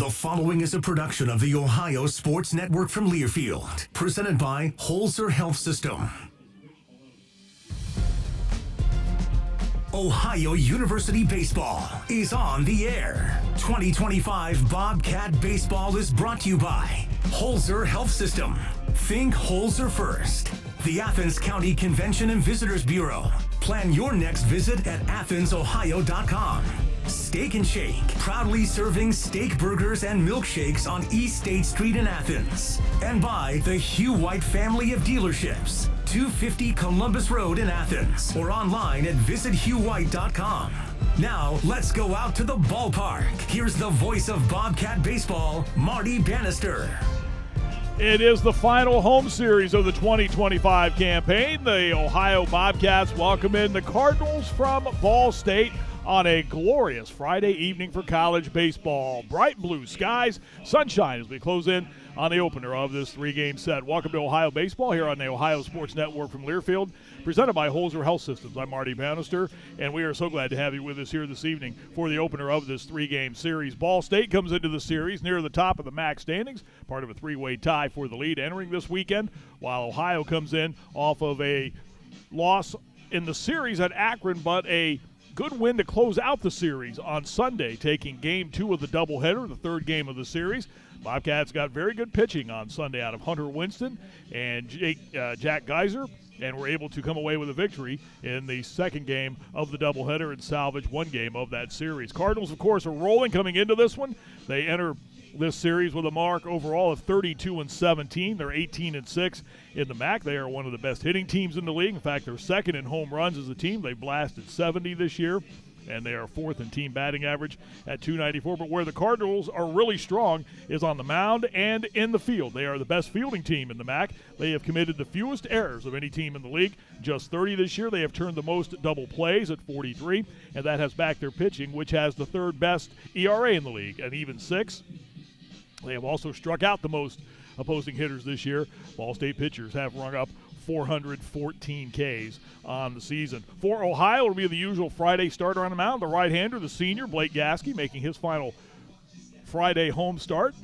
The following is a production of the Ohio Sports Network from Learfield, presented by Holzer Health System. Ohio University Baseball is on the air. 2025 Bobcat Baseball is brought to you by Holzer Health System. Think Holzer first. The Athens County Convention and Visitors Bureau. Plan your next visit at AthensOhio.com. Steak and Shake, proudly serving steak burgers and milkshakes on East State Street in Athens. And by the Hugh White family of dealerships, 250 Columbus Road in Athens, or online at visithughwhite.com. Now, let's go out to the ballpark. Here's the voice of Bobcat Baseball, Marty Bannister. It is the final home series of the 2025 campaign. The Ohio Bobcats welcome in the Cardinals from Ball State on a glorious Friday evening for college baseball. Bright blue skies, sunshine as we close in on the opener of this three-game set. Welcome to Ohio Baseball here on the Ohio Sports Network from Learfield, presented by Holzer Health Systems. I'm Marty Bannister, and we are so glad to have you with us here this evening for the opener of this three-game series. Ball State comes into the series near the top of the MAC standings, part of a three-way tie for the lead entering this weekend, while Ohio comes in off of a loss in the series at Akron, but a good win to close out the series on Sunday, taking Game 2 of the doubleheader, the third game of the series. Bobcats got very good pitching on Sunday out of Hunter Winston and Jack Geyser, and were able to come away with a victory in the second game of the doubleheader and salvage one game of that series. Cardinals, of course, are rolling coming into this one. They enter this series with a mark overall of 32-17. They're 18-6 in the MAC. They are one of the best hitting teams in the league. In fact, they're second in home runs as a team. They blasted 70 this year, and they are fourth in team batting average at .294. But where the Cardinals are really strong is on the mound and in the field. They are the best fielding team in the MAC. They have committed the fewest errors of any team in the league, just 30 this year. They have turned the most double plays at 43, and that has backed their pitching, which has the third best ERA in the league, an even 6. They have also struck out the most opposing hitters this year. Ball State pitchers have rung up 414 Ks on the season. For Ohio, it'll be the usual Friday starter on the mound, the right-hander, the senior, Blake Gasky, making his final Friday home start.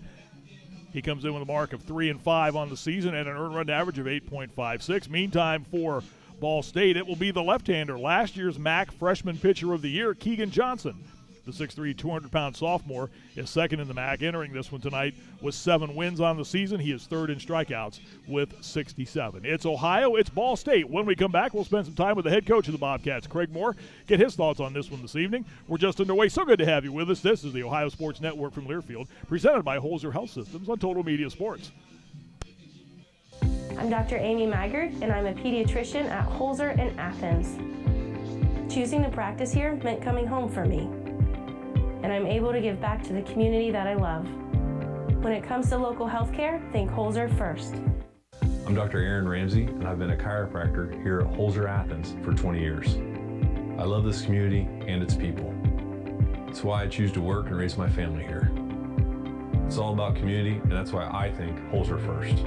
He comes in with a mark of 3-5 on the season and an earned run average of 8.56. Meantime, for Ball State, it will be the left-hander, last year's MAC Freshman Pitcher of the Year, Keegan Johnson. The 6'3", 200-pound sophomore is second in the MAC, entering this one tonight with 7 wins on the season. He is third in strikeouts with 67. It's Ohio, it's Ball State. When we come back, we'll spend some time with the head coach of the Bobcats, Craig Moore, get his thoughts on this one this evening. We're just underway. So good to have you with us. This is the Ohio Sports Network from Learfield, presented by Holzer Health Systems on Total Media Sports. I'm Dr. Amy Maggard, and I'm a pediatrician at Holzer in Athens. Choosing to practice here meant coming home for me, and I'm able to give back to the community that I love. When it comes to local health care, think Holzer first. I'm Dr. Aaron Ramsey, and I've been a chiropractor here at Holzer Athens for 20 years. I love this community and its people. It's why I choose to work and raise my family here. It's all about community, and that's why I think Holzer first.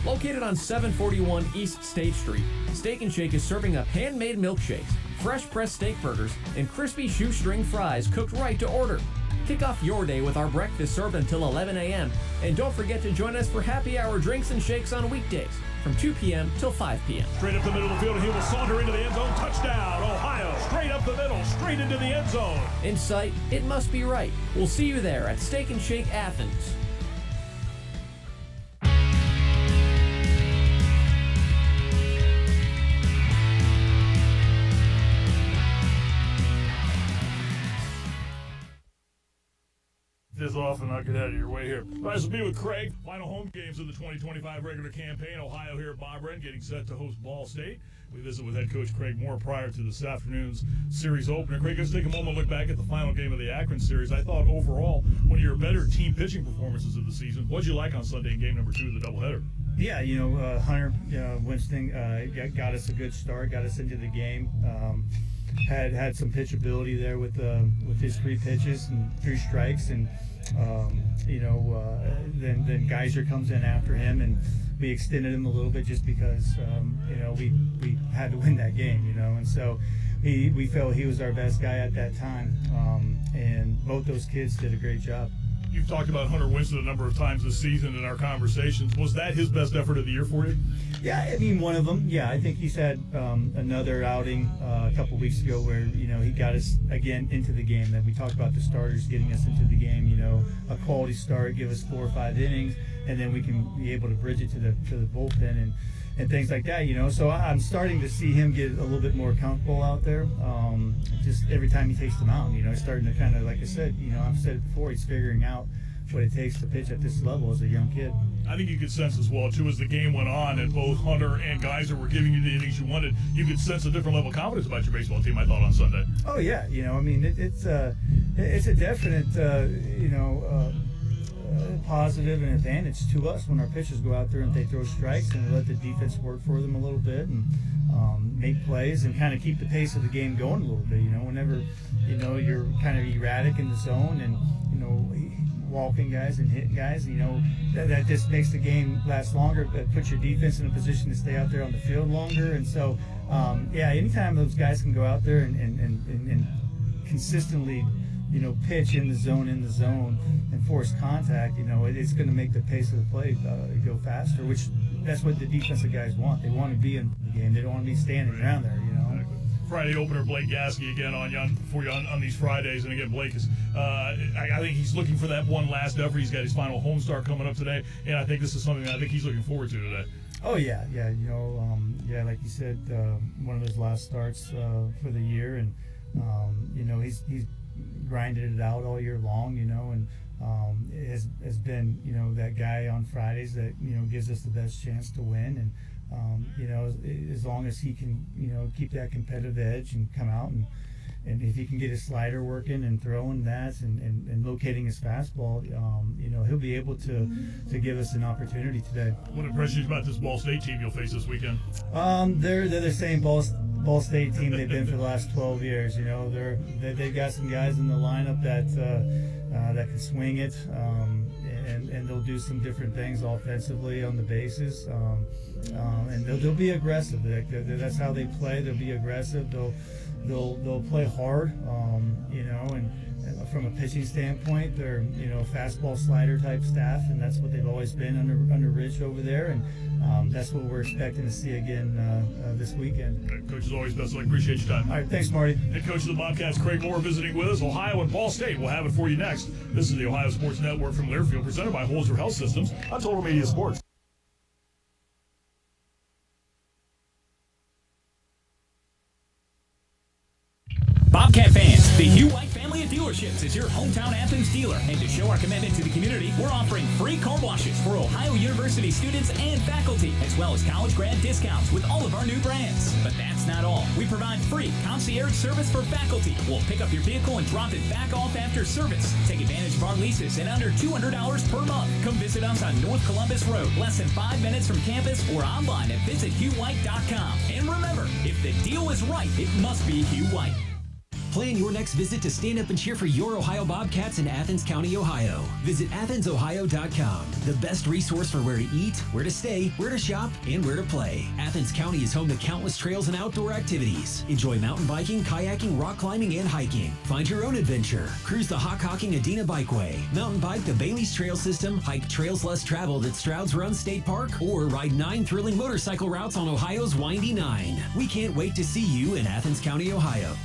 Located on 741 East State Street, Steak and Shake is serving up handmade milkshakes, fresh pressed steak burgers, and crispy shoestring fries cooked right to order. Kick off your day with our breakfast served until 11 a.m. And don't forget to join us for happy hour drinks and shakes on weekdays from 2 p.m. till 5 p.m. Straight up the middle of the field, and he will saunter into the end zone. Touchdown, Ohio. Straight up the middle, straight into the end zone. In sight, it must be right. We'll see you there at Steak and Shake Athens. This off and I'll get out of your way here. Nice to be with Craig. Final home games of the 2025 regular campaign. Ohio here at Bob Wren getting set to host Ball State. We visit with head coach Craig Moore prior to this afternoon's series opener. Craig, let's take a moment and look back at the final game of the Akron series. I thought overall one of your better team pitching performances of the season. What did you like on Sunday in game number 2 of the doubleheader? Yeah, Hunter Winston got us a good start, got us into the game. Had some pitchability there with his 3 pitches and 3 strikes, and then Geyser comes in after him, and we extended him a little bit just because we had to win that game, and so we felt he was our best guy at that time, and both those kids did a great job. You've talked about Hunter Winston a number of times this season in our conversations. Was that his best effort of the year for you? Yeah, I mean, one of them. Yeah, I think he's had another outing a couple weeks ago where, he got us again into the game. That we talked about the starters getting us into the game. A quality start, give us 4 or 5 innings, and then we can be able to bridge it to the bullpen and things like that. So I'm starting to see him get a little bit more comfortable out there. Just every time he takes the mound, he's starting to kind of, like I said, I've said it before, he's figuring out what it takes to pitch at this level as a young kid. I think you could sense as well, too, as the game went on and both Hunter and Geyser were giving you the innings you wanted, you could sense a different level of confidence about your baseball team, I thought, on Sunday. Oh, yeah. It's a definite, positive and advantage to us when our pitchers go out there and they throw strikes and let the defense work for them a little bit and make plays and kind of keep the pace of the game going a little bit. Whenever, you're kind of erratic in the zone and, walking guys and hitting guys, that just makes the game last longer, but puts your defense in a position to stay out there on the field longer. And so, anytime those guys can go out there and consistently, pitch in the zone, and force contact, it's going to make the pace of the play go faster, which that's what the defensive guys want. They want to be in the game. They don't want to be standing around there, Friday opener, Blake Gasky again for you on these Fridays. And again, Blake is, I think he's looking for that one last effort. He's got his final home start coming up today, and I think this is something that I think he's looking forward to today. Oh, yeah. Like you said, one of his last starts for the year, and, he's grinded it out all year long, and has been, that guy on Fridays that, gives us the best chance to win. And, as long as he can, keep that competitive edge and come out and if he can get his slider working and throwing that and locating his fastball, he'll be able to give us an opportunity today. What impresses you about this Ball State team you'll face this weekend? They're the same Ball State team they've been for the last 12 years. They've got some guys in the lineup that can swing it, and they'll do some different things offensively on the bases, and they'll be aggressive. That's how they play. They'll be aggressive. They'll play hard, and from a pitching standpoint, they're fastball slider type staff, and that's what they've always been under Rich over there, and that's what we're expecting to see again this weekend. Coach, as always, best of luck. Appreciate your time. All right, thanks, Marty. Head coach of the Bobcats, Craig Moore, visiting with us. Ohio and Ball State. We'll have it for you next. This is the Ohio Sports Network from Learfield, presented by Holzer Health Systems on Total Media Sports. Bobcat fans, the Hugh White family of dealerships is your hometown Athens dealer. And to show our commitment to the community, we're offering free car washes for Ohio University students and faculty, as well as college grad discounts with all of our new brands. But that's not all. We provide free concierge service for faculty. We'll pick up your vehicle and drop it back off after service. Take advantage of our leases at under $200 per month. Come visit us on North Columbus Road, less than 5 minutes from campus, or online at visithughwhite.com. And remember, if the deal is right, it must be Hugh White. Plan your next visit to stand up and cheer for your Ohio Bobcats in Athens County, Ohio. Visit AthensOhio.com, the best resource for where to eat, where to stay, where to shop, and where to play. Athens County is home to countless trails and outdoor activities. Enjoy mountain biking, kayaking, rock climbing, and hiking. Find your own adventure. Cruise the Hockhocking Adena Bikeway. Mountain bike the Bailey's Trail System. Hike trails less traveled at Stroud's Run State Park. Or ride 9 thrilling motorcycle routes on Ohio's Windy 9. We can't wait to see you in Athens County, Ohio.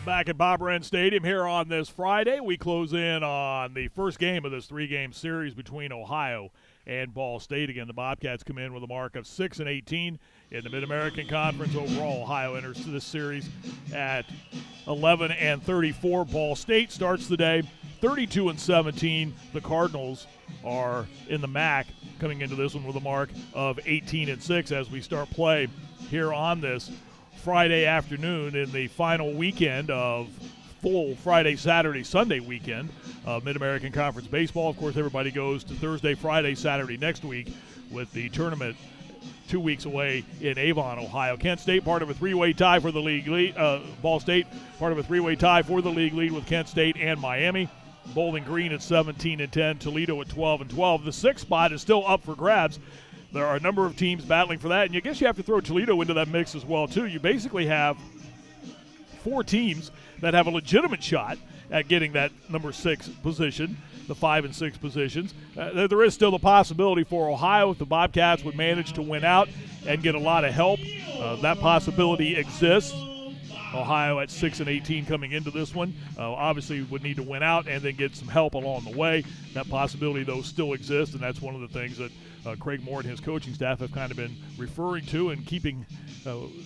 Back at Bob Wren Stadium here on this Friday, we close in on the first game of this 3-game series between Ohio and Ball State. Again, the Bobcats come in with a mark of 6-18 in the Mid-American Conference. Overall, Ohio enters this series at 11-34. Ball State starts the day 32-17. The Cardinals are in the MAC coming into this one with a mark of 18-6 as we start play here on this Friday afternoon in the final weekend of full Friday, Saturday, Sunday weekend of Mid-American Conference Baseball. Of course, everybody goes to Thursday, Friday, Saturday next week with the tournament 2 weeks away in Avon, Ohio. Kent State part of a three-way tie for the league lead. Ball State part of a three-way tie for the league lead with Kent State and Miami. Bowling Green at 17-10, Toledo at 12-12. The 6th spot is still up for grabs. There are a number of teams battling for that, and I guess you have to throw Toledo into that mix as well, too. You basically have 4 teams that have a legitimate shot at getting that number 6 position, the 5 and 6 positions. There is still the possibility for Ohio if the Bobcats would manage to win out and get a lot of help. That possibility exists. Ohio at 6-18 coming into this one. Obviously would need to win out and then get some help along the way. That possibility, though, still exists, and that's one of the things that Craig Moore and his coaching staff have kind of been referring to and keeping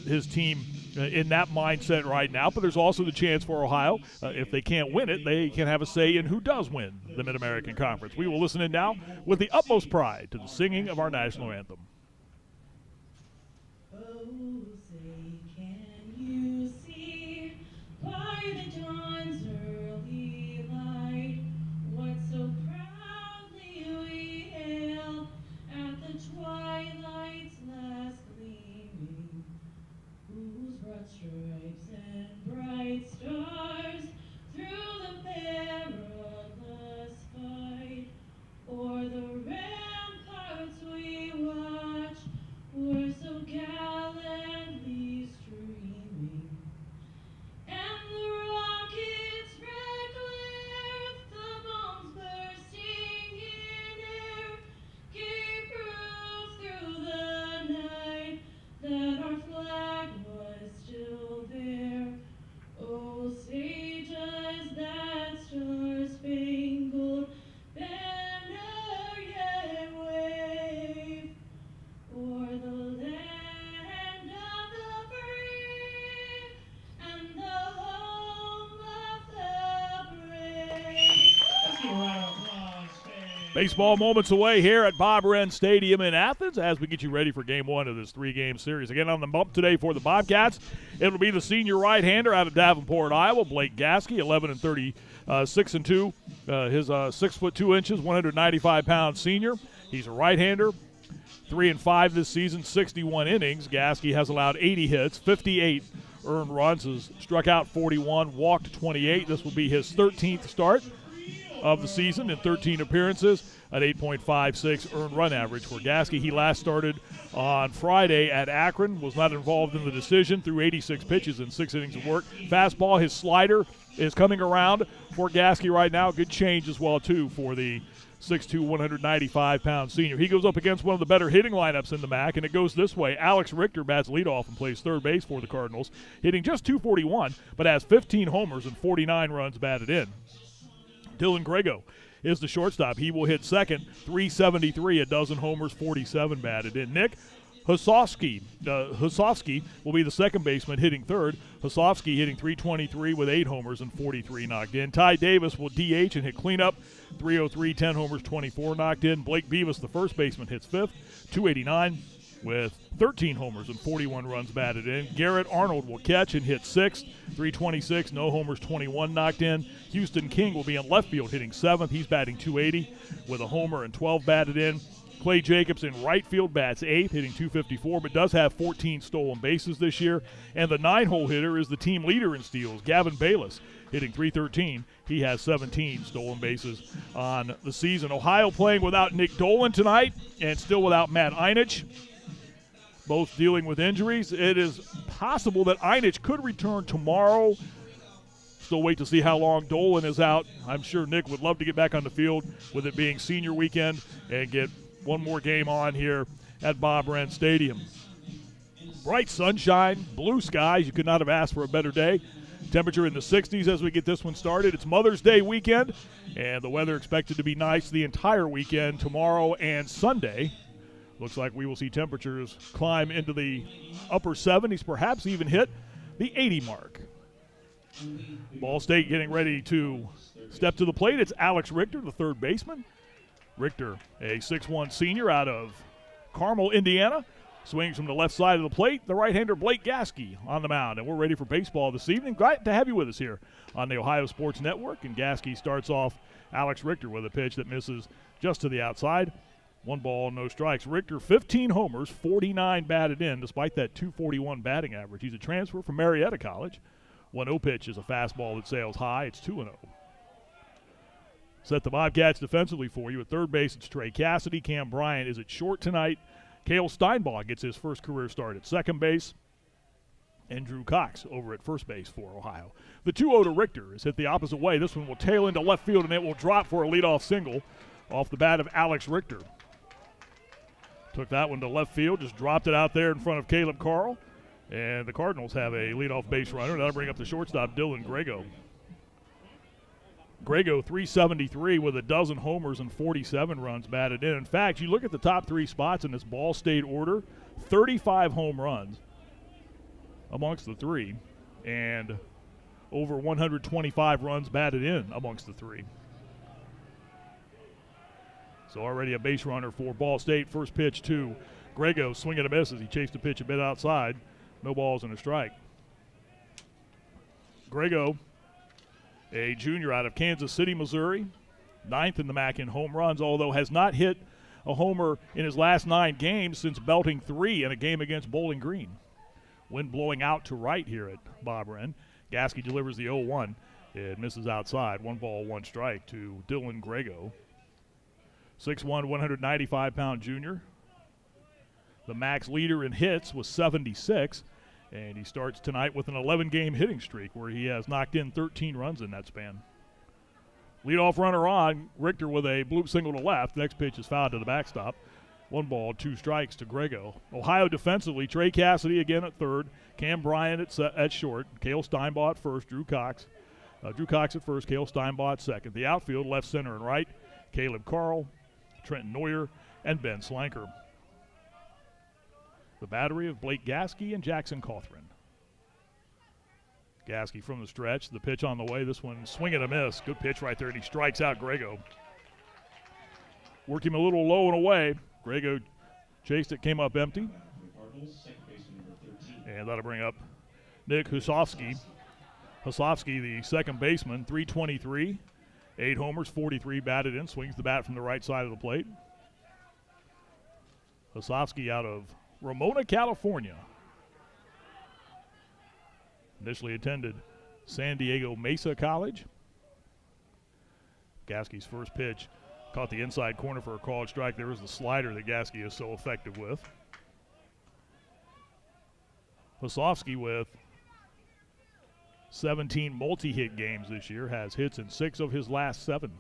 his team in that mindset right now. But there's also the chance for Ohio, if they can't win it, they can have a say in who does win the Mid-American Conference. We will listen in now with the utmost pride to the singing of our national anthem. Stripes and bright stars through the perilous fight, o'er the ramparts we watch, were so gallantly streaming, and the rockets' red glare, the bombs bursting in air, gave proof through the night that our flag was still there. Oh, say does that star-spangled banner yet wave o'er the land of the brave and the home of the brave. Let's give a round of applause, fans. Baseball moments away here at Bob Wren Stadium in Athens as we get you ready for Game 1 of this 3-game series. Again, on the bump today for the Bobcats, it'll be the senior right-hander out of Davenport, Iowa, Blake Gasky, 11-36-2. His 6'2", 195-pound senior. He's a right-hander, 3-5 this season, 61 innings. Gasky has allowed 80 hits, 58 earned runs, has struck out 41, walked 28. This will be his 13th start of the season in 13 appearances, at 8.56 earned run average for Gasky. He last started on Friday at Akron, was not involved in the decision, threw 86 pitches in 6 innings of work. Fastball, his slider is coming around for Gasky right now. Good change as well, too, for the 6'2", 195-pound senior. He goes up against one of the better hitting lineups in the MAC, and it goes this way. Alex Richter bats leadoff and plays third base for the Cardinals, hitting just .241, but has 15 homers and 49 runs batted in. Dylan Grego is the shortstop. He will hit second, .373, a dozen homers, 47 batted in. Nick Hosofsky will be the second baseman, hitting third. Hosofsky hitting .323 with 8 homers and 43 knocked in. Ty Davis will DH and hit cleanup, .303, 10 homers, 24 knocked in. Blake Beavis, the first baseman, hits fifth, .289 with 13 homers and 41 runs batted in. Garrett Arnold will catch and hit sixth, .326, no homers, 21 knocked in. Houston King will be in left field, hitting seventh. He's batting .280 with a homer and 12 batted in. Clay Jacobs in right field bats eighth, hitting .254, but does have 14 stolen bases this year. And the 9-hole hitter is the team leader in steals, Gavin Bayless, hitting .313. He has 17 stolen bases on the season. Ohio playing without Nick Dolan tonight and still without Matt Einich, both dealing with injuries. It is possible that Einich could return tomorrow. Still wait to see how long Dolan is out. I'm sure Nick would love to get back on the field with it being senior weekend and get one more game on here at Bob Wren Stadium. Bright sunshine, blue skies. You could not have asked for a better day. Temperature in the 60s as we get this one started. It's Mother's Day weekend, and the weather expected to be nice the entire weekend, tomorrow and Sunday. Looks like we will see temperatures climb into the upper 70s, perhaps even hit the 80 mark. Ball State getting ready to step to the plate. It's Alex Richter, the third baseman. Richter, a 6'1 senior out of Carmel, Indiana, swings from the left side of the plate. The right-hander Blake Gasky on the mound, and we're ready for baseball this evening. Glad to have you with us here on the Ohio Sports Network, and Gasky starts off Alex Richter with a pitch that misses just to the outside. 1 ball, no strikes. Richter, 15 homers, 49 batted in, despite that .241 batting average. He's a transfer from Marietta College. 1-0 pitch is a fastball that sails high. It's 2-0. Set the Bobcats defensively for you. At third base, it's Trey Cassidy. Cam Bryant is at short tonight. Cale Steinbach gets his first career start at second base. And Drew Cox over at first base for Ohio. The 2-0 to Richter is hit the opposite way. This one will tail into left field, and it will drop for a leadoff single off the bat of Alex Richter. Took that one to left field, just dropped it out there in front of Caleb Carl. And the Cardinals have a leadoff base runner. That'll bring up the shortstop, Dylan Grego. Grego, 373 with a dozen homers and 47 runs batted in. In fact, you look at the top three spots in this Ball State order, 35 home runs amongst the three, and over 125 runs batted in amongst the three. So already a base runner for Ball State. First pitch to Grego, swing and a miss as he chased the pitch a bit outside. No balls and a strike. Grego, a junior out of Kansas City, Missouri, 9th in the MAC in home runs, although has not hit a homer in his last 9 games since belting 3 in a game against Bowling Green. Wind blowing out to right here at Bob Wren. Gasky delivers the 0-1. It misses outside. 1 ball, 1 strike to Dylan Grego. 6'1", 195-pound junior. The MAC's leader in hits was 76. And he starts tonight with an 11-game hitting streak where he has knocked in 13 runs in that span. Leadoff runner on, Richter with a bloop single to left. Next pitch is fouled to the backstop. 1 ball, 2 strikes to Grego. Ohio defensively, Trey Cassidy again at third. Cam Bryant at short. Cale Steinbach at first. Drew Cox at first. Cale Steinbach at second. The outfield, left, center, and right. Caleb Carl, Trenton Neuer, and Ben Slanker. The battery of Blake Gasky and Jackson Cawthron. Gasky from the stretch. The pitch on the way. This one swing and a miss. Good pitch right there, and he strikes out Grego. Worked him a little low and away. Grego chased it, came up empty. And that'll bring up Nick Husofsky. Husofsky, the second baseman, 323. 8 homers, 43 batted in. Swings the bat from the right side of the plate. Husofsky out of Ramona, California. Initially attended San Diego Mesa College. Gasky's first pitch caught the inside corner for a called strike. There is the slider that Gasky is so effective with. Husofsky with 17 multi-hit games this year, has hits in 6 of his last 7.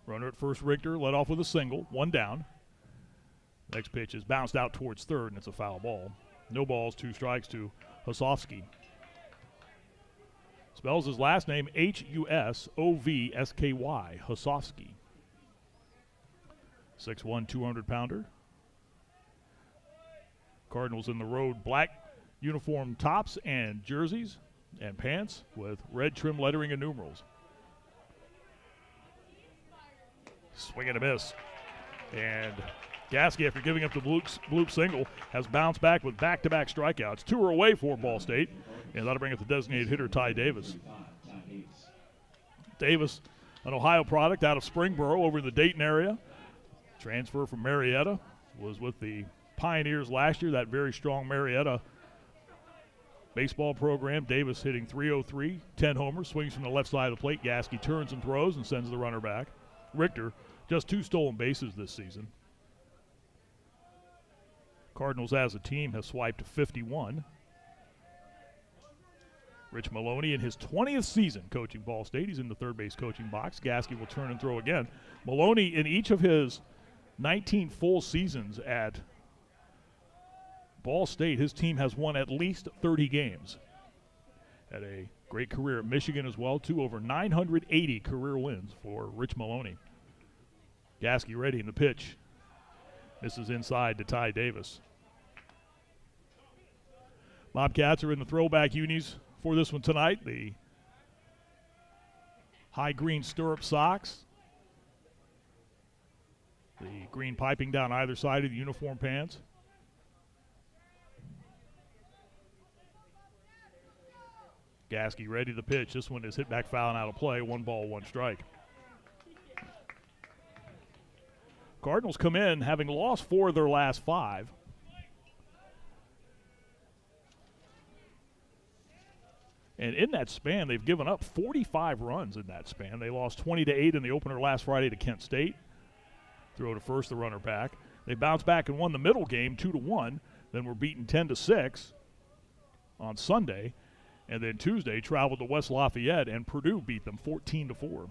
Runner at first, Richter, led off with a single, 1 down. Next pitch is bounced out towards third, and it's a foul ball. No balls, 2 strikes to Husofsky. Spells his last name Husovsky, Husofsky. 6'1", 200-pounder. Cardinals in the road, black uniform tops and jerseys and pants with red trim lettering and numerals. Swing and a miss. And Gasky, after giving up the bloop single, has bounced back with back-to-back strikeouts. 2 are away for Ball State, and that'll bring up the designated hitter, Ty Davis. Davis, an Ohio product out of Springboro over in the Dayton area. Transfer from Marietta, was with the Pioneers last year, that very strong Marietta baseball program. Davis hitting .303, 10 homers, swings from the left side of the plate. Gasky turns and throws and sends the runner back. Richter, just 2 stolen bases this season. Cardinals as a team have swiped 51. Rich Maloney in his 20th season coaching Ball State. He's in the third base coaching box. Gasky will turn and throw again. Maloney, in each of his 19 full seasons at Ball State, his team has won at least 30 games. Had a great career at Michigan as well, too. Over 980 career wins for Rich Maloney. Gasky ready in the pitch. This is inside to Ty Davis. Bobcats are in the throwback unis for this one tonight. The high green stirrup socks. The green piping down either side of the uniform pants. Gasky ready to pitch. This one is hit back foul and out of play. 1 ball, 1 strike. Cardinals come in having lost 4 of their last 5. And in that span, they've given up 45 runs in that span. They lost 20-8 in the opener last Friday to Kent State. Throw to first, the runner back. They bounced back and won the middle game 2-1. Then were beaten 10-6 on Sunday. And then Tuesday traveled to West Lafayette, and Purdue beat them 14-4.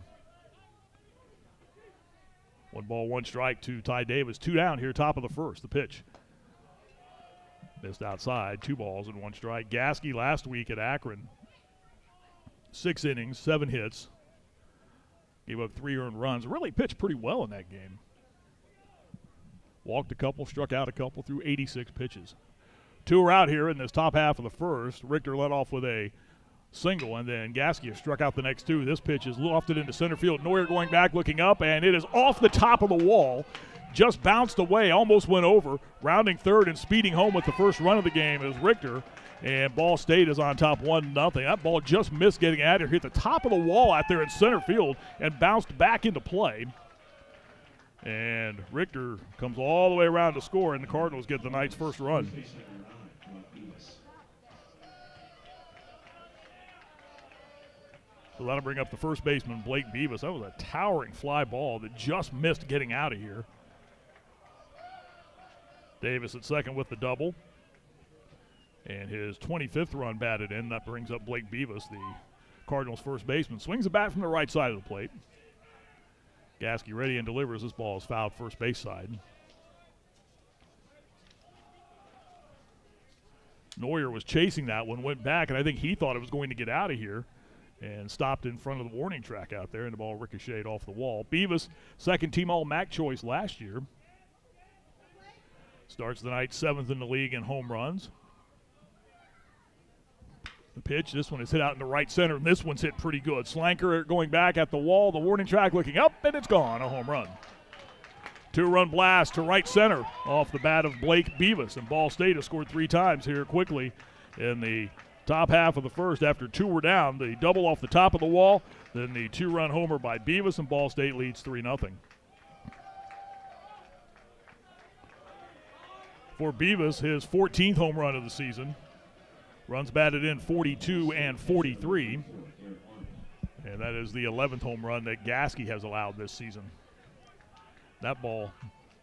1 ball, 1 strike to Ty Davis. 2 down here, top of the first. The pitch missed outside. 2 balls and 1 strike. Gasky last week at Akron, 6 innings, 7 hits. Gave up 3 earned runs. Really pitched pretty well in that game. Walked a couple, struck out a couple, threw 86 pitches. 2 are out here in this top half of the first. Richter led off with a single, and then Gasky struck out the next 2. This pitch is lofted into center field. Neuer going back, looking up, and it is off the top of the wall. Just bounced away, almost went over. Rounding third and speeding home with the first run of the game is Richter. And Ball State is on top 1-0. That ball just missed getting out of here. Hit the top of the wall out there in center field and bounced back into play. And Richter comes all the way around to score, and the Cardinals get the night's first run. So that'll bring up the first baseman, Blake Beavis. That was a towering fly ball that just missed getting out of here. Davis at second with the double. And his 25th run batted in. That brings up Blake Beavis, the Cardinals' first baseman. Swings the bat from the right side of the plate. Gasky ready and delivers. This ball is fouled first base side. Neuer was chasing that one, went back, and I think he thought it was going to get out of here and stopped in front of the warning track out there, and the ball ricocheted off the wall. Beavis, second-team All-MAC choice last year. Starts the night 7th in the league in home runs. The pitch, this one is hit out in the right center, and this one's hit pretty good. Slanker going back at the wall, the warning track looking up, and it's gone, a home run. 2-run blast to right center off the bat of Blake Beavis, and Ball State has scored 3 times here quickly in the top half of the first. After 2 were down, the double off the top of the wall, then the 2-run homer by Beavis, and Ball State leads 3-0. For Beavis, his 14th home run of the season. Runs batted in 42 and 43. And that is the 11th home run that Gasky has allowed this season. That ball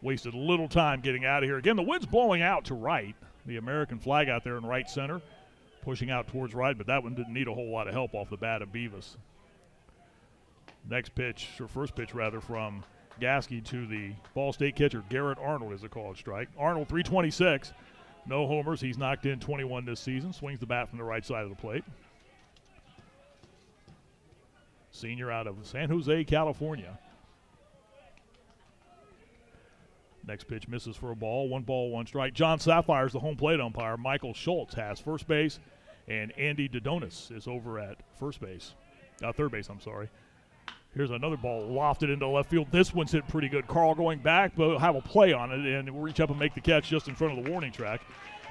wasted a little time getting out of here. Again, the wind's blowing out to right. The American flag out there in right center, pushing out towards right, but that one didn't need a whole lot of help off the bat of Beavis. Next pitch, or first pitch rather, from Gasky to the Ball State catcher, Garrett Arnold, is a called strike. Arnold, 326. No homers. He's knocked in 21 this season. Swings the bat from the right side of the plate. Senior out of San Jose, California. Next pitch misses for a ball. 1 ball, 1 strike. John Sapphire's the home plate umpire. Michael Schultz has first base, and Andy Dodonis is over at third base, I'm sorry. Here's another ball lofted into left field. This one's hit pretty good. Carl going back, but have a play on it and reach up and make the catch just in front of the warning track.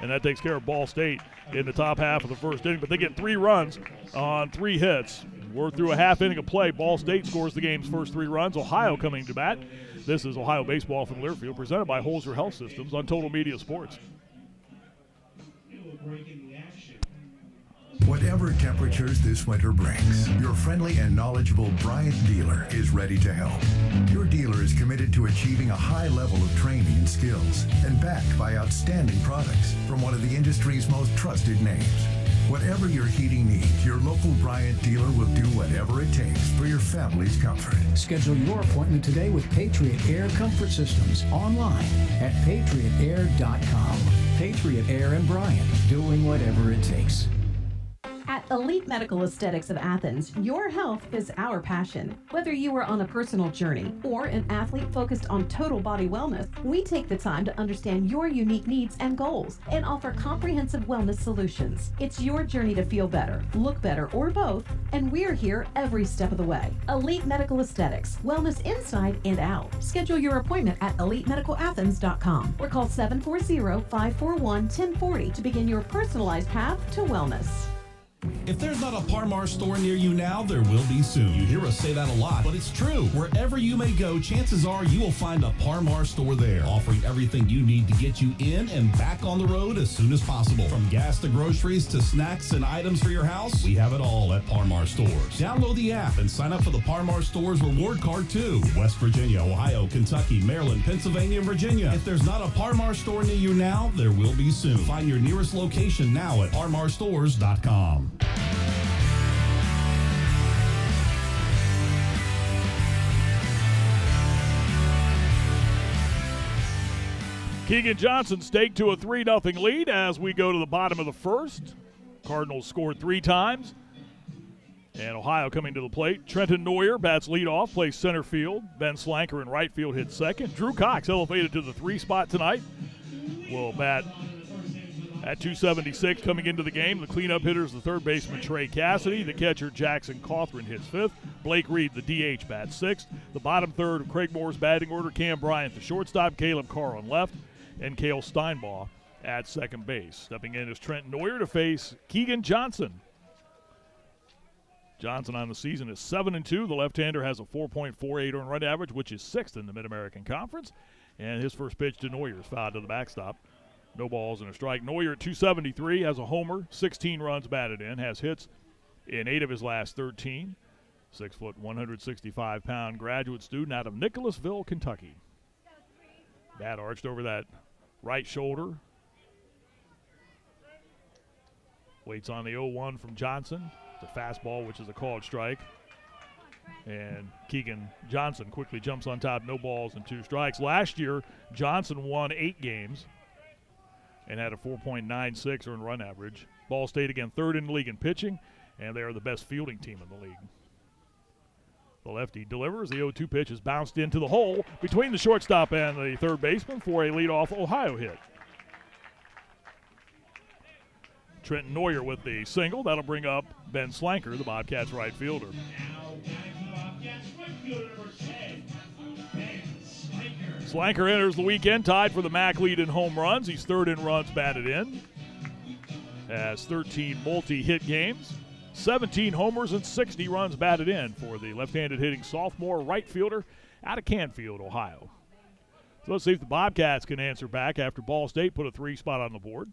And that takes care of Ball State in the top half of the first inning. But they get 3 runs on 3 hits. We're through a half inning of play. Ball State scores the game's first 3 runs. Ohio coming to bat. This is Ohio Baseball from Learfield, presented by Holzer Health Systems on Total Media Sports. Whatever temperatures this winter brings, your friendly and knowledgeable Bryant dealer is ready to help. Your dealer is committed to achieving a high level of training and skills and backed by outstanding products from one of the industry's most trusted names. Whatever your heating needs, your local Bryant dealer will do whatever it takes for your family's comfort. Schedule your appointment today with Patriot Air Comfort Systems online at patriotair.com. Patriot Air and Bryant, doing whatever it takes. At Elite Medical Aesthetics of Athens, your health is our passion. Whether you are on a personal journey or an athlete focused on total body wellness, we take the time to understand your unique needs and goals and offer comprehensive wellness solutions. It's your journey to feel better, look better, or both, and we're here every step of the way. Elite Medical Aesthetics, wellness inside and out. Schedule your appointment at elitemedicalathens.com or call 740-541-1040 to begin your personalized path to wellness. If there's not a Par-Mar store near you now, there will be soon. You hear us say that a lot, but it's true. Wherever you may go, chances are you will find a Par-Mar store there, offering everything you need to get you in and back on the road as soon as possible. From gas to groceries to snacks and items for your house, we have it all at Par-Mar stores. Download the app and sign up for the Par-Mar stores reward card too. West Virginia, Ohio, Kentucky, Maryland, Pennsylvania, and Virginia. If there's not a Par-Mar store near you now, there will be soon. Find your nearest location now at parmarstores.com. Keegan Johnson staked to a 3-0 lead as we go to the bottom of the first. Cardinals scored 3 times. And Ohio coming to the plate. Trenton Neuer bats leadoff, plays center field. Ben Slanker in right field hits second. Drew Cox elevated to the 3 spot tonight. Will bat at 276 coming into the game. The cleanup hitter is the third baseman Trey Cassidy. The catcher Jackson Cawthron hits 5th. Blake Reed, the DH, bats 6th. The bottom third of Craig Moore's batting order, Cam Bryant, the shortstop, Caleb Carr on left, and Cale Steinbaugh at second base. Stepping in is Trenton Neuer to face Keegan Johnson. Johnson on the season is 7-2. The left-hander has a 4.48 earned run average, which is 6th in the Mid-American Conference. And his first pitch to Neuer is fouled to the backstop. No balls and a strike. Neuer at 273 has a homer, 16 runs batted in, has hits in 8 of his last 13. 6 foot, 165-pound graduate student out of Nicholasville, Kentucky. Bat arched over that right shoulder. Waits on the 0-1 from Johnson. It's a fastball, which is a called strike. And Keegan Johnson quickly jumps on top, no balls and 2 strikes. Last year, Johnson won 8 games and had a 4.96 earned run average. Ball State again 3rd in the league in pitching, and they are the best fielding team in the league. The lefty delivers. The 0-2 pitch is bounced into the hole between the shortstop and the third baseman for a leadoff Ohio hit. Trenton Neuer with the single. That'll bring up Ben Slanker, the Bobcats right fielder. Slanker enters the weekend tied for the MAC lead in home runs. He's 3rd in runs batted in. Has 13 multi-hit games, 17 homers, and 60 runs batted in for the left-handed hitting sophomore right fielder out of Canfield, Ohio. So let's see if the Bobcats can answer back after Ball State put a 3 spot on the board.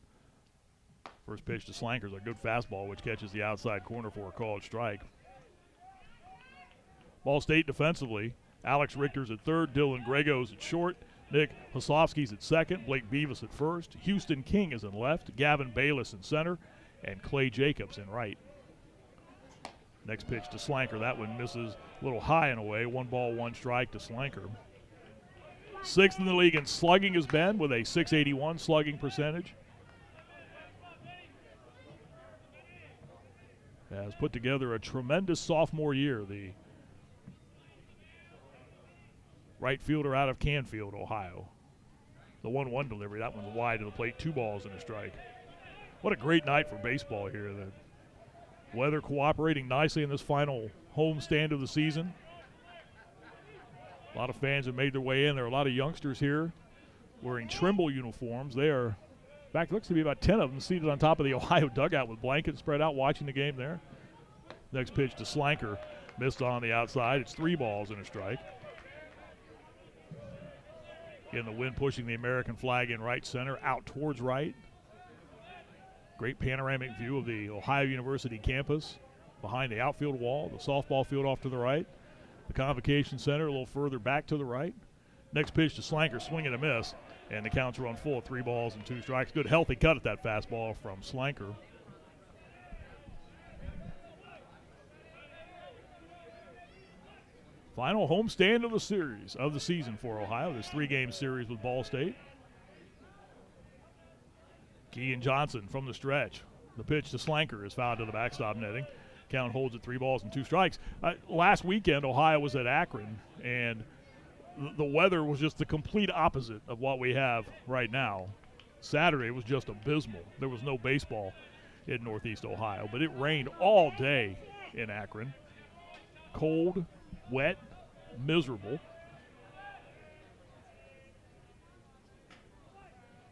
First pitch to Slanker's a good fastball, which catches the outside corner for a called strike. Ball State defensively, Alex Richter's at 3rd, Dylan Gregos at short, Nick Hosofsky's at 2nd, Blake Beavis at 1st, Houston King is in left, Gavin Bayless in center, and Clay Jacobs in right. Next pitch to Slanker. That one misses a little high and away. 1 ball, 1 strike to Slanker. 6th in the league in slugging is Ben with a .681 slugging percentage. Has put together a tremendous sophomore year. The right fielder out of Canfield, Ohio. The 1-1 delivery, that one's wide to the plate, 2 balls and a strike. What a great night for baseball here. The weather cooperating nicely in this final home stand of the season. A lot of fans have made their way in. There are a lot of youngsters here wearing Trimble uniforms. They are, in fact, looks to be about 10 of them seated on top of the Ohio dugout with blankets spread out watching the game there. Next pitch to Slanker, missed on the outside. It's 3 balls and a strike. Again, the wind pushing the American flag in right center, out towards right. Great panoramic view of the Ohio University campus behind the outfield wall, the softball field off to the right, the Convocation Center a little further back to the right. Next pitch to Slanker, swing and a miss, and the counts are on full, 3 balls and 2 strikes. Good healthy cut at that fastball from Slanker. Final homestand of the series, of the season for Ohio. This 3-game series with Ball State. Keegan Johnson from the stretch. The pitch to Slanker is fouled to the backstop netting. Count holds at 3 balls and 2 strikes. Last weekend, Ohio was at Akron, and the weather was just the complete opposite of what we have right now. Saturday was just abysmal. There was no baseball in Northeast Ohio, but it rained all day in Akron. Cold, wet, miserable.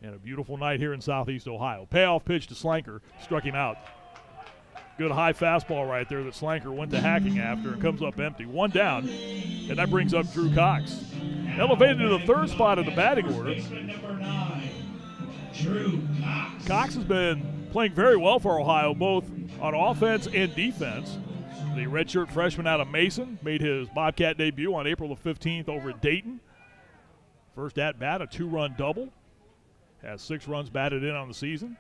And a beautiful night here in Southeast Ohio. Payoff pitch to Slanker, struck him out. Good high fastball right there that Slanker went to hacking after and comes up empty. One down, and that brings up Drew Cox. Elevated to the third spot in the batting order. Cox has been playing very well for Ohio, both on offense and defense. The redshirt freshman out of Mason made his Bobcat debut on April the 15th over at Dayton. First at bat, a 2-run double. Has 6 runs batted in on the season.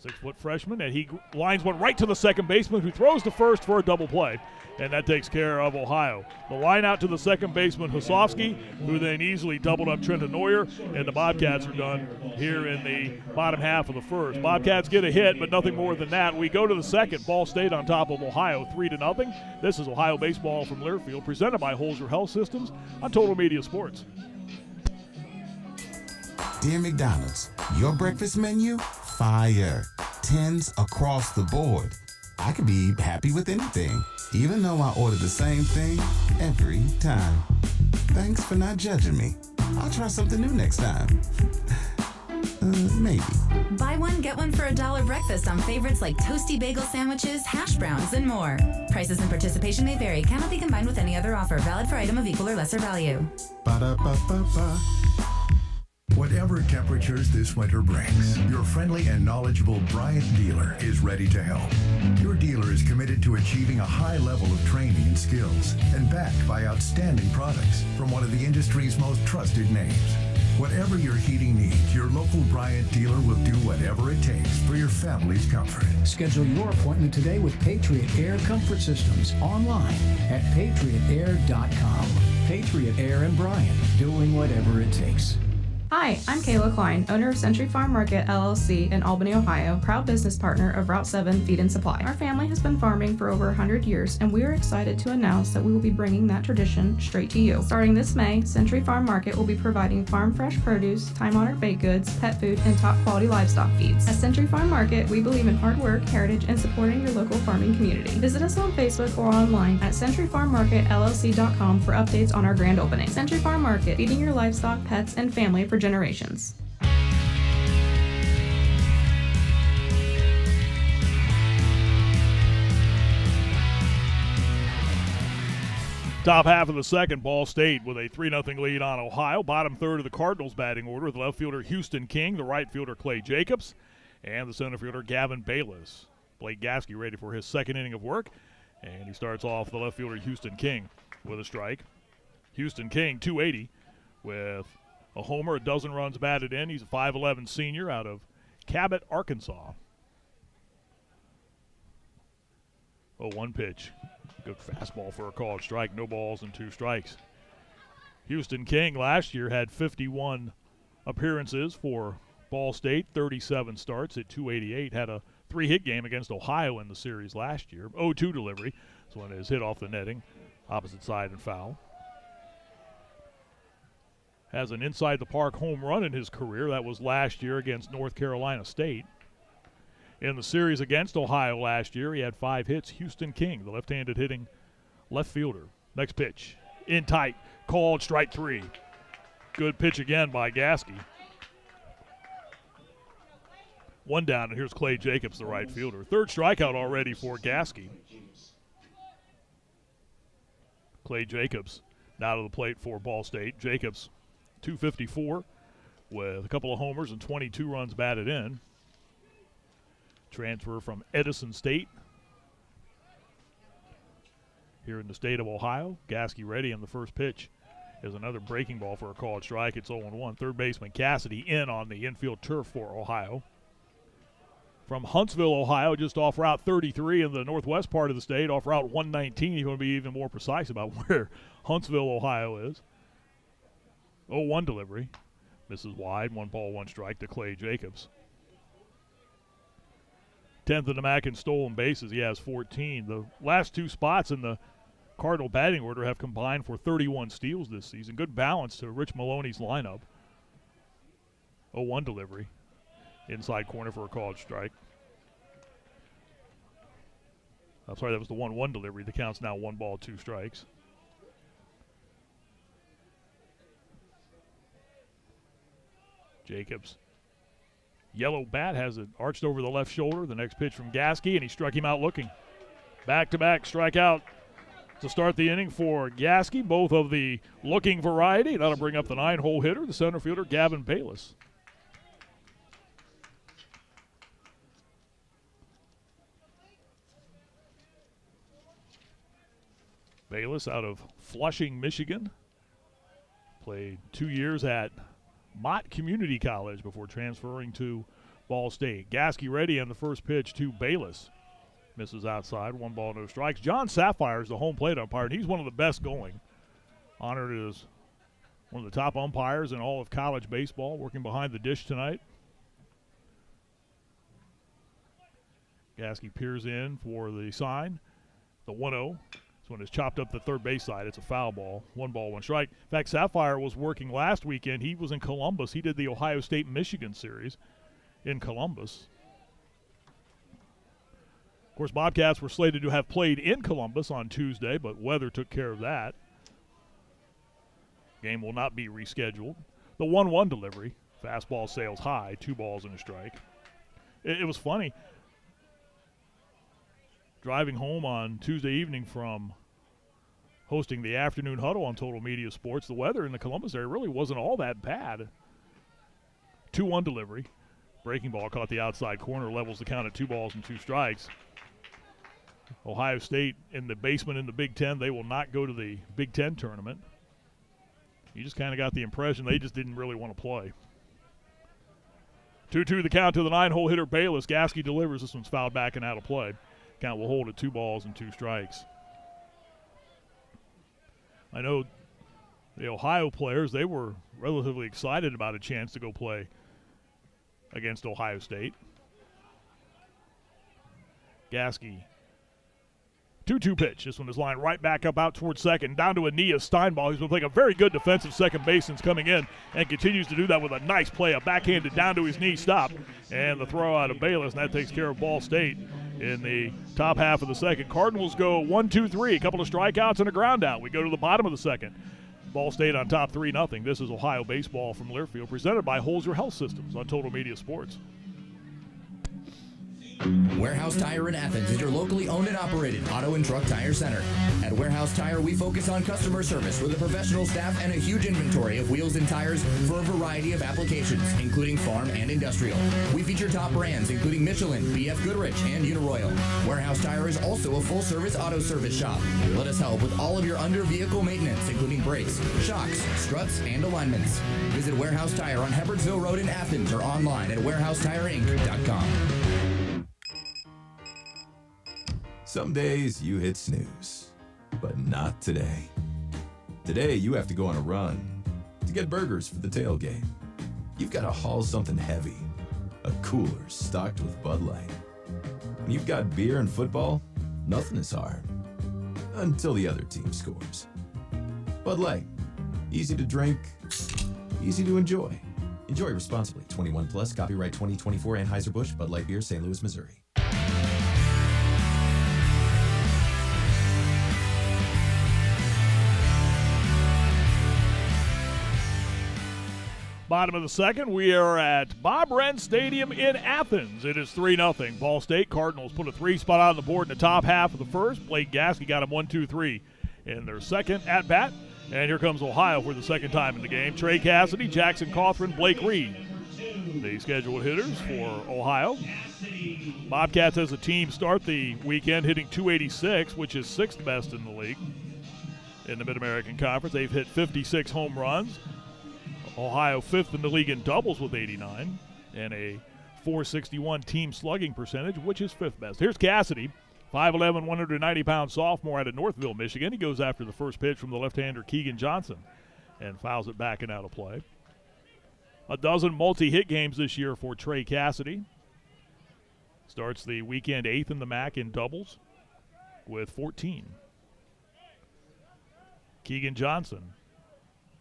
6-foot freshman, and he lines one right to the second baseman, who throws to first for a double play, and that takes care of Ohio. The line out to the second baseman, Husofsky, who then easily doubled up Trenton Neuer, and the Bobcats are done here in the bottom half of the first. Bobcats get a hit, but nothing more than that. We go to the second. Ball State on top of Ohio, 3-0. This is Ohio Baseball from Learfield, presented by Holzer Health Systems on Total Media Sports. Dear McDonald's, your breakfast menu? Fire. 10s across the board. I could be happy with anything, even though I order the same thing every time. Thanks for not judging me. I'll try something new next time. Maybe. Buy one, get one for $1 breakfast on favorites like toasty bagel sandwiches, hash browns, and more. Prices and participation may vary. Cannot be combined with any other offer. Valid for item of equal or lesser value. Ba-da-ba-ba-ba. Whatever temperatures this winter brings, your friendly and knowledgeable Bryant dealer is ready to help. Your dealer is committed to achieving a high level of training and skills and backed by outstanding products from one of the industry's most trusted names. Whatever your heating needs, your local Bryant dealer will do whatever it takes for your family's comfort. Schedule your appointment today with Patriot Air Comfort Systems online at patriotair.com. Patriot Air and Bryant, doing whatever it takes. Hi, I'm Kayla Klein, owner of Century Farm Market LLC in Albany, Ohio, proud business partner of Route 7 Feed and Supply. Our family has been farming for over 100 years, and we are excited to announce that we will be bringing that tradition straight to you. Starting this May, Century Farm Market will be providing farm fresh produce, time-honored baked goods, pet food, and top-quality livestock feeds. At Century Farm Market, we believe in hard work, heritage, and supporting your local farming community. Visit us on Facebook or online at centuryfarmmarketllc.com for updates on our grand opening. Century Farm Market, feeding your livestock, pets, and family for generations. Top half of the second, Ball State with a 3-0 lead on Ohio. Bottom third of the Cardinals batting order, the left fielder Houston King, the right fielder Clay Jacobs, and the center fielder Gavin Bayless. Blake Gasky ready for his second inning of work, and he starts off the left fielder Houston King with a strike. Houston King, 280, with a homer, a dozen runs batted in. He's a 5'11 senior out of Cabot, Arkansas. 0-1 pitch. Good fastball for a called strike. No balls and 2 strikes. Houston King last year had 51 appearances for Ball State, 37 starts at 288. Had a 3-hit game against Ohio in the series last year. 0-2 delivery. This one is hit off the netting, opposite side and foul. Has an inside-the-park home run in his career. That was last year against North Carolina State. In the series against Ohio last year, he had 5 hits. Houston King, the left-handed hitting left fielder. Next pitch, in tight, called strike 3. Good pitch again by Gasky. 1 down, and here's Clay Jacobs, the right fielder. 3rd strikeout already for Gasky. Clay Jacobs now to the plate for Ball State. Jacobs, 254 with a couple of homers and 22 runs batted in. Transfer from Edison State here in the state of Ohio. Gasky ready, and the first pitch is another breaking ball for a called strike. It's 0-1. Third baseman Cassidy in on the infield turf for Ohio. From Huntsville, Ohio, just off Route 33 in the northwest part of the state, off Route 119. He's going to be even more precise about where Huntsville, Ohio is. 0-1 delivery. Misses wide. 1 ball, 1 strike to Clay Jacobs. 10th in the MAC in stolen bases. He has 14. The last 2 spots in the Cardinal batting order have combined for 31 steals this season. Good balance to Rich Maloney's lineup. 0-1 delivery. Inside corner for a called strike. I'm sorry, that was the 1-1 delivery. The count's now 1 ball, 2 strikes. Jacobs yellow bat has it arched over the left shoulder. The next pitch from Gasky, and he struck him out looking. Back-to-back strikeout to start the inning for Gasky, both of the looking variety. That'll bring up the 9-hole hitter, the center fielder, Gavin Bayless. Bayless out of Flushing, Michigan. Played 2 years at Mott Community College before transferring to Ball State. Gasky ready on the first pitch to Bayless. Misses outside, 1 ball, no strikes. John Sapphire is the home plate umpire, and he's one of the best going. Honored as one of the top umpires in all of college baseball, working behind the dish tonight. Gasky peers in for the sign. The 1-0. This one is chopped up the third base side. It's a foul ball. 1 ball, 1 strike. In fact, Sapphire was working last weekend. He was in Columbus. He did the Ohio State-Michigan series in Columbus. Of course, Bobcats were slated to have played in Columbus on Tuesday, but weather took care of that. Game will not be rescheduled. The 1-1 delivery. Fastball sails high. 2 balls and a strike. It was funny. Driving home on Tuesday evening from hosting the afternoon huddle on Total Media Sports, the weather in the Columbus area really wasn't all that bad. 2-1 delivery. Breaking ball caught the outside corner, levels the count at 2 balls and 2 strikes. Ohio State in the basement in the Big Ten. They will not go to the Big Ten tournament. You just kind of got the impression they just didn't really want to play. 2-2 the count to the 9-hole hitter Bayless. Gasky delivers. This one's fouled back and out of play. Count will hold at 2 balls and 2 strikes. I know the Ohio players, they were relatively excited about a chance to go play against Ohio State. Gasky. 2-2 pitch. This one is lined right back up out towards second, down to Aeneas Steinball. He's been playing a very good defensive second base since coming in and continues to do that with a nice play, a backhanded down to his knee stop. And the throw out of Bayless, and that takes care of Ball State in the top half of the second. Cardinals go 1-2-3, a couple of strikeouts and a ground out. We go to the bottom of the second. Ball State on top 3-0. This is Ohio Baseball from Learfield, presented by Holzer Health Systems on Total Media Sports. Warehouse Tire in Athens is your locally owned and operated auto and truck tire center. At Warehouse Tire, we focus on customer service with a professional staff and a huge inventory of wheels and tires for a variety of applications, including farm and industrial. We feature top brands including Michelin, BF Goodrich, and Uniroyal. Warehouse Tire is also a full-service auto service shop. Let us help with all of your under-vehicle maintenance, including brakes, shocks, struts, and alignments. Visit Warehouse Tire on Hepherdsville Road in Athens or online at warehousetireinc.com. Some days you hit snooze, but not today. Today you have to go on a run to get burgers for the tailgate. You've got to haul something heavy, a cooler stocked with Bud Light. When you've got beer and football, nothing is hard, until the other team scores. Bud Light, easy to drink, easy to enjoy. Enjoy responsibly. 21 plus, copyright 2024 Anheuser-Busch, Bud Light Beer, St. Louis, Missouri. Bottom of the second, we are at Bob Wren Stadium in Athens. It is 3-0. Ball State Cardinals put a 3 spot on the board in the top half of the first. Blake Gasky got him 1-2-3 in their second at-bat. And here comes Ohio for the second time in the game. Trey Cassidy, Jackson Cawthron, Blake Reed, the scheduled hitters for Ohio. Bobcats as a team start the weekend hitting .286, which is 6th best in the league in the Mid-American Conference. They've hit 56 home runs. Ohio 5th in the league in doubles with 89 and a .461 team slugging percentage, which is 5th best. Here's Cassidy, 5'11", 190-pound sophomore out of Northville, Michigan. He goes after the first pitch from the left-hander Keegan Johnson and fouls it back and out of play. A dozen multi-hit games this year for Trey Cassidy. Starts the weekend 8th in the MAC in doubles with 14. Keegan Johnson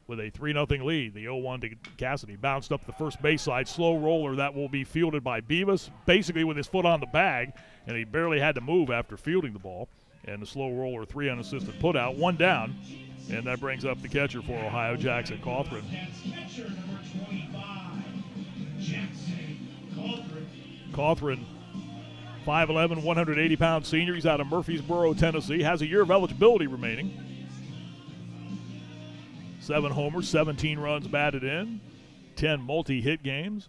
with a 3-0 lead. The 0-1 to Cassidy. Bounced up the first base side. Slow roller that will be fielded by Beavis, basically with his foot on the bag, and he barely had to move after fielding the ball. And the slow roller, 3 unassisted put out, 1 down, and that brings up the catcher for Ohio, Jackson Cawthron. Cawthron, 5'11", 180-pound senior. He's out of Murfreesboro, Tennessee. Has a year of eligibility remaining. 7 homers, 17 runs batted in, 10 multi-hit games,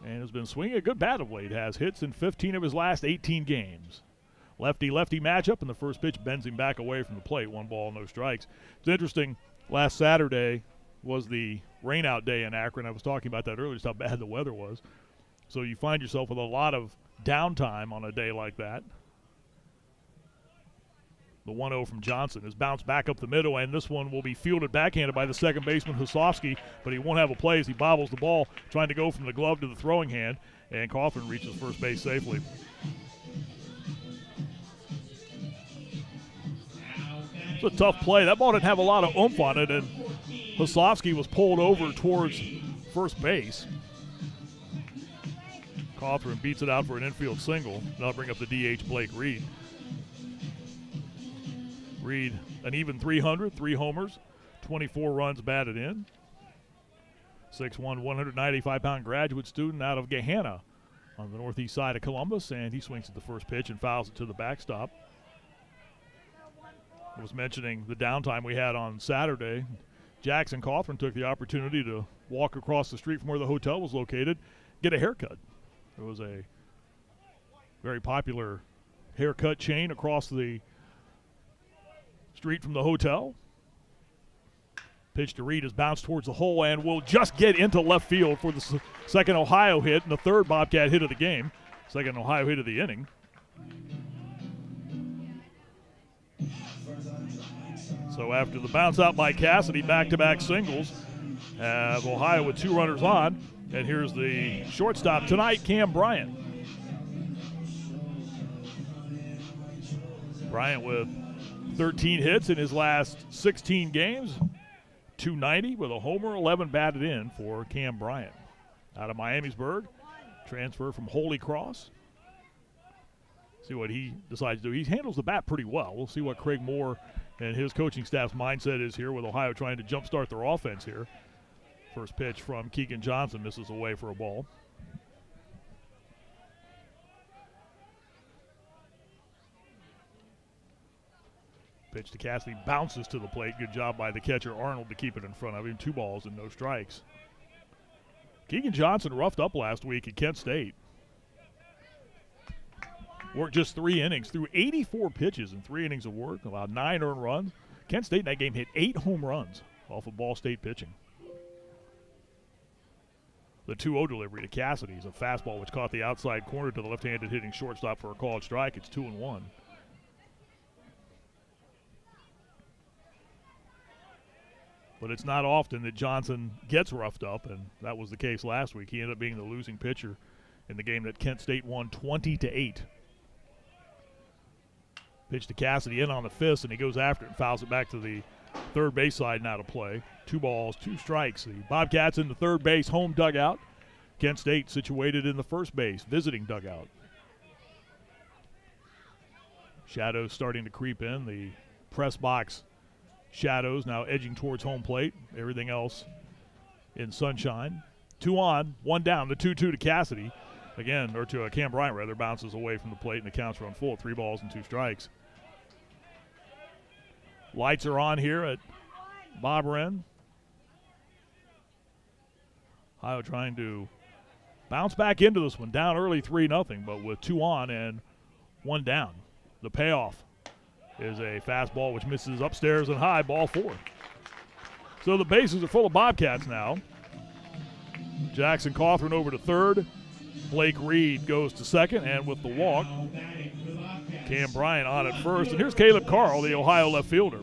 and has been swinging a good bat of late. Has hits in 15 of his last 18 games. Lefty-lefty matchup, and the first pitch bends him back away from the plate. 1 ball, no strikes. It's interesting, last Saturday was the rainout day in Akron. I was talking about that earlier, just how bad the weather was. So you find yourself with a lot of downtime on a day like that. The 1-0 from Johnson is bounced back up the middle, and this one will be fielded backhanded by the second baseman, Husofsky, but he won't have a play as he bobbles the ball, trying to go from the glove to the throwing hand, and Cawthron reaches first base safely. It's a tough play. That ball didn't have a lot of oomph on it, and Husofsky was pulled over towards first base. Cawthron beats it out for an infield single. That'll bring up the DH, Blake Reed. Reed, an even 300, 3 homers, 24 runs batted in. 6'1", 195-pound graduate student out of Gahanna on the northeast side of Columbus, and he swings at the first pitch and fouls it to the backstop. I was mentioning the downtime we had on Saturday. Jackson Cawthron took the opportunity to walk across the street from where the hotel was located, get a haircut. There was a very popular haircut chain across the street from the hotel. Pitch to Reed is bounced towards the hole and will just get into left field for the second Ohio hit and the third Bobcat hit of the game. Second Ohio hit of the inning. So after the bounce out by Cassidy, back-to-back singles, have Ohio with 2 runners on. And here's the shortstop tonight, Cam Bryant. Bryant with 13 hits in his last 16 games. 290 with a homer, 11 batted in for Cam Bryant. Out of Miamisburg, transfer from Holy Cross. See what he decides to do. He handles the bat pretty well. We'll see what Craig Moore and his coaching staff's mindset is here with Ohio trying to jumpstart their offense here. First pitch from Keegan Johnson misses away for a ball. Pitch to Cassidy, bounces to the plate. Good job by the catcher, Arnold, to keep it in front of him. 2 balls and no strikes. Keegan Johnson roughed up last week at Kent State. Worked just 3 innings, threw 84 pitches in 3 innings of work, allowed 9 earned runs. Kent State in that game hit 8 home runs off of Ball State pitching. The 2-0 delivery to Cassidy is a fastball which caught the outside corner to the left-handed hitting shortstop for a called strike. It's 2-1. But it's not often that Johnson gets roughed up, and that was the case last week. He ended up being the losing pitcher in the game that Kent State won 20-8. Pitch to Cassidy in on the fist, and he goes after it and fouls it back to the third base side, now to play. 2 balls, 2 strikes. The Bobcats in the third base home dugout. Kent State situated in the first base visiting dugout. Shadows starting to creep in. The press box shadows now edging towards home plate. Everything else in sunshine. 2 on, 1 down. The 2-2 to Cassidy. Again, or to Cam Bryant, rather, bounces away from the plate, and the counts run full. 3 balls and 2 strikes. Lights are on here at Bob Wren. Ohio trying to bounce back into this one. Down early 3-0, but with 2 on and 1 down. The payoff is a fastball which misses upstairs and high, ball 4. So the bases are full of Bobcats now. Jackson Cawthron over to third. Blake Reed goes to second, and with the walk, Cam Bryant on at first. And here's Caleb Carl, the Ohio left fielder.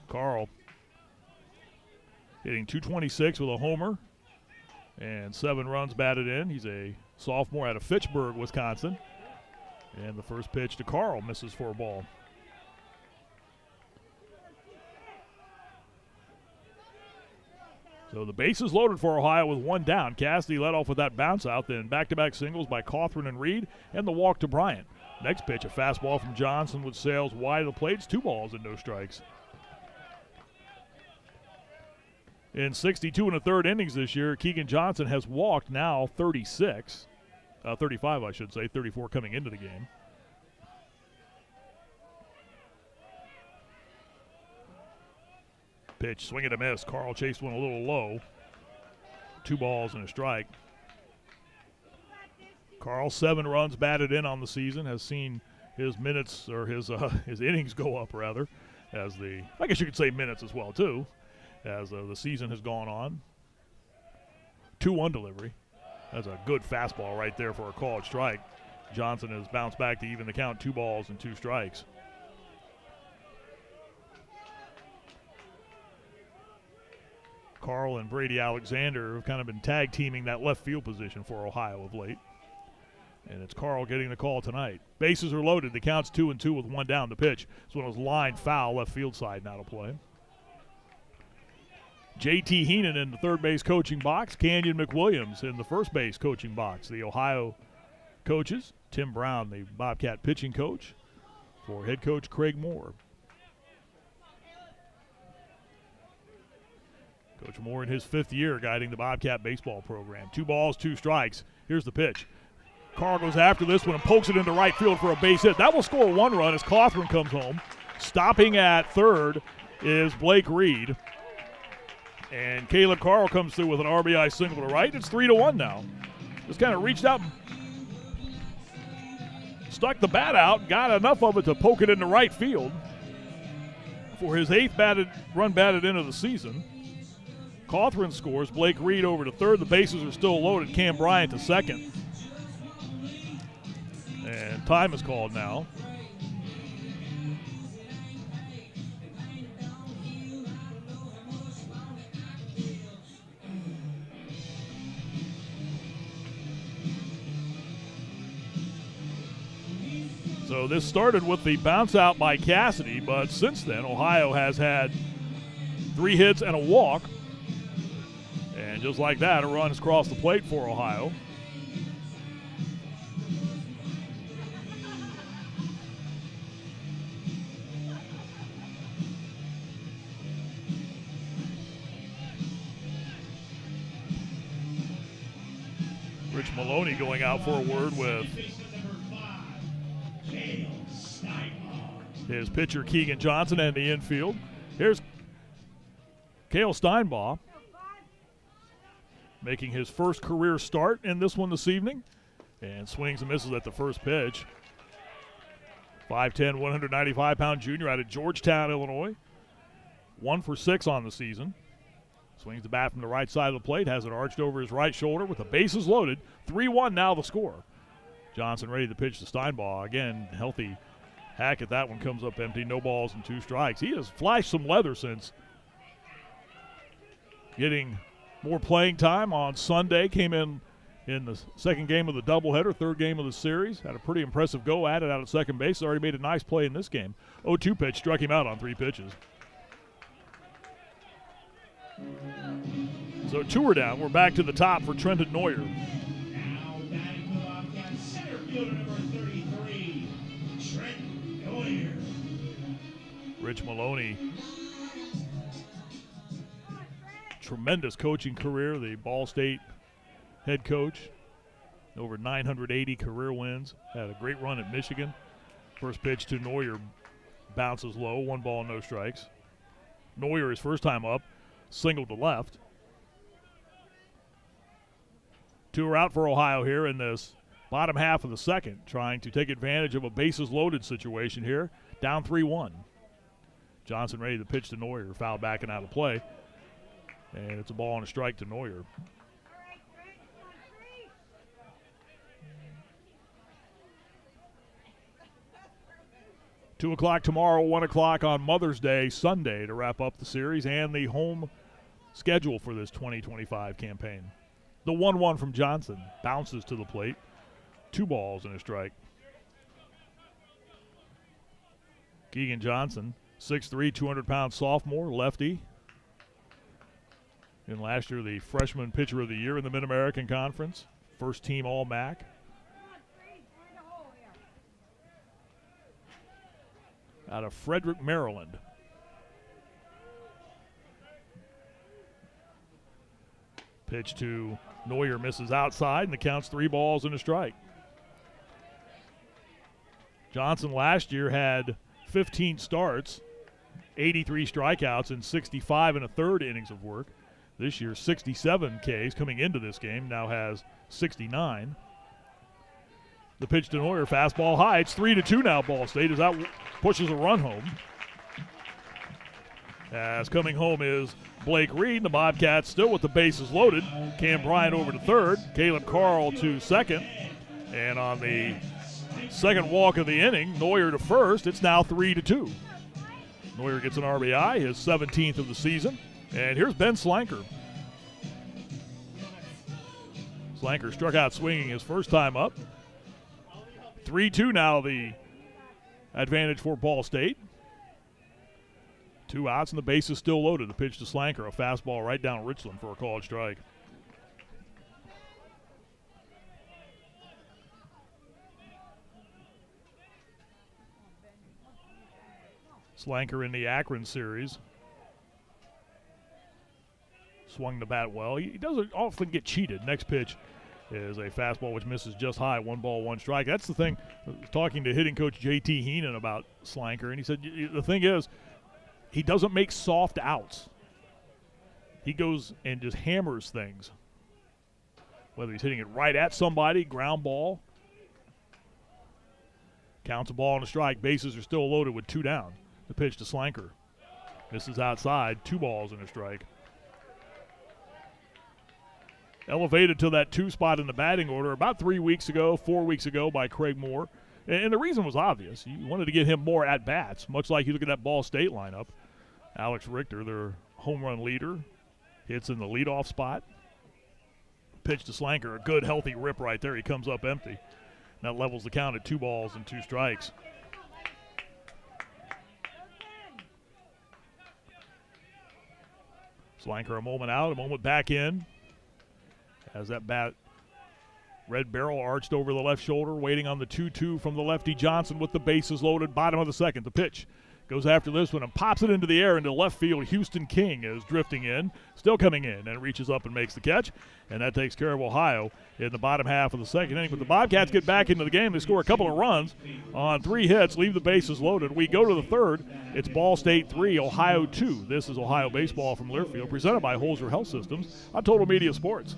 Carl hitting .226 with a homer and 7 runs batted in. He's a sophomore out of Fitchburg, Wisconsin. And the first pitch to Carl misses for a ball. So the bases loaded for Ohio with 1 down. Cassidy led off with that bounce out, then back-to-back singles by Cawthron and Reed, and the walk to Bryant. Next pitch, a fastball from Johnson with sails wide of the plates, 2 balls and no strikes. In 62 and a third innings this year, Keegan Johnson has walked now 35, I should say, 34 coming into the game. Pitch, swing and a miss. Carl chased one a little low. 2 balls and a strike. Carl, 7 runs batted in on the season, has seen his minutes, or his innings go up, rather, as I guess you could say minutes as well, too, as the season has gone on. 2-1 delivery. That's a good fastball right there for a called strike. Johnson has bounced back to even the count, 2 balls and 2 strikes. Carl and Brady Alexander have kind of been tag teaming that left field position for Ohio of late. And it's Carl getting the call tonight. Bases are loaded. The count's 2-2 with 1 down. The pitch. This one was lined foul, left field side now to play. J.T. Heenan in the third base coaching box. Canyon McWilliams in the first base coaching box. The Ohio coaches. Tim Brown, the Bobcat pitching coach, for head coach Craig Moore. Coach Moore in his 5th year guiding the Bobcat baseball program. 2 balls, 2 strikes. Here's the pitch. Carl goes after this one and pokes it into right field for a base hit. That will score 1 run as Cawthron comes home. Stopping at third is Blake Reed. And Caleb Carl comes through with an RBI single to right. It's 3-1 now. Just kind of reached out and stuck the bat out, got enough of it to poke it into right field for his 8th run batted in of the season. Cawthron scores. Blake Reed over to third. The bases are still loaded. Cam Bryant to second. And time is called now. So this started with the bounce out by Cassidy, but since then Ohio has had 3 hits and a walk. And just like that, a run has crossed the plate for Ohio. Rich Maloney going out for a word with his pitcher Keegan Johnson and the infield. Here's Cale Steinbaugh making his first career start in this one this evening, and swings and misses at the first pitch. 5'10", 195-pound junior out of Georgetown, Illinois. 1 for 6 on the season. Swings the bat from the right side of the plate, has it arched over his right shoulder with the bases loaded. 3-1 now the score. Johnson ready to pitch to Steinbaugh. Again, healthy hack at that one, comes up empty. No balls and 2 strikes. He has flashed some leather since getting more playing time on Sunday. Came in the second game of the doubleheader, 3rd game of the series. Had a pretty impressive go at it out at second base. Already made a nice play in this game. 0-2 pitch, struck him out on 3 pitches. So 2 are down. We're back to the top for Trenton Neuer. Now batting for the Bobcats, center fielder number 33, Trenton Neuer. Rich Maloney, tremendous coaching career, the Ball State head coach. Over 980 career wins. Had a great run at Michigan. First pitch to Neuer bounces low. 1 ball, no strikes. Neuer, his first time up, singled to left. 2 are out for Ohio here in this bottom half of the second, trying to take advantage of a bases loaded situation here. Down 3-1. Johnson ready to pitch to Neuer. Foul backing out of play. And it's a ball and a strike to Neuer. Two o'clock tomorrow, 1 o'clock on Mother's Day, Sunday, to wrap up the series and the home schedule for this 2025 campaign. The 1-1 from Johnson bounces to the plate. 2 balls and a strike. Keegan Johnson, 6'3", 200-pound sophomore, lefty. And last year, the freshman pitcher of the year in the Mid-American Conference. First team All-MAC. Out of Frederick, Maryland. Pitch to Neuer, misses outside, and the count's 3 balls and a strike. Johnson last year had 15 starts, 83 strikeouts, and 65 1/3 innings of work. This year, 67 Ks coming into this game, now has 69. The pitch to Neuer, fastball high. It's 3-2 now, Ball State, as that pushes a run home. As coming home is Blake Reed, the Bobcats still with the bases loaded. Cam Bryant over to third, Caleb Carl to second. And on the second walk of the inning, Neuer to first. It's now 3-2. Neuer gets an RBI, his 17th of the season. And here's Ben Slanker. Slanker struck out swinging his first time up. 3-2 now, the advantage for Ball State. 2 outs and the base is still loaded. The pitch to Slanker, a fastball right down Richland for a called strike. Slanker in the Akron series. Swung the bat well. He doesn't often get cheated. Next pitch is a fastball which misses just high. 1 ball, 1 strike. That's the thing. I was talking to hitting coach J.T. Heenan about Slanker, and he said the thing is he doesn't make soft outs. He goes and just hammers things. Whether he's hitting it right at somebody, ground ball. Counts a ball and a strike. Bases are still loaded with 2 down. The pitch to Slanker. Misses outside. 2 balls and a strike. Elevated to that 2 spot in the batting order about 4 weeks ago by Craig Moore. And the reason was obvious. You wanted to get him more at-bats, much like you look at that Ball State lineup. Alex Richter, their home run leader, hits in the leadoff spot. Pitch to Slanker, a good, healthy rip right there. He comes up empty. That levels the count at 2 balls and 2 strikes. Slanker a moment out, a moment back in. As that bat, red barrel arched over the left shoulder, waiting on the 2-2 from the lefty Johnson with the bases loaded. Bottom of the second, the pitch goes after this one and pops it into the air into left field. Houston King is drifting in, still coming in, and reaches up and makes the catch. And that takes care of Ohio in the bottom half of the second inning. But the Bobcats get back into the game. They score a couple of runs on 3 hits, leave the bases loaded. We go to the third. It's Ball State 3, Ohio 2. This is Ohio Baseball from Learfield, presented by Holzer Health Systems on Total Media Sports.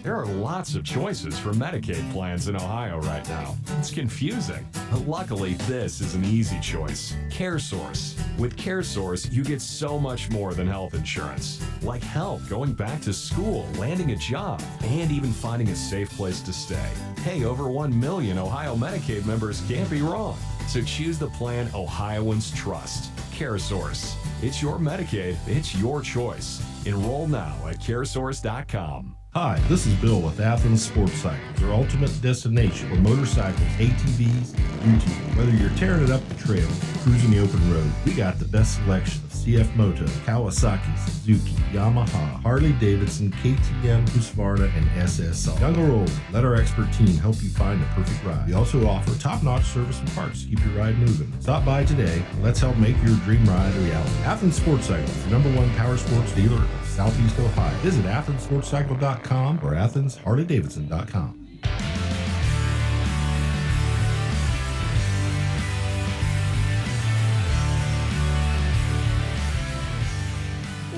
There are lots of choices for Medicaid plans in Ohio right now. It's confusing, but luckily this is an easy choice. CareSource. With CareSource, you get so much more than health insurance, like help going back to school, landing a job, and even finding a safe place to stay. Hey, over 1 million Ohio Medicaid members can't be wrong. So choose the plan Ohioans trust. CareSource. It's your Medicaid, it's your choice. Enroll now at caresource.com. Hi, this is Bill with Athens Sports Cycles, your ultimate destination for motorcycles, ATVs, and UTVs. Whether you're tearing it up the trail, cruising the open road, we got the best selection of CF Moto, Kawasaki, Suzuki, Yamaha, Harley-Davidson, KTM, Husqvarna, and SSR. Young or old, let our expert team help you find the perfect ride. We also offer top-notch service and parts to keep your ride moving. Stop by today and let's help make your dream ride a reality. Athens Sports Cycles, the #1 power sports dealer in Southeast Ohio. Visit AthensSportsCycle.com or AthensHarley-Davidson.com.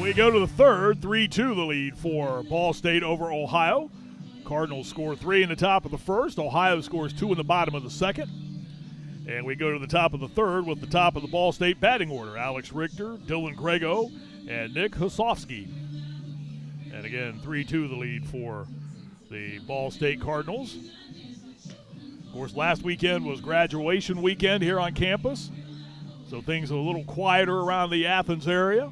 We go to the third, 3-2 the lead for Ball State over Ohio. Cardinals score 3 in the top of the first. Ohio scores 2 in the bottom of the second. And we go to the top of the third with the top of the Ball State batting order. Alex Richter, Dylan Grego, and Nick Hosofsky. And again, 3-2 the lead for the Ball State Cardinals. Of course, last weekend was graduation weekend here on campus, so things are a little quieter around the Athens area.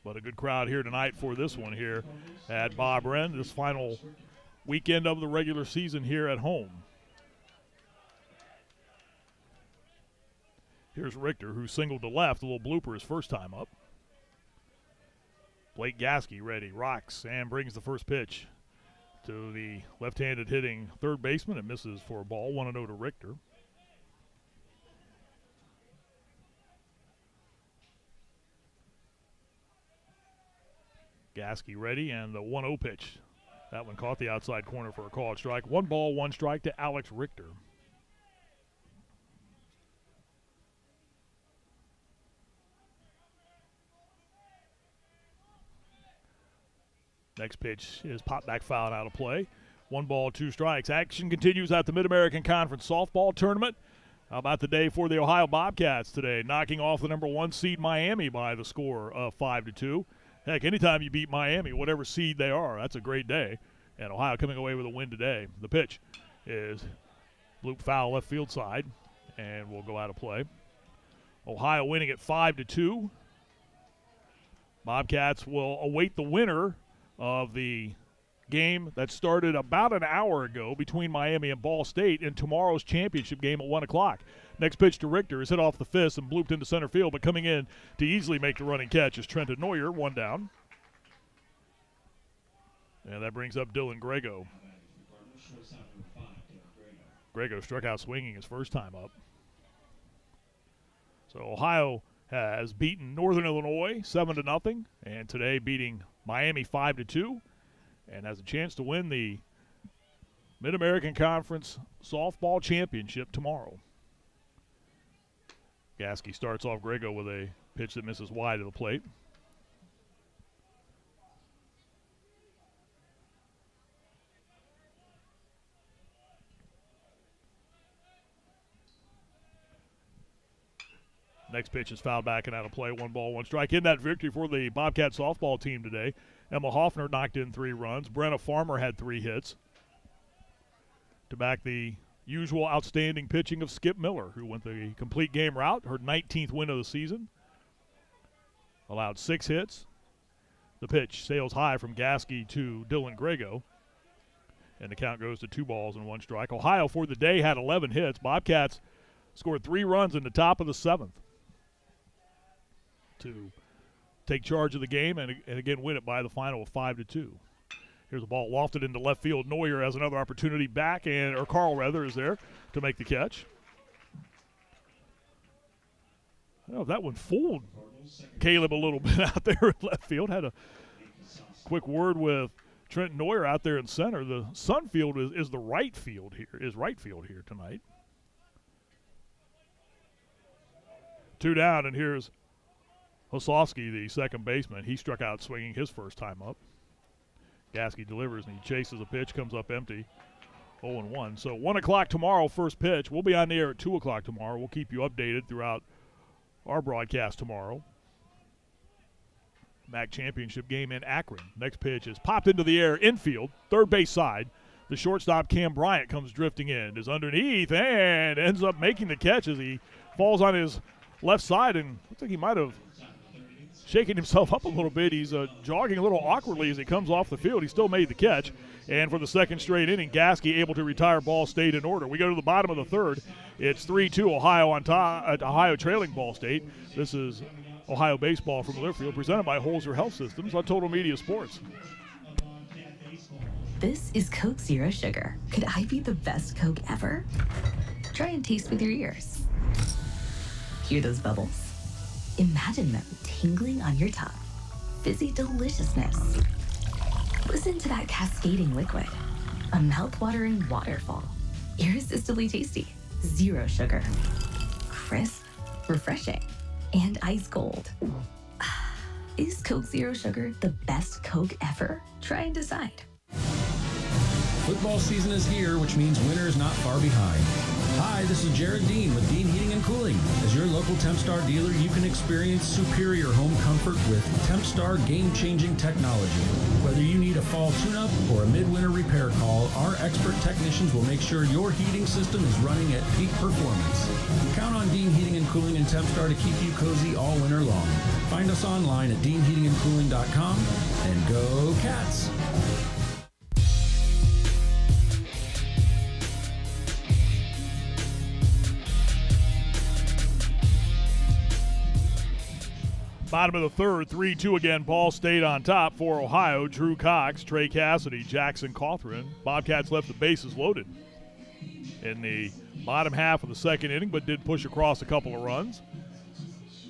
But a good crowd here tonight for this one here at Bob Wren, this final weekend of the regular season here at home. Here's Richter, who singled to left, a little blooper his first time up. Blake Gasky ready, rocks, and brings the first pitch to the left-handed hitting third baseman. It misses for a ball, 1-0 to Richter. Gasky ready, and the 1-0 pitch. That one caught the outside corner for a called strike. 1 ball, 1 strike to Alex Richter. Next pitch is popped back foul and out of play. 1 ball, 2 strikes. Action continues at the Mid-American Conference softball tournament. How about the day for the Ohio Bobcats today, knocking off the number 1 seed Miami by the score of 5-2. Heck, anytime you beat Miami, whatever seed they are, that's a great day. And Ohio coming away with a win today. The pitch is loop foul left field side and will go out of play. Ohio winning at 5-2. Bobcats will await the winner of the game that started about an hour ago between Miami and Ball State in tomorrow's championship game at 1 o'clock. Next pitch to Richter is hit off the fist and blooped into center field, but coming in to easily make the running catch is Trenton Neuer, 1 down. And that brings up Dylan Grego. Grego struck out swinging his first time up. So Ohio has beaten Northern Illinois 7-0, and today beating Miami 5-2, and has a chance to win the Mid-American Conference Softball Championship tomorrow. Gasky starts off Grego with a pitch that misses wide of the plate. Next pitch is fouled back and out of play. 1 ball, 1 strike. In that victory for the Bobcat softball team today, Emma Hoffner knocked in 3 runs. Brenna Farmer had 3 hits to back the usual outstanding pitching of Skip Miller, who went the complete game route, her 19th win of the season. Allowed 6 hits. The pitch sails high from Gasky to Dylan Grego, and the count goes to 2 balls and 1 strike. Ohio for the day had 11 hits. Bobcats scored 3 runs in the top of the 7th to take charge of the game and again win it by the final of 5-2. Here's a ball lofted into left field. Neuer has another opportunity back, or Carl rather is there to make the catch. I don't know if that one fooled Caleb a little bit out there at left field. Had a quick word with Trenton Neuer out there in center. The sun field is the right field here tonight. 2 down, and here's Hosofsky, the second baseman. He struck out swinging his first time up. Gasky delivers, and he chases a pitch, comes up empty. 0-1. So 1 o'clock tomorrow, first pitch. We'll be on the air at 2 o'clock tomorrow. We'll keep you updated throughout our broadcast tomorrow. MAC championship game in Akron. Next pitch is popped into the air, infield, third base side. The shortstop, Cam Bryant, comes drifting in, is underneath, and ends up making the catch as he falls on his left side, and looks like he might have shaking himself up a little bit. He's jogging a little awkwardly as he comes off the field. He still made the catch. And for the second straight inning, Gasky able to retire Ball State in order. We go to the bottom of the third. It's 3-2 Ohio on top. Ohio trailing Ball State. This is Ohio baseball from Learfield, presented by Holzer Health Systems on Total Media Sports. This is Coke Zero Sugar. Could I be the best Coke ever? Try and taste with your ears. Hear those bubbles? Imagine them tingling on your tongue. Fizzy deliciousness. Listen to that cascading liquid. A mouth-watering waterfall. Irresistibly tasty. Zero sugar. Crisp, refreshing, and ice cold. Is Coke Zero Sugar the best Coke ever? Try and decide. Football season is here, which means winter is not far behind. Hi, this is Jared Dean with Dean Heating and Cooling. As your local Tempstar dealer, you can experience superior home comfort with Tempstar game-changing technology. Whether you need a fall tune-up or a midwinter repair call, our expert technicians will make sure your heating system is running at peak performance. Count on Dean Heating and Cooling and Tempstar to keep you cozy all winter long. Find us online at deanheatingandcooling.com and go Cats! Bottom of the third, 3-2 again, Ball State on top for Ohio. Drew Cox, Trey Cassidy, Jackson Cawthron. Bobcats left the bases loaded in the bottom half of the second inning, but did push across a couple of runs.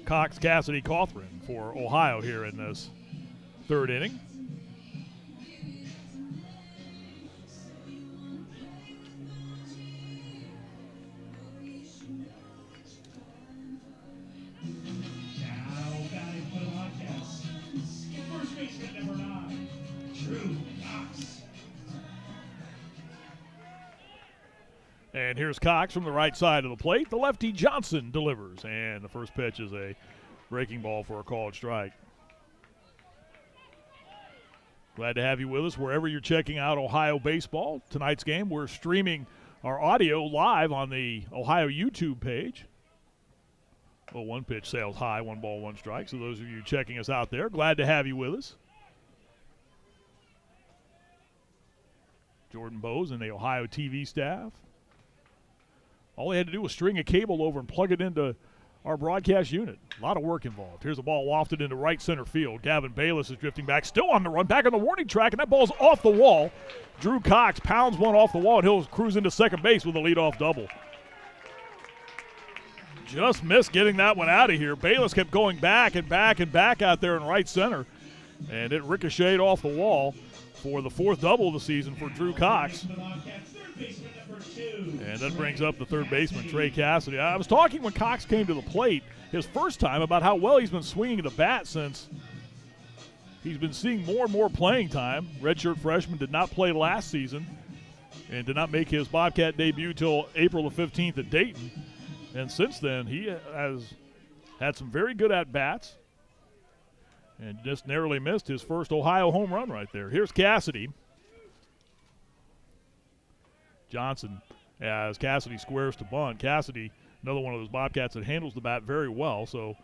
Cox, Cassidy, Cawthron for Ohio here in this third inning. And here's Cox from the right side of the plate. The lefty Johnson delivers. And the first pitch is a breaking ball for a called strike. Glad to have you with us wherever you're checking out Ohio baseball. Tonight's game, we're streaming our audio live on the Ohio YouTube page. Well, one pitch sails high, 1 ball, 1 strike. So those of you checking us out there, glad to have you with us. Jordan Bowes and the Ohio TV staff. All they had to do was string a cable over and plug it into our broadcast unit. A lot of work involved. Here's a ball wafted into right center field. Gavin Bayless is drifting back, still on the run, back on the warning track, and that ball's off the wall. Drew Cox pounds one off the wall, and he'll cruise into second base with a leadoff double. Just missed getting that one out of here. Bayless kept going back and back and back out there in right center, and it ricocheted off the wall for the 4th double of the season for Drew Cox. And that brings up the third baseman, Trey Cassidy. I was talking when Cox came to the plate his first time about how well he's been swinging the bat since he's been seeing more and more playing time. Redshirt freshman did not play last season and did not make his Bobcat debut till April the 15th at Dayton. And since then, he has had some very good at-bats and just narrowly missed his first Ohio home run right there. Here's Cassidy. Johnson, as Cassidy squares to bunt. Cassidy, another one of those Bobcats that handles the bat very well, so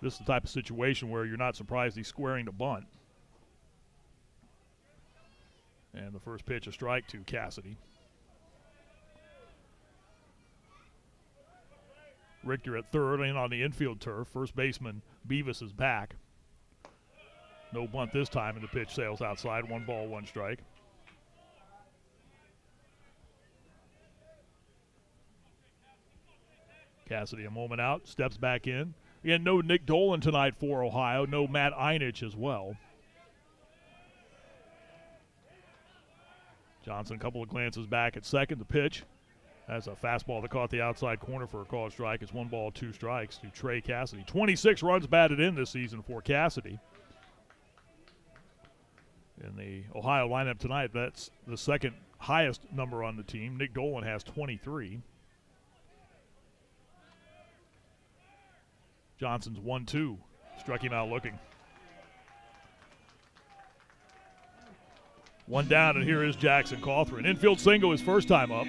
this is the type of situation where you're not surprised he's squaring to bunt. And the first pitch, a strike to Cassidy. Richter at third and on the infield turf. First baseman Beavis is back. No bunt this time, and the pitch sails outside. 1 ball, 1 strike. Cassidy a moment out, steps back in. Again, no Nick Dolan tonight for Ohio. No Matt Einich as well. Johnson, a couple of glances back at second. The pitch. That's a fastball that caught the outside corner for a called strike. It's 1 ball, 2 strikes to Trey Cassidy. 26 runs batted in this season for Cassidy. In the Ohio lineup tonight, that's the second highest number on the team. Nick Dolan has 23. Johnson's 1-2. Struck him out looking. 1 down, and here is Jackson Cawthron. Infield single his first time up.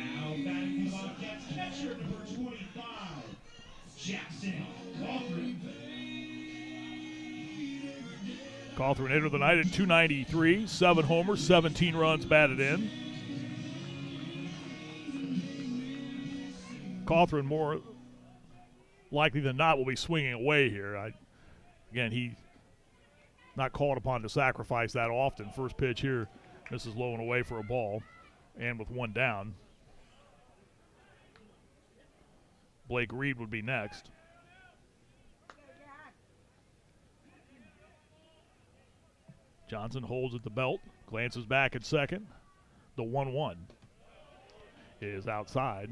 Cawthron entered the night at 293, 7 homers, 17 runs batted in. Cawthron, more likely than not, will be swinging away here. Again, he's not called upon to sacrifice that often. First pitch here, this is low and away for a ball, and with 1 down. Blake Reed would be next. Johnson holds at the belt, glances back at second. The 1-1 is outside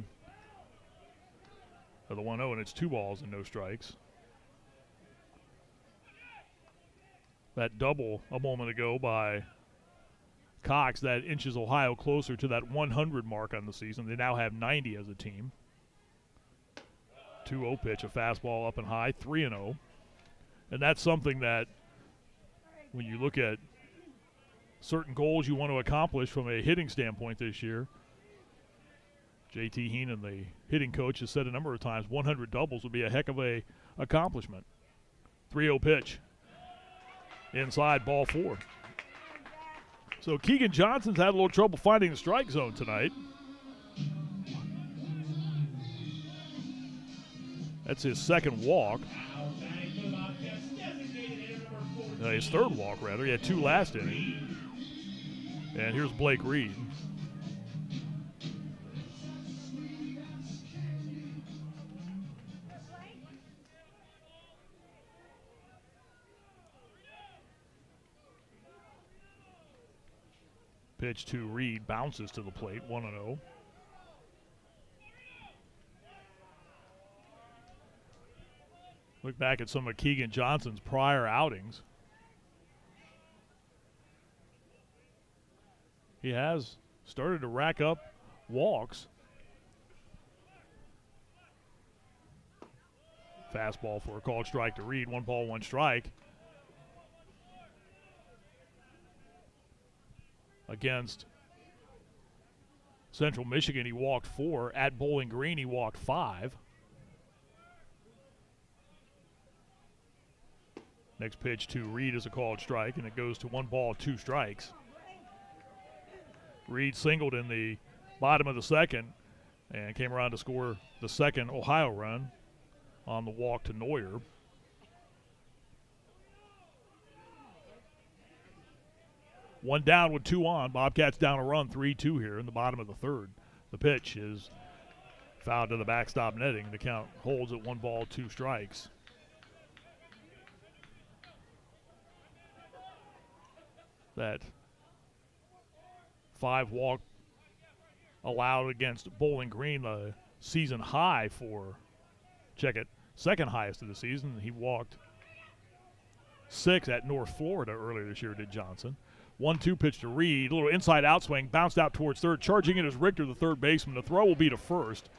of the 1-0, and it's 2 balls and no strikes. That double a moment ago by Cox, that inches Ohio closer to that 100 mark on the season. They now have 90 as a team. 2-0 pitch, a fastball up and high, 3-0. And that's something that when you look at certain goals you want to accomplish from a hitting standpoint this year, J.T. Heenan, the hitting coach, has said a number of times 100 doubles would be a heck of a accomplishment. 3-0 pitch. Inside, ball 4. So Keegan Johnson's had a little trouble finding the strike zone tonight. That's his second walk. His third walk, rather. He had 2 last inning. And here's Blake Reed. Pitch to Reed, bounces to the plate, 1-0. Look back at some of Keegan Johnson's prior outings. He has started to rack up walks. Fastball for a called strike to Reed. 1 ball, 1 strike. Against Central Michigan, he walked 4. At Bowling Green, he walked 5. Next pitch to Reed is a called strike, and it goes to 1 ball, 2 strikes. Reed singled in the bottom of the second and came around to score the second Ohio run on the walk to Neuer. One down with 2 on. Bobcats down a run, 3-2 here in the bottom of the third. The pitch is fouled to the backstop netting. The count holds at 1 ball, 2 strikes. That 5 walk allowed against Bowling Green, the season high for, check it, second highest of the season. He walked 6 at North Florida earlier this year, did Johnson. 1-2 pitch to Reed, a little inside outswing, bounced out towards third. Charging in is Richter, the third baseman. The throw will be to first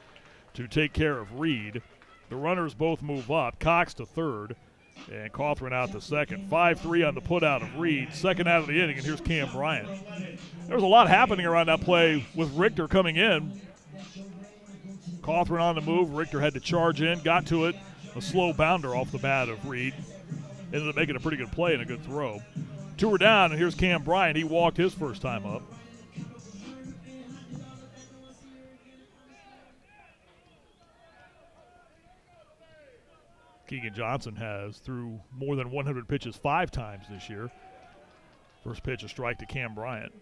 to take care of Reed. The runners both move up. Cox to third, and Cawthron out to second. 5-3 on the put out of Reed. Second out of the inning, and here's Cam Bryant. There was a lot happening around that play with Richter coming in. Cawthron on the move. Richter had to charge in, got to it. A slow bounder off the bat of Reed. Ended up making a pretty good play and a good throw. 2 are down, and here's Cam Bryant. He walked his first time up. Keegan Johnson has threw more than 100 pitches 5 times this year. First pitch, a strike to Cam Bryant.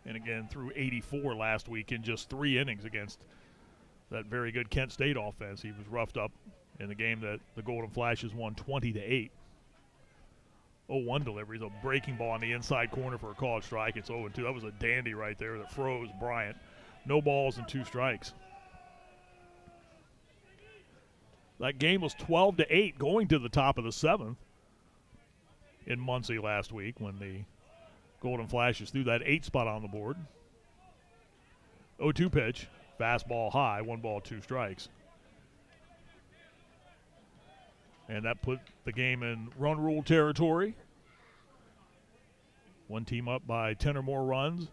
And again, threw 84 last week in just 3 innings against that very good Kent State offense. He was roughed up in the game that the Golden Flashes won 20-8. 0-1 deliveries, a breaking ball on the inside corner for a called strike. It's 0-2. That was a dandy right there that froze Bryant. No balls and 2 strikes. That game was 12-8 going to the top of the 7th in Muncie last week when the Golden Flashes threw that 8 spot on the board. 0-2 pitch, fastball high, 1 ball, 2 strikes. And that put the game in run rule territory. One team up by 10 or more runs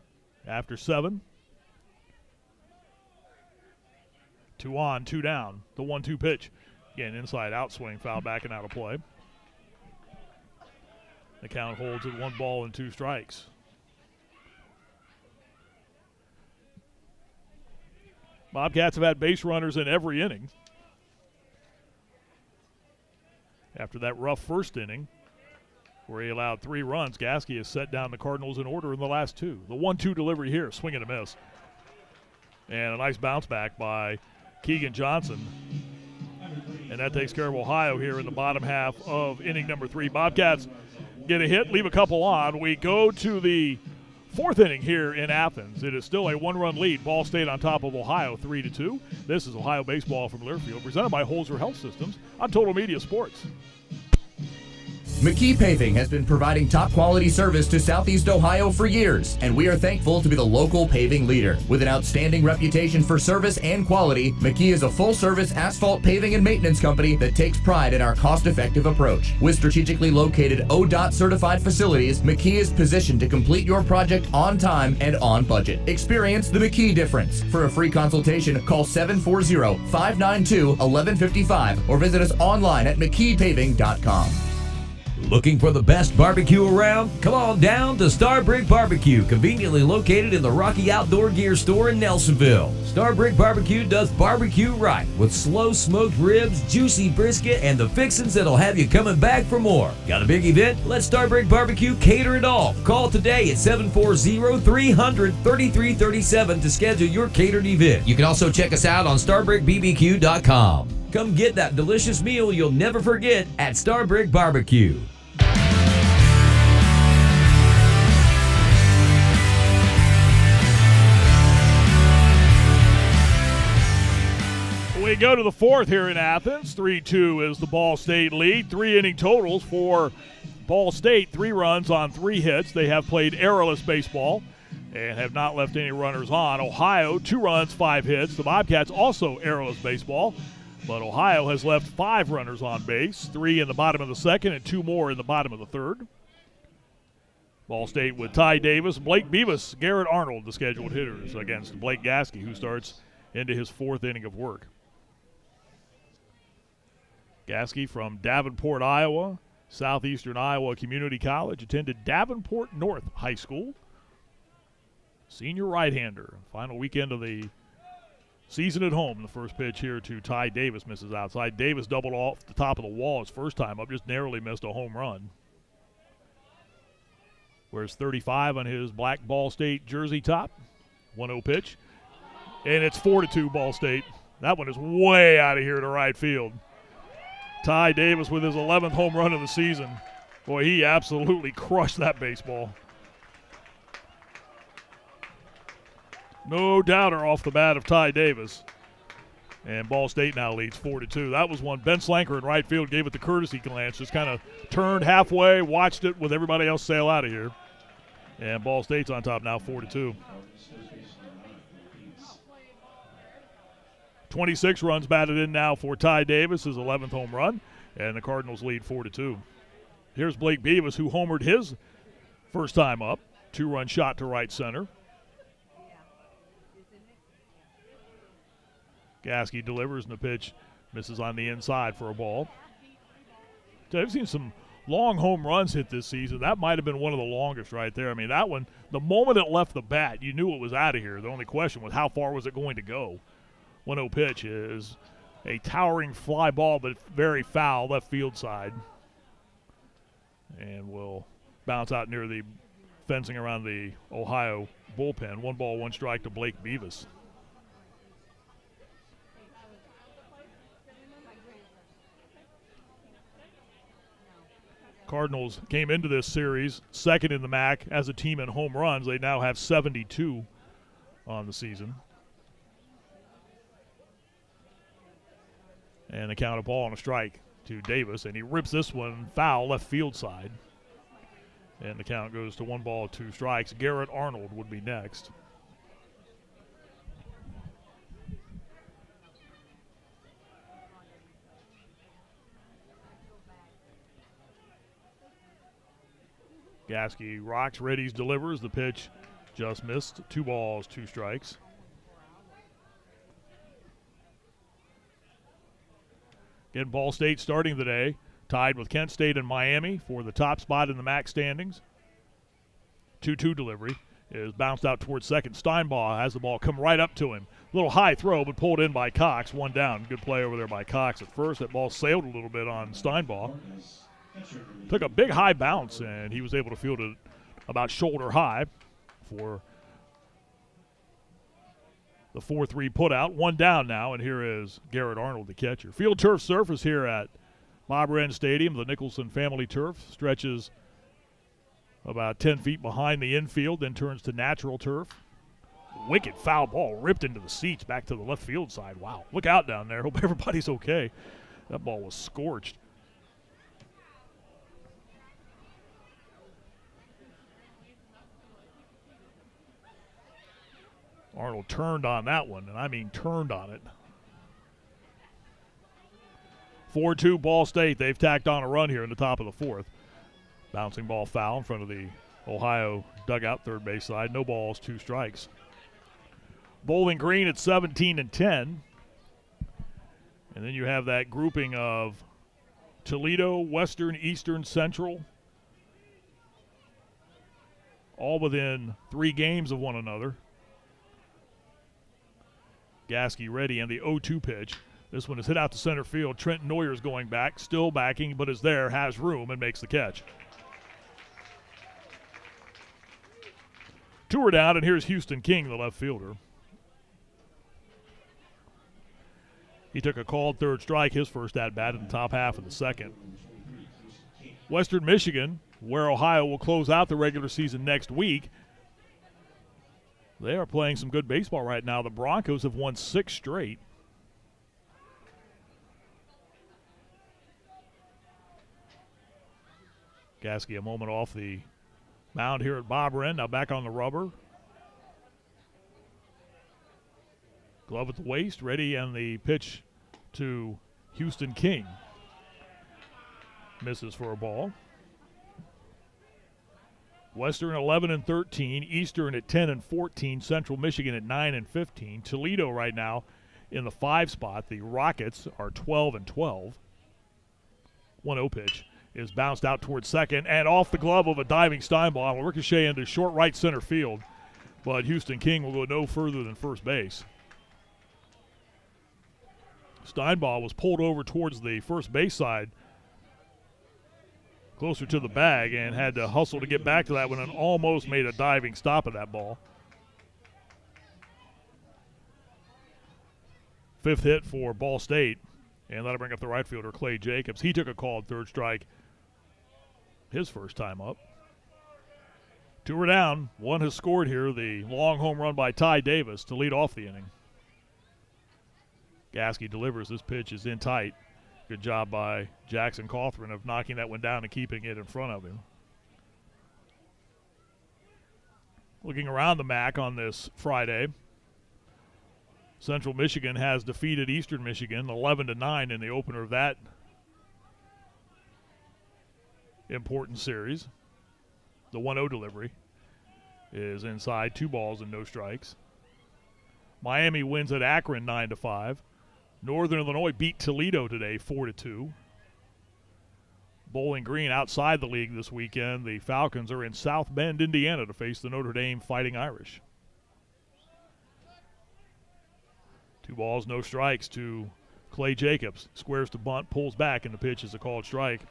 after 7. 2 on, 2 down. The 1-2 pitch. Again, inside outswing, foul back and out of play. The count holds at 1 ball and 2 strikes. Bobcats have had base runners in every inning. After that rough first inning, where he allowed 3 runs, Gasky has set down the Cardinals in order in the last 2. The 1-2 delivery here, swing and a miss. And a nice bounce back by Keegan Johnson. And that takes care of Ohio here in the bottom half of inning number 3. Bobcats get a hit, leave a couple on. We go to the 4th inning here in Athens. It is still a 1-run lead. Ball State on top of Ohio, 3-2. This is Ohio Baseball from Learfield, presented by Holzer Health Systems on Total Media Sports. McKee Paving has been providing top quality service to Southeast Ohio for years, and we are thankful to be the local paving leader. With an outstanding reputation for service and quality, McKee is a full-service asphalt paving and maintenance company that takes pride in our cost-effective approach. With strategically located ODOT certified facilities, McKee is positioned to complete your project on time and on budget. Experience the McKee difference. For a free consultation, call 740-592-1155 or visit us online at mckeepaving.com. Looking for the best barbecue around? Come on down to Starbrick Barbecue, conveniently located in the Rocky Outdoor Gear Store in Nelsonville. Starbrick Barbecue does barbecue right, with slow smoked ribs, juicy brisket, and the fixins that'll have you coming back for more. Got a big event? Let Starbrick Barbecue cater it all. Call today at 740-300-3337 to schedule your catered event. You can also check us out on StarbrickBBQ.com. Come get that delicious meal you'll never forget at Starbrick Barbecue. We go to the 4th here in Athens. 3-2 is the Ball State lead. 3 inning totals for Ball State. 3 runs on 3 hits. They have played errorless baseball. and have not left any runners on. Ohio, 2 runs, 5 hits. The Bobcats also errorless baseball, but Ohio has left 5 runners on base, 3 in the bottom of the second and 2 more in the bottom of the third. Ball State with Ty Davis, Blake Beavis, Garrett Arnold, the scheduled hitters against Blake Gasky, who starts into his 4th inning of work. Gasky from Davenport, Iowa, Southeastern Iowa Community College, attended Davenport North High School. Senior right-hander. Final weekend of the season at home. The first pitch here to Ty Davis misses outside. Davis doubled off the top of the wall his first time up, just narrowly missed a home run. Wears 35 on his black Ball State jersey top. 1-0 pitch. And it's 4-2 Ball State. That one is way out of here to right field. Ty Davis with his 11th home run of the season. Boy, he absolutely crushed that baseball. No doubter off the bat of Ty Davis. And Ball State now leads 4-2. That was one Ben Slanker in right field gave it the courtesy glance, just kind of turned halfway, watched it with everybody else sail out of here. And Ball State's on top now, 4-2. 26 runs batted in now for Ty Davis, his 11th home run, and the Cardinals lead 4-2. Here's Blake Beavis, who homered his first time up. 2-run shot to right center. Gasky delivers, and the pitch misses on the inside for a ball. So I've seen some long home runs hit this season. That might have been one of the longest right there. I mean, that one, the moment it left the bat, you knew it was out of here. The only question was how far was it going to go. 1-0 pitch is a towering fly ball, but very foul left field side. And will bounce out near the fencing around the Ohio bullpen. 1 ball, 1 strike to Blake Beavis. Cardinals came into this series second in the MAC as a team in home runs. They now have 72 on the season. And the count of ball and a strike to Davis, and he rips this one foul left field side. And the count goes to 1 ball, 2 strikes. Garrett Arnold would be next. Gasky rocks, readies, delivers. The pitch just missed. 2 balls, 2 strikes. Again, Ball State starting the day, tied with Kent State and Miami for the top spot in the MAC standings. 2-2 delivery is bounced out towards second. Steinbaugh has the ball come right up to him. A little high throw, but pulled in by Cox. 1 down. Good play over there by Cox at first. That ball sailed a little bit on Steinbaugh. Took a big high bounce, and he was able to field it about shoulder high for the 4-3 putout. 1 down now, and here is Garrett Arnold, the catcher. Field turf surface here at Bob Wren Stadium. The Nicholson family turf stretches about 10 feet behind the infield, then turns to natural turf. Wicked foul ball ripped into the seats back to the left field side. Wow, look out down there. Hope everybody's okay. That ball was scorched. Arnold turned on that one, and I mean turned on it. 4-2 Ball State. They've tacked on a run here in the top of the 4th. Bouncing ball foul in front of the Ohio dugout, third base side. No balls, 2 strikes. Bowling Green at 17-10. And then you have that grouping of Toledo, Western, Eastern, Central, all within 3 games of one another. Gasky ready, and the 0-2 pitch. This one is hit out to center field. Trent Noyer's going back, still backing, but is there, has room, and makes the catch. 2 are down, and here's Houston King, the left fielder. He took a called 3rd strike, his first at-bat in the top half of the 2nd. Western Michigan, where Ohio will close out the regular season next week, they are playing some good baseball right now. The Broncos have won 6 straight. Gasky a moment off the mound here at Bob Wren. Now back on the rubber. Glove at the waist, ready, and the pitch to Houston King. Misses for a ball. Western 11-13, Eastern at 10-14, Central Michigan at 9-15. Toledo right now in the 5 spot. The Rockets are 12-12. 1-0 pitch is bounced out towards second and off the glove of a diving Steinball. Will ricochet into short right center field, but Houston King will go no further than first base. Steinball was pulled over towards the first base side, closer to the bag, and had to hustle to get back to that one and almost made a diving stop at that ball. 5th hit for Ball State, and that'll bring up the right fielder, Clay Jacobs. He took a called third strike his first time up. 2 are down. 1 has scored here, the long home run by Ty Davis to lead off the inning. Gasky delivers. This pitch is in tight. Good job by Jackson Cawthron of knocking that one down and keeping it in front of him. Looking around the MAC on this Friday, Central Michigan has defeated Eastern Michigan 11-9 in the opener of that important series. The 1-0 delivery is inside, 2 balls and no strikes. Miami wins at Akron 9-5. Northern Illinois beat Toledo today 4-2. Bowling Green outside the league this weekend. The Falcons are in South Bend, Indiana to face the Notre Dame Fighting Irish. 2 balls, no strikes to Clay Jacobs. Squares to bunt, pulls back, and the pitch is a called strike.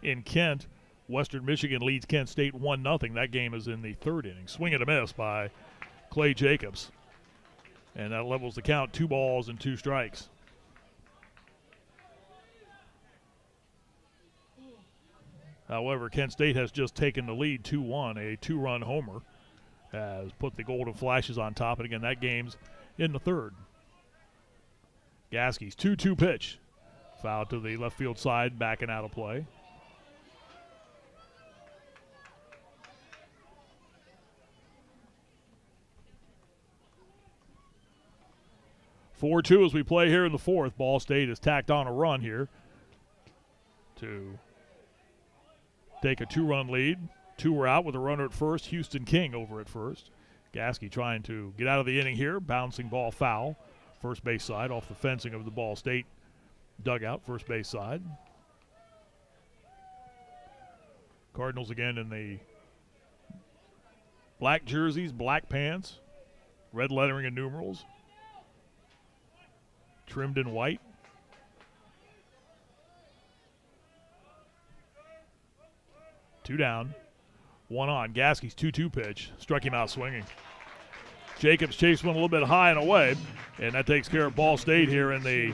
In Kent, Western Michigan leads Kent State 1-0. That game is in the 3rd inning. Swing and a miss by Clay Jacobs. And that levels the count, 2 balls and 2 strikes. However, Kent State has just taken the lead 2-1. A 2-run homer has put the Golden Flashes on top. And again, that game's in the 3rd. Gasky's 2-2 pitch. Foul to the left field side, backing out of play. (4-2) as we play here in the 4th. Ball State has tacked on a run here to take a 2-run lead. 2 are out with a runner at first. Houston King over at first. Gasky trying to get out of the inning here. Bouncing ball foul. First base side off the fencing of the Ball State dugout. First base side. Cardinals again in the black jerseys, black pants, red lettering and numerals. Trimmed in white. Two down. 1 on. Gasky's 2-2 pitch. Struck him out swinging. Jacobs chased one a little bit high and away, and that takes care of Ball State here in the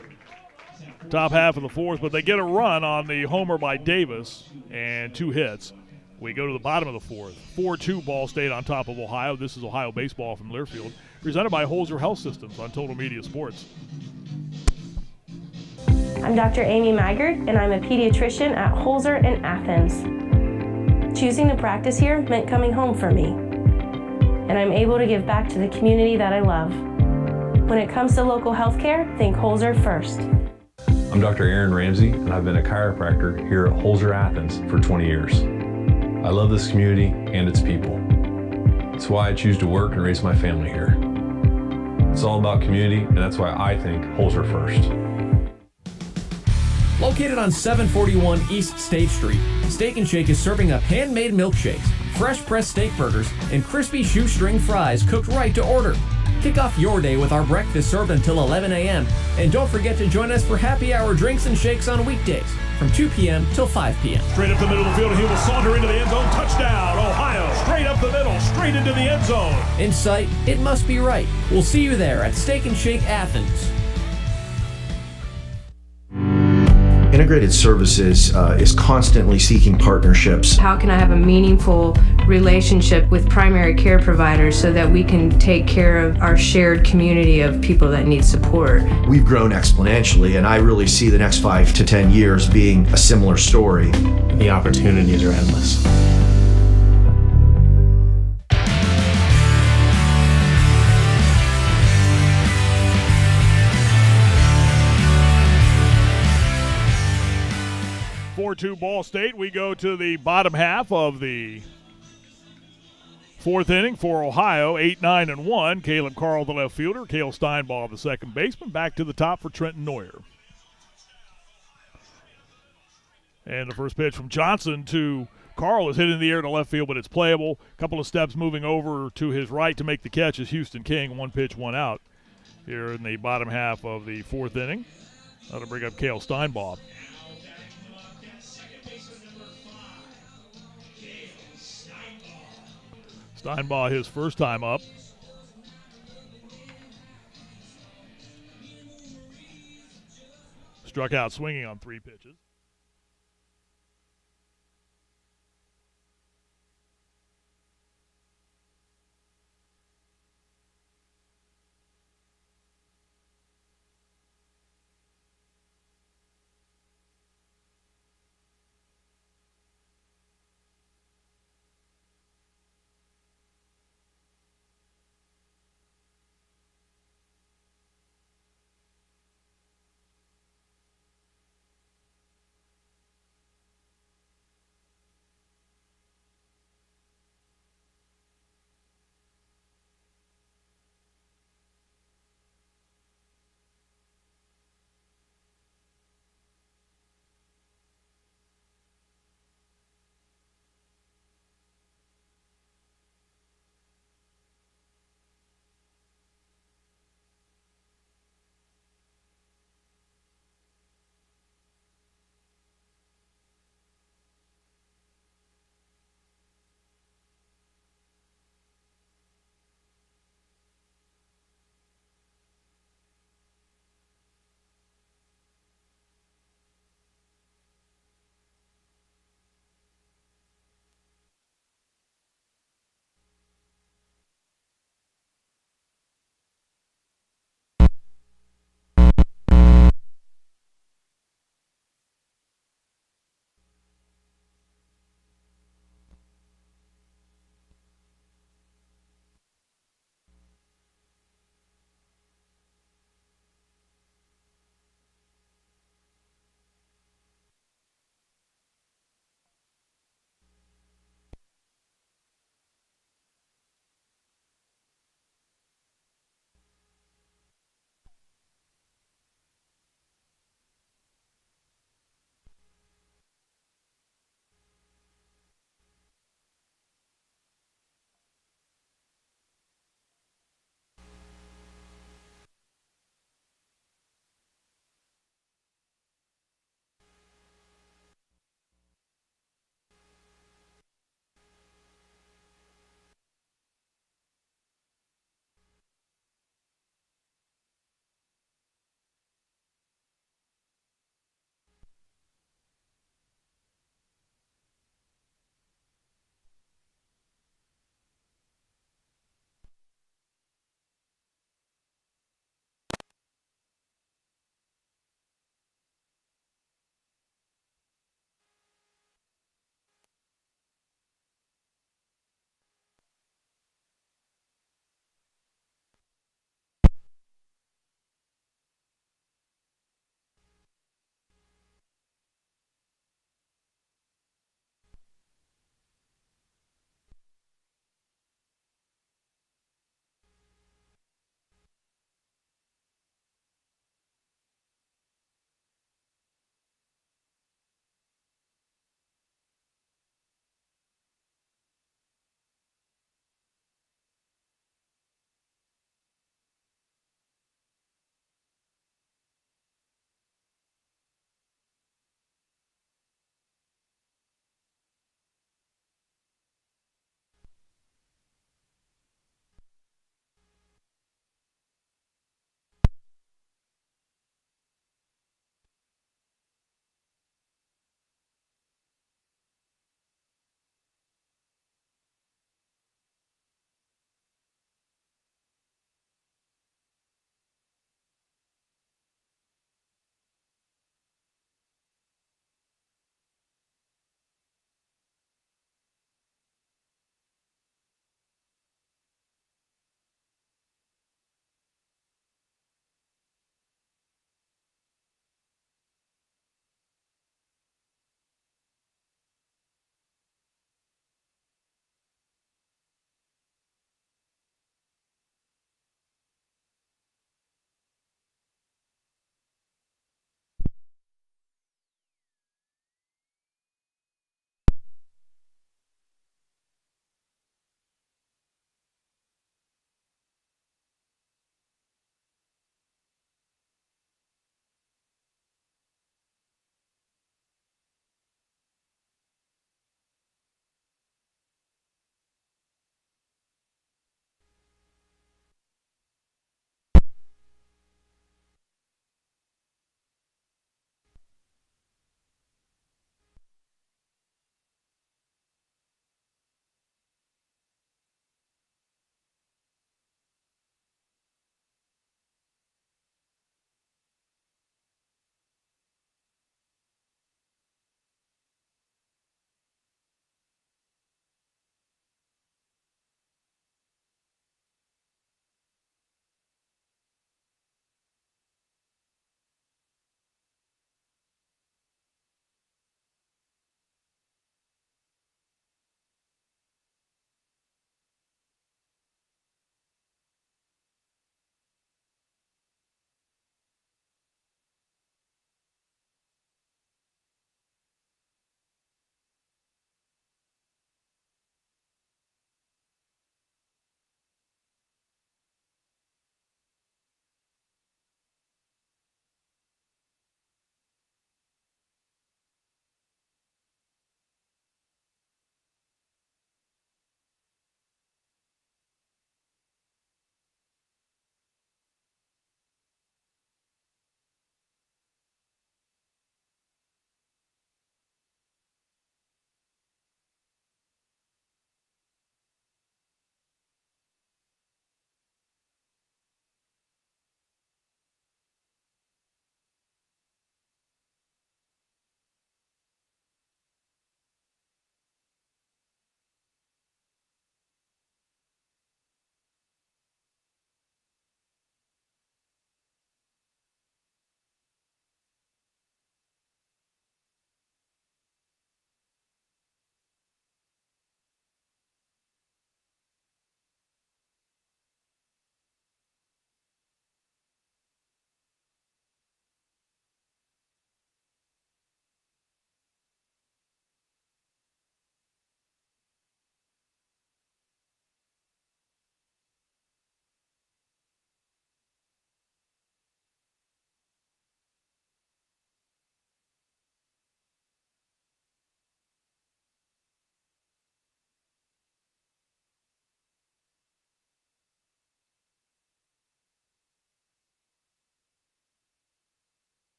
top half of the 4th, but they get a run on the homer by Davis and 2 hits. We go to the bottom of the 4th. 4-2 Ball State on top of Ohio. This is Ohio baseball from Learfield, presented by Holzer Health Systems on Total Media Sports. I'm Dr. Amy Maggard, and I'm a pediatrician at Holzer in Athens. Choosing to practice here meant coming home for me, and I'm able to give back to the community that I love. When it comes to local healthcare, think Holzer first. I'm Dr. Aaron Ramsey, and I've been a chiropractor here at Holzer Athens for 20 years. I love this community and its people. It's why I choose to work and raise my family here. It's all about community, and that's why I think Holzer first. Located on 741 East State Street, Steak and Shake is serving up handmade milkshakes, fresh pressed steak burgers, and crispy shoestring fries cooked right to order. Kick off your day with our breakfast served until 11 a.m. And don't forget to join us for happy hour drinks and shakes on weekdays from 2 p.m. till 5 p.m. Straight up the middle of the field, and he will saunter into the end zone. Touchdown, Ohio. Straight up the middle, straight into the end zone. In sight, it must be right. We'll see you there at Steak and Shake Athens. Integrated Services is constantly seeking partnerships. How can I have a meaningful relationship with primary care providers so that we can take care of our shared community of people that need support. We've grown exponentially, and I really see the next 5 to 10 years being a similar story. The opportunities are endless. To Ball State, we go to the bottom half of the fourth inning for Ohio, 8-9-1. Caleb Carl, the left fielder. Cale Steinball, the second baseman. Back to the top for Trenton Neuer. And the first pitch from Johnson to Carl is hit in the air to left field, but it's playable. A couple of steps moving over to his right to make the catch is Houston King. 1 pitch, 1 out here in the bottom half of the fourth inning. That'll bring up Cale Steinball. Steinball his first time up. Struck out swinging on 3 pitches.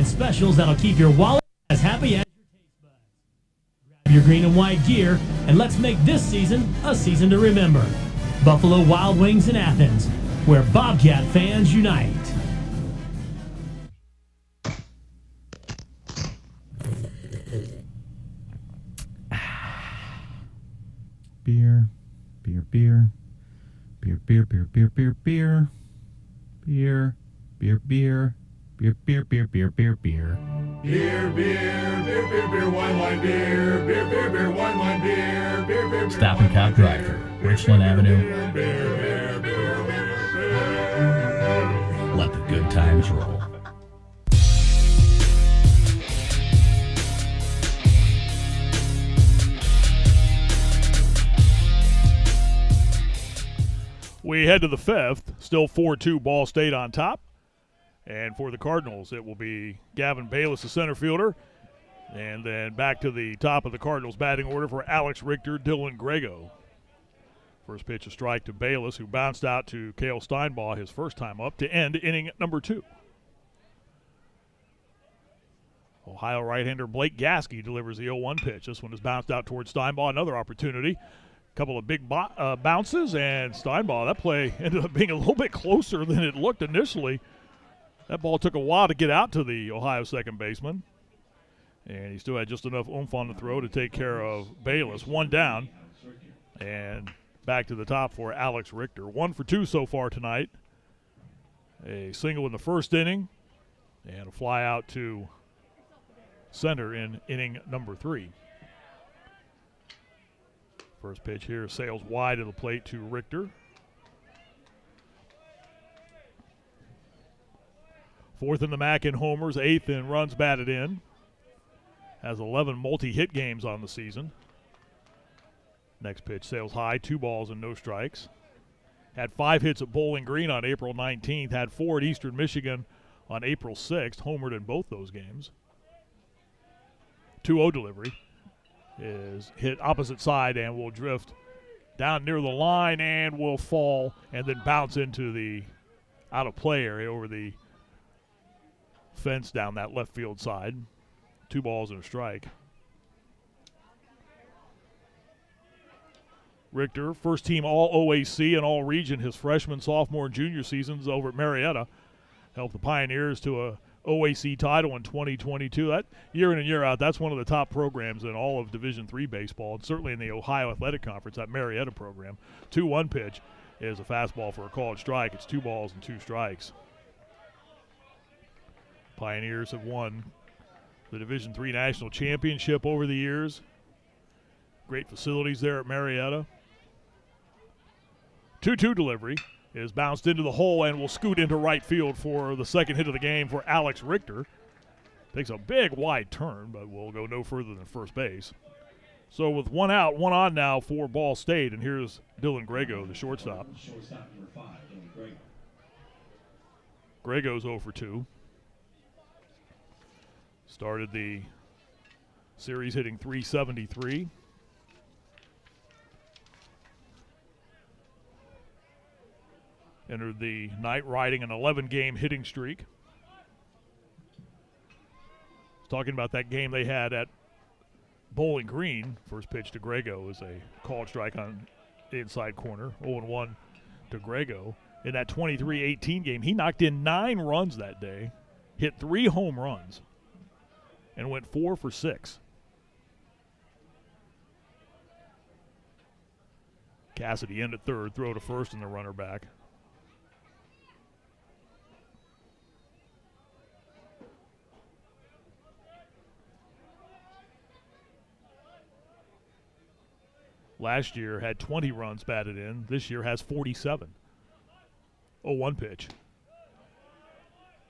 specials that'll keep your wallet as happy as your taste buds. Grab your green and white gear, and let's make this season a season to remember. Buffalo Wild Wings in Athens, where Bobcat fans unite. Beer, beer, beer, beer, beer, beer, beer, beer, beer, beer, beer, beer, beer, beer, beer, beer, beer, beer. Beer, beer, beer, beer, beer, wine, beer, beer, beer, beer, wine, beer, beer, beer. Stop and Cop Drive-Thru, Richland Avenue. Let the good times roll. We head to the fifth, still 4-2 Ball State on top. And for the Cardinals, it will be Gavin Bayless, the center fielder. And then back to the top of the Cardinals batting order for Alex Richter, Dylan Grego. First pitch, a strike to Bayless, who bounced out to Cale Steinbaugh his first time up to end inning number 2. Ohio right-hander Blake Gasky delivers the 0-1 pitch. This one is bounced out towards Steinbaugh, another opportunity. Couple of big bounces, and Steinbaugh, that play ended up being a little bit closer than it looked initially. That ball took a while to get out to the Ohio second baseman, and he still had just enough oomph on the throw to take care of Bayless. One down, and back to the top for Alex Richter. 1 for 2 so far tonight. A single in the first inning, and a fly out to center in inning number 3. First pitch here sails wide of the plate to Richter. Fourth in the MAC in homers, 8th in runs batted in. Has 11 multi-hit games on the season. Next pitch sails high, 2 balls and no strikes. Had 5 hits at Bowling Green on April 19th. Had 4 at Eastern Michigan on April 6th. Homered in both those games. 2-0 delivery. Is hit opposite side and will drift down near the line and will fall and then bounce into the out of play area over the fence down that left field side. 2 balls and a strike. Richter, first team all OAC and all region his freshman, sophomore, and junior seasons over at Marietta. Helped the Pioneers to a OAC title in 2022. That year in and year out, that's one of the top programs in all of Division III baseball, and certainly in the Ohio Athletic Conference, that Marietta program. 2-1 pitch is a fastball for a called strike. It's 2 balls and 2 strikes. Pioneers have won the Division III National Championship over the years. Great facilities there at Marietta. 2-2 delivery is bounced into the hole and will scoot into right field for the second hit of the game for Alex Richter. Takes a big wide turn, but will go no further than first base. So with 1 out, 1 on now for Ball State, and here's Dylan Grego, the shortstop. Shortstop number 5, Dylan Grego. Grego's 0 for 2. Started the series hitting .373. Entered the night riding an 11-game hitting streak. Talking about that game they had at Bowling Green. First pitch to Grego is a called strike on the inside corner. 0-1 to Grego. In that 23-18 game, he knocked in 9 runs that day, hit 3 home runs, and went 4 for 6. Cassidy in at third, throw to first, and the runner back. Last year had 20 runs batted in. This year has 47. 0-1 pitch.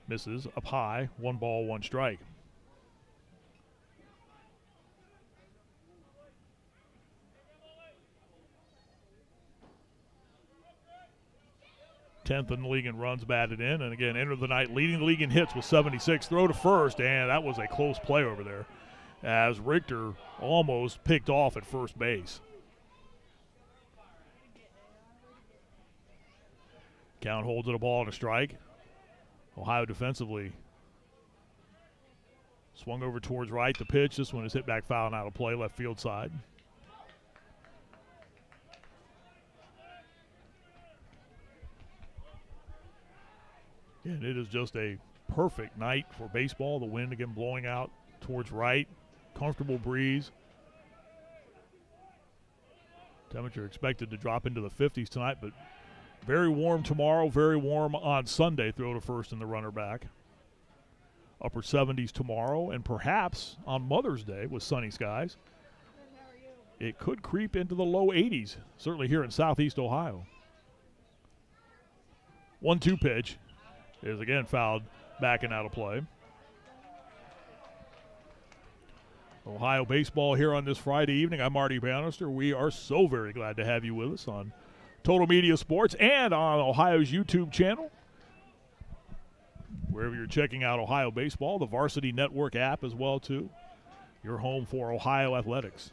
Misses up high. 1 ball, 1 strike. Tenth in the league in runs batted in, and again entered the night leading the league in hits with 76. Throw to first, and that was a close play over there, as Richter almost picked off at first base. Count holds it, a ball and a strike. Ohio defensively Swung over towards right. The pitch. This one is hit back foul and out of play, left field side. And it is just a perfect night for baseball. The wind again blowing out towards right. Comfortable breeze. Temperature expected to drop into the 50s tonight, but very warm tomorrow, very warm on Sunday. Throw to first and the runner back. Upper 70s tomorrow, and perhaps on Mother's Day with sunny skies, it could creep into the low 80s, certainly here in southeast Ohio. 1-2 pitch is again fouled back and out of play. Ohio baseball here on this Friday evening. I'm Marty Bannister. We are so very glad to have you with us on Total Media Sports and on Ohio's YouTube channel. Wherever you're checking out Ohio baseball, the Varsity Network app as well, too. Your home for Ohio athletics.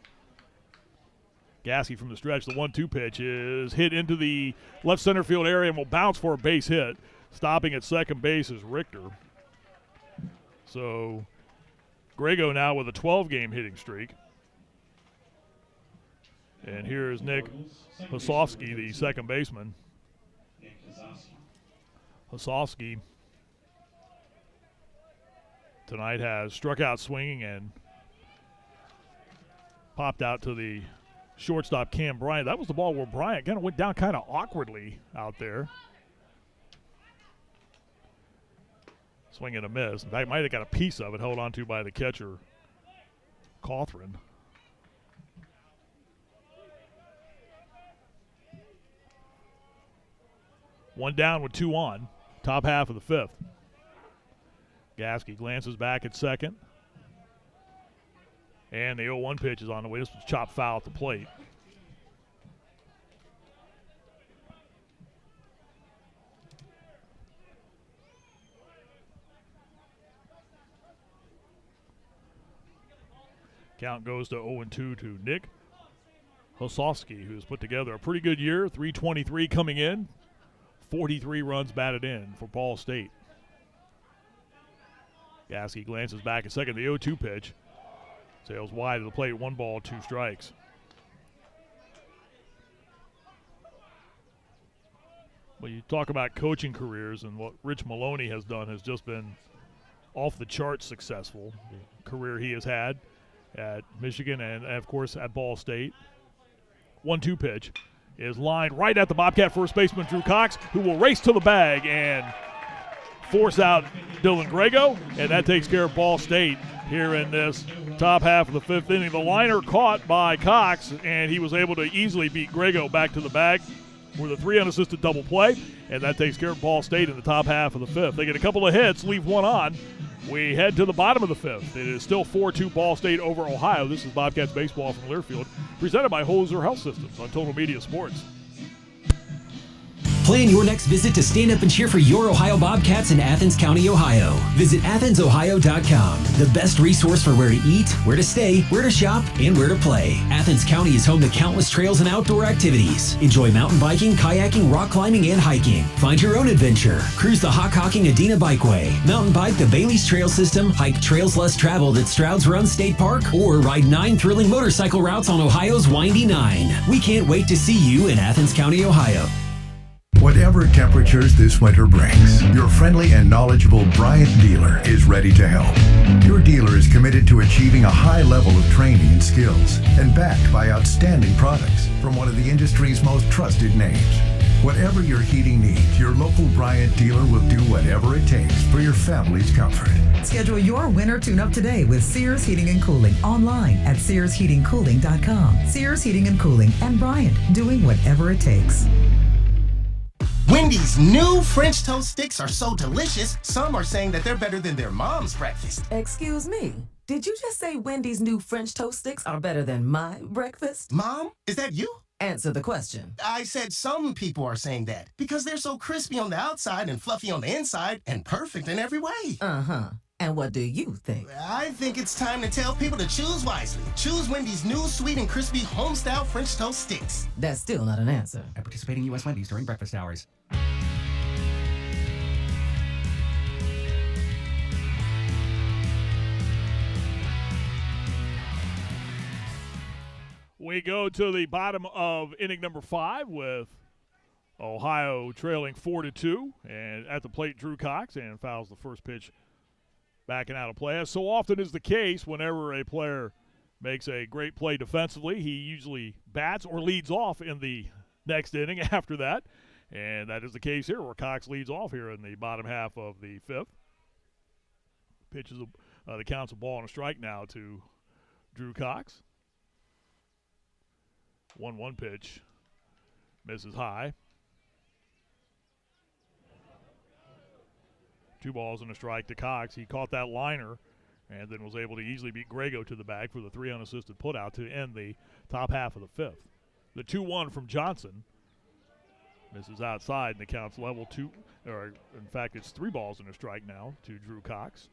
Gassy from the stretch. The 1-2 pitch is hit into the left center field area and will bounce for a base hit. Stopping at second base is Richter. So Grego now with a 12-game hitting streak. And here's Nick Hosofsky, the second baseman. Hosofsky tonight has struck out swinging and popped out to the shortstop Cam Bryant. That was the ball where Bryant kind of went down kind of awkwardly out there. Swing and a miss. In fact, might have got a piece of it held on to by the catcher, Cawthron. One down with two on, top half of the fifth. Gasky glances back at second. And the 0-1 pitch is on the way. This was chopped foul at the plate. Count goes to 0-2 to Nick Hosofsky, who's put together a pretty good year. 323 coming in, 43 runs batted in for Ball State. Gasky glances back at second. The 0-2 pitch sails wide of the plate. 1 ball, 2 strikes. Well, you talk about coaching careers, and what Rich Maloney has done has just been off the charts successful. The career he has had at Michigan and, of course, at Ball State. 1-2 pitch is lined right at the Bobcat first baseman, Drew Cox, who will race to the bag and force out Dylan Grego, and that takes care of Ball State here in this top half of the fifth inning. The liner caught by Cox, and he was able to easily beat Grego back to the bag with a 3 unassisted double play, and that takes care of Ball State in the top half of the fifth. They get a couple of hits, leave one on. We head to the bottom of the fifth. It is still 4-2 Ball State over Ohio. This is Bobcats baseball from Learfield, presented by Hoser Health Systems on Total Media Sports. Plan your next visit to stand up and cheer for your Ohio Bobcats in Athens County, Ohio. Visit AthensOhio.com, the best resource for where to eat, where to stay, where to shop, and where to play. Athens County is home to countless trails and outdoor activities. Enjoy mountain biking, kayaking, rock climbing, and hiking. Find your own adventure. Cruise the Hockhocking Adena Bikeway. Mountain bike the Bailey's Trail System. Hike trails less traveled at Stroud's Run State Park. Or ride 9 thrilling motorcycle routes on Ohio's Windy 9. We can't wait to see you in Athens County, Ohio. Whatever temperatures this winter brings, your friendly and knowledgeable Bryant dealer is ready to help. Your dealer is committed to achieving a high level of training and skills and backed by outstanding products from one of the industry's most trusted names. Whatever your heating needs, your local Bryant dealer will do whatever it takes for your family's comfort. Schedule your winter tune-up today with Sears Heating and Cooling online at SearsHeatingCooling.com. Sears Heating and Cooling and Bryant, doing whatever it takes. Wendy's new French toast sticks are so delicious, some are saying that they're better than their mom's breakfast. Excuse me, did you just say Wendy's new French toast sticks are better than my breakfast? Mom, is that you? Answer the question. I said some people are saying that because they're so crispy on the outside and fluffy on the inside and perfect in every way. Uh-huh. And what do you think? I think it's time to tell people to choose wisely. Choose Wendy's new sweet and crispy home-style French toast sticks. That's still not an answer. At participating U.S. Wendy's during breakfast hours. We go to the bottom of inning number 5 with Ohio trailing 4-2, and at the plate, Drew Cox, and fouls the first pitch, backing out of play. As so often is the case, whenever a player makes a great play defensively, he usually bats or leads off in the next inning after that, and that is the case here, where Cox leads off here in the bottom half of the 5th. Pitches the count's a ball and a strike now to Drew Cox. 1-1 pitch, misses high. 2 balls and a strike to Cox. He caught that liner and then was able to easily beat Grego to the bag for the 3 unassisted putout to end the top half of the 5th. The 2-1 from Johnson misses outside, and the count's level 2, or in fact it's 3 balls and a strike now to Drew Cox.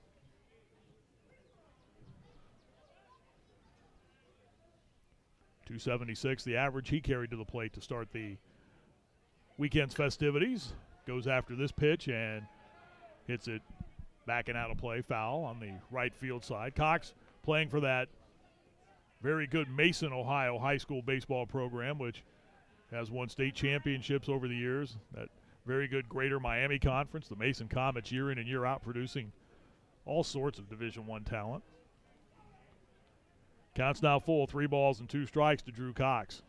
.276 the average he carried to the plate to start the weekend's festivities. Goes after this pitch and hits it backing out of play, foul on the right field side. Cox playing for that very good Mason, Ohio high school baseball program, which has won state championships over the years. That very good Greater Miami Conference, the Mason Comets, year in and year out producing all sorts of Division I talent. Count's now full, 3 balls and 2 strikes to Drew Cox.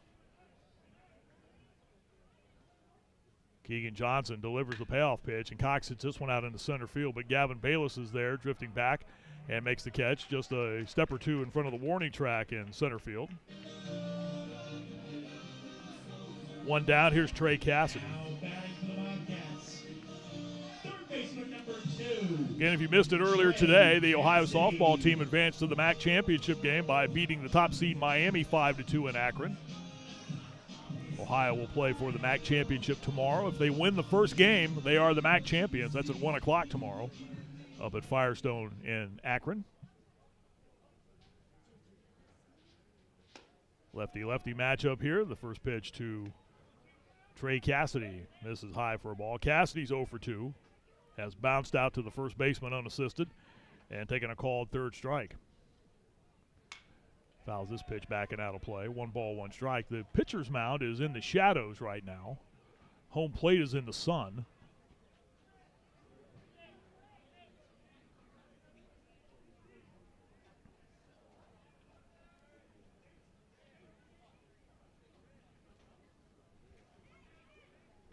Keegan Johnson delivers the payoff pitch, and Cox hits this one out into center field, but Gavin Bayless is there drifting back and makes the catch just a step or 2 in front of the warning track in center field. 1 down, here's Trey Cassidy. Again, if you missed it earlier today, the Ohio softball team advanced to the MAC championship game by beating the top seed Miami 5-2 in Akron. Ohio will play for the MAC championship tomorrow. If they win the first game, they are the MAC champions. That's at 1 o'clock tomorrow up at Firestone in Akron. Lefty-lefty matchup here. The first pitch to Trey Cassidy. Misses high for a ball. Cassidy's 0 for 2. Has bounced out to the first baseman unassisted and taken a called 3rd strike. Fouls this pitch backing out of play. 1 ball, 1 strike. The pitcher's mound is in the shadows right now. Home plate is in the sun.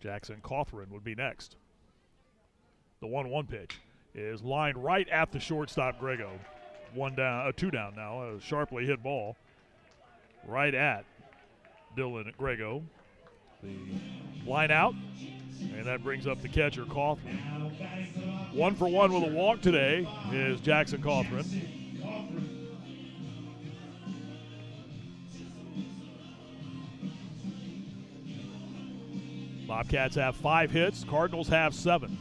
Jackson Cawthron would be next. The 1-1 pitch is lined right at the shortstop, Grego. 2 down now, a sharply hit ball right at Dylan Grego. The line out, and that brings up the catcher, Cawthron. 1 for 1 with a walk today is Jackson Cawthron. Bobcats have 5 hits, Cardinals have 7.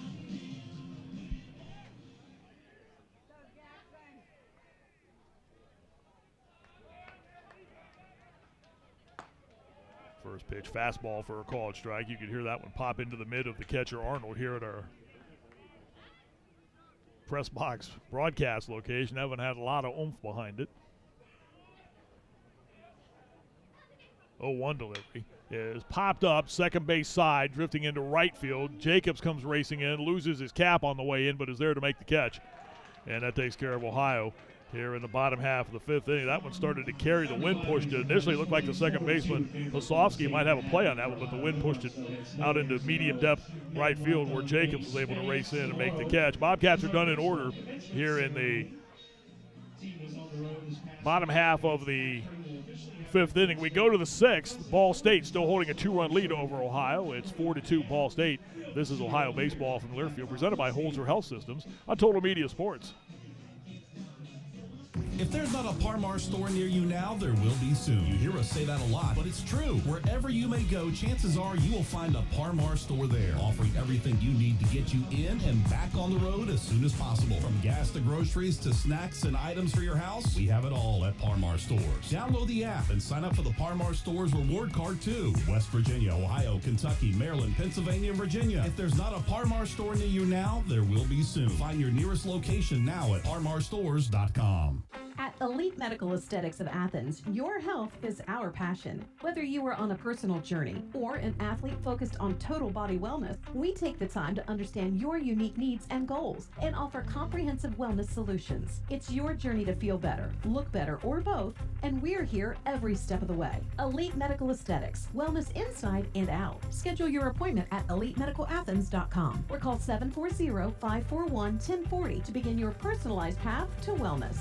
First pitch, fastball for a called strike. You could hear that one pop into the mid of the catcher Arnold here at our press box broadcast location. Haven't had a lot of oomph behind it. 0-1 delivery is popped up, second base side, drifting into right field. Jacobs comes racing in, loses his cap on the way in, but is there to make the catch. And that takes care of Ohio here in the bottom half of the 5th inning. That one started to carry. The wind pushed it. Initially, it looked like the second baseman, Posofsky, might have a play on that one, but the wind pushed it out into medium depth right field where Jacobs was able to race in and make the catch. Bobcats are done in order here in the bottom half of the 5th inning. We go to the 6th. Ball State still holding a 2-run lead over Ohio. It's 4-2 Ball State. This is Ohio baseball from Learfield, presented by Holzer Health Systems on Total Media Sports. If there's not a Par-Mar store near you now, there will be soon. You hear us say that a lot, but it's true. Wherever you may go, chances are you will find a Par-Mar store there, offering everything you need to get you in and back on the road as soon as possible. From gas to groceries to snacks and items for your house, we have it all at Par-Mar stores. Download the app and sign up for the Par-Mar stores reward card too. West Virginia, Ohio, Kentucky, Maryland, Pennsylvania, and Virginia. If there's not a Par-Mar store near you now, there will be soon. Find your nearest location now at parmarstores.com. At Elite Medical Aesthetics of Athens, your health is our passion. Whether you are on a personal journey or an athlete focused on total body wellness, we take the time to understand your unique needs and goals and offer comprehensive wellness solutions. It's your journey to feel better, look better, or both, and we're here every step of the way. Elite Medical Aesthetics, wellness inside and out. Schedule your appointment at EliteMedicalAthens.com or call 740-541-1040 to begin your personalized path to wellness.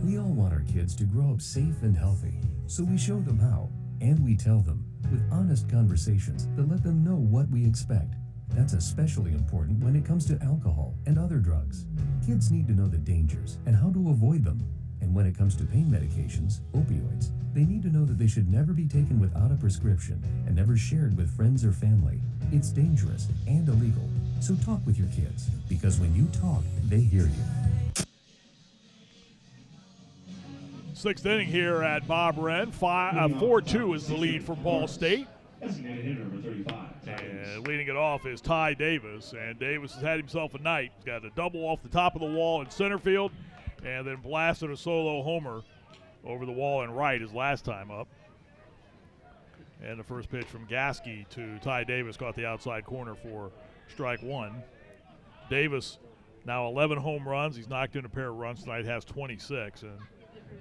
We all want our kids to grow up safe and healthy, so we show them how, and we tell them with honest conversations that let them know what we expect. That's especially important when it comes to alcohol and other drugs. Kids need to know the dangers and how to avoid them. And when it comes to pain medications, opioids, they need to know that they should never be taken without a prescription and never shared with friends or family. It's dangerous and illegal. So talk with your kids, because when you talk, they hear you. Sixth inning here at Bob Wren. 4-2 is the lead for Ball State. And leading it off is Ty Davis. And Davis has had himself a night. He's got a double off the top of the wall in center field and then blasted a solo homer over the wall in right his last time up. And the first pitch from Gasky to Ty Davis caught the outside corner for strike one. Davis now 11 home runs. He's knocked in a pair of runs tonight, has 26. And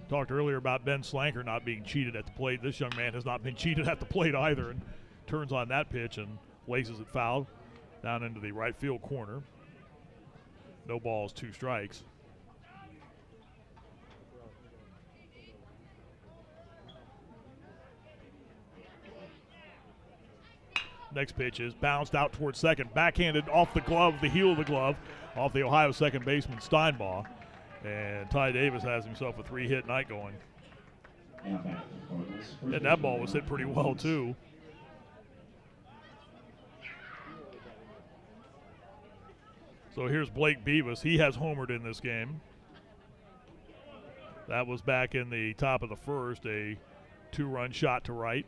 talked earlier about Ben Slanker not being cheated at the plate. This young man has not been cheated at the plate either, and turns on that pitch and laces it foul down into the right field corner. No balls, 2 strikes. Next pitch is bounced out towards second, backhanded off the glove, the heel of the glove, off the Ohio second baseman Steinbaugh. And Ty Davis has himself a 3-hit night going. And that ball was hit pretty well, too. So here's Blake Beavis. He has homered in this game. That was back in the top of the first, a 2-run shot to right.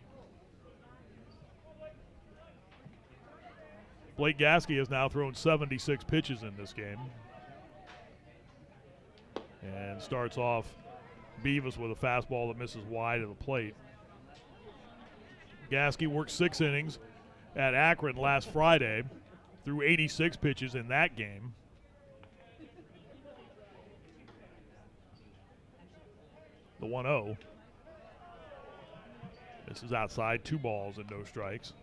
Blake Gasky has now thrown 76 pitches in this game. And starts off Beavis with a fastball that misses wide of the plate. Gasky worked 6 innings at Akron last Friday, threw 86 pitches in that game. The 1-0. This is outside, 2 balls and no strikes.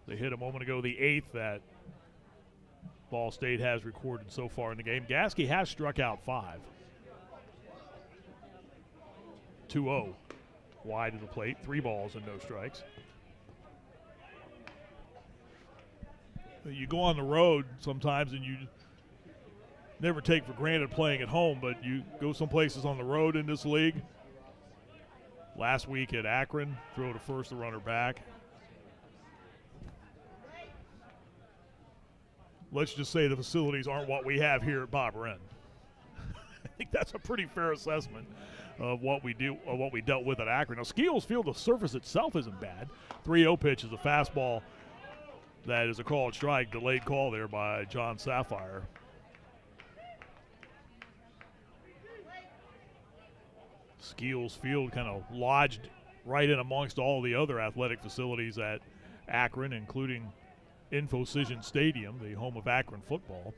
They hit a moment ago, the 8th that Ball State has recorded so far in the game. Gasky has struck out 5. 2-0. Wide of the plate, 3 balls and no strikes. You go on the road sometimes and you never take for granted playing at home, but you go some places on the road in this league. Last week at Akron, throw to first, the runner back. Let's just say the facilities aren't what we have here at Bob Wren. I think that's a pretty fair assessment of what we do, or what we dealt with at Akron. Now, Skeels Field, the surface itself isn't bad. 3-0 pitch is a fastball that is a called strike, delayed call there by John Sapphire. Skeels Field kind of lodged right in amongst all the other athletic facilities at Akron, including Infocision Stadium, the home of Akron football.